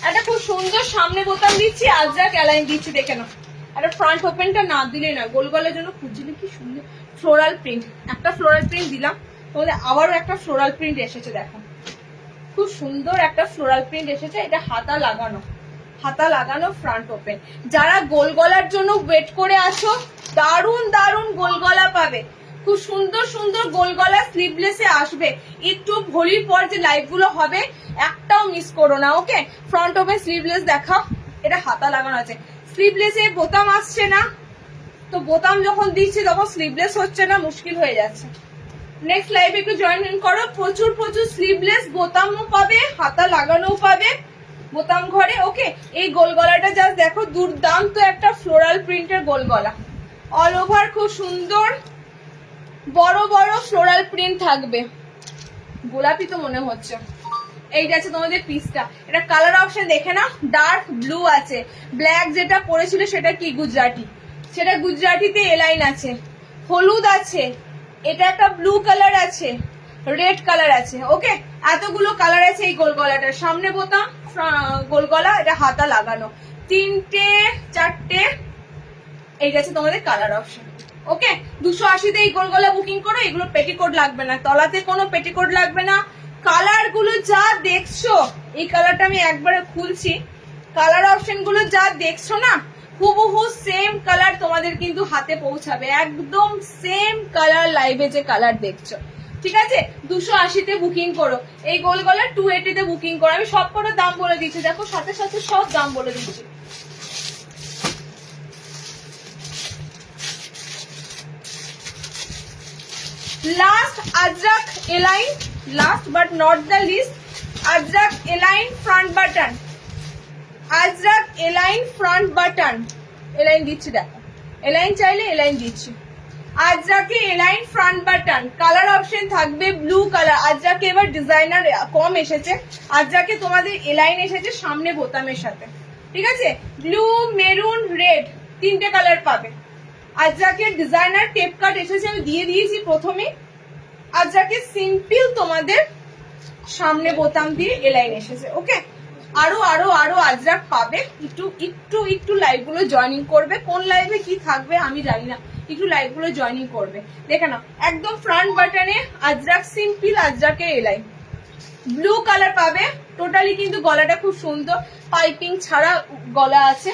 একটা খুব সুন্দর সামনে বোতাম দিচ্ছি, আজরাক অ্যালাইন দিচ্ছি, দেখে নাও। একটা ফ্রন্ট ওপেনটা না দিলে না, গোল গলার জন্য খুঁজছিলে কি সুন্দর ফ্লোরাল প্রিন্ট, একটা ফ্লোরাল প্রিন্ট দিলাম, তোমাদের আবারও একটা ফ্লোরাল প্রিন্ট এসেছে, দেখো খুব সুন্দর একটা ফ্লোরাল প্রিন্ট এসেছে। এটা হাতা লাগানো ফ্রন্ট ওপেন। যারা গোল গলার জন্য ওয়েট করে আছো, দারুন দারুন গোল গলা পাবে, খুব সুন্দর সুন্দর গোল গলা স্লিভলেসে আসবে। একটু হোলির পর যে লাইভ গুলো হবে একটাও মিস করো না, ওকে? ফ্রন্ট ওপেন স্লিভলেস দেখাও, এটা হাতা লাগানো আছে। স্লিভলেসে বোতাম আসছে না, তো বোতাম যখন দিচ্ছি তখন স্লিভলেস হচ্ছে না, মুশকিল হয়ে যাচ্ছে। নেক্সট লাইভ একটু জয়েন করো, প্রচুর প্রচুর স্লিভলেস বোতামও পাবে, হাতা লাগানোও পাবে বোতাম ঘরে, ওকে? এই গোল গলাটা জাস্ট দেখো, দুর্দান্ত একটা ফ্লোরাল প্রিন্টের গোল গলা, অল ওভার খুব সুন্দর বড় বড় ফ্লোরাল প্রিন্ট থাকবে। গোলাপি তো মনে হচ্ছে। এইটা আছে তোমাদের পিসটা, এটা কালার অপশন দেখে না, ডার্ক ব্লু আছে, ব্ল্যাক যেটা পরেছিল সেটা কি গুজরাটি, সেটা গুজরাটিতে এলাইন আছে, হলুদ আছে, এটা একটা ব্লু কালার আছে, রেড কালার আছে, ওকে? এতগুলো কালার আছে এই গোল গলাটার। সামনে বোতাম, গোল গলা, এটা হাতা লাগানো, 3টে 4টে, এই গেছে তোমাদের কালার অপশন, ওকে? 280-তে এই গোল গলা বুকিং করো, এগুলো পেটিকোট লাগবে না, তলাতে কোনো পেটিকোট লাগবে না। কালার গুলো যা দেখছো, এই কালারটা আমি একবারে খুলছি, কালার অপশন গুলো যা দেখছো না, হুবহু সেম কালার তোমাদের কিন্তু হাতে পৌঁছাবে, একদম সেম কালার লাইভে যে কালার দেখছো, ঠিক আছে? 280-তে বুকিং করো, এই গোল গলা 280-তে বুকিং করো। আমি সব কটার দাম বলে দিচ্ছি, দেখো সাথে সাথে সব দাম বলে দিচ্ছি। Last Ajrakh A line, last but not the least, Ajrakh A line front button, Ajrakh A line front button, A line দিচ্ছি, দেখো এলাইন চাইলে এলাইন দিচ্ছি। আজরাকে A line front button, colour option থাকবে ব্লু কালার। আজরাকে এবার ডিজাইনার কম এসেছে, আজরাকে তোমাদের এলাইন এসেছে সামনে বোতামের সাথে, ঠিক আছে? ব্লু, মেরুন, রেড, 3টে কালার পাবে। আজরাকের ডিজাইনার টেপ কাট এসেছে, আমি দিয়ে দিয়েছি প্রথমে। আজরাকে সিম্পল তোমাদের সামনে বোতাম দিয়ে এলাইন এসেছে, ওকে? আরো আরো আরো আজরাক পাবে, একটু একটু একটু লাইভ গুলো জয়েনিং করবে, কোন লাইভে কি থাকবে আমি জানি না, একটু লাইভ গুলো জয়েনিং করবে, দেখে নাও। একদম ফ্রন্ট বাটনে আজরাক, সিম্পল আজরাকে এলাইন, ব্লু কালার পাবে। টোটালি কিন্তু গলাটা খুব সুন্দর, পাইপিং ছাড়া গলা আছে,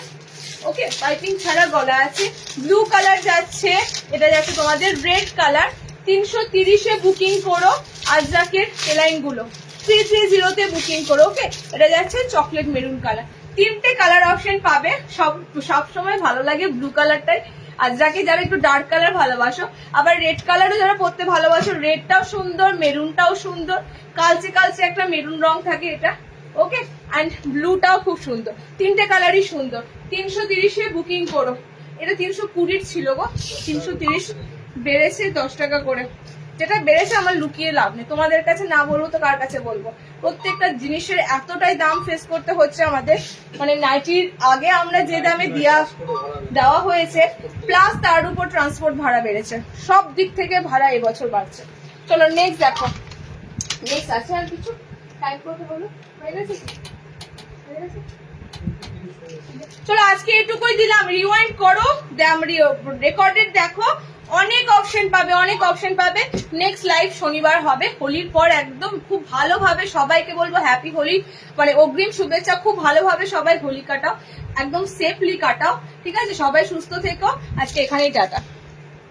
ওকে? পাইপিং ছাড়া গলা আছে, ব্লু কালার যাচ্ছে, এটা যাচ্ছে তোমাদের রেড কালার। 330-এ বুকিং করো আজরাকের এলাইন গুলো, 330-তে বুকিং করো, ওকে? এটা যাচ্ছে চকলেট মেরুন কালার। 3টে কালার অপশন পাবে, সব সময় ভালো লাগে ব্লু কালারটাই। আজরাকে যারা একটু ডার্ক কালার ভালোবাসো, আবার রেড কালারও যারা পরতে ভালোবাসো, রেডটাও সুন্দর, মেরুনটাও সুন্দর, কালচে কালচে একটা মেরুন রং থাকে এটা, ওকে? অ্যান্ড ব্লুটাও খুব সুন্দর, 3টে কালারই সুন্দর। 330-এ বুকিং করো, এটা 320 ছিল গো, 330 বেড়েছে 10 টাকা করে, যেটা বেড়েছে আমার লুকিয়ে লাভ নেই, তোমাদের কাছে না বলবো তো কার কাছে বলবো? প্রত্যেকটা জিনিসের এতটাই দাম ফেস করতে হচ্ছে আমাদের, মানে নাইটির আগে আমরা যে দামে দেওয়া হয়েছে, প্লাস তার উপর ট্রান্সপোর্ট ভাড়া বেড়েছে, সব দিক থেকে ভাড়া এবছর বাড়ছে। চলো নেক্সট দেখো, নেক্সট আছে আর কিছু টাইপ করতে বলো, হয়ে গেছে কি? হয়ে গেছে? চলো আজকে এটুকুই দিলাম, রিওয়াইন্ড করো, রেকর্ডেড দেখো, অনেক অপশন পাবে, অনেক অপশন পাবে। নেক্সট লাইভ শনিবার হবে, হোলির পর একদম খুব ভালোভাবে সবাইকে বলবো হ্যাপি হোলি, মানে অগ্রিম শুভেচ্ছা, খুব ভালোভাবে সবাই হোলি কাটাও, একদম সেফলি কাটাও, ঠিক আছে? সবাই সুস্থ থেকো, আজকে এখানেই টাটা।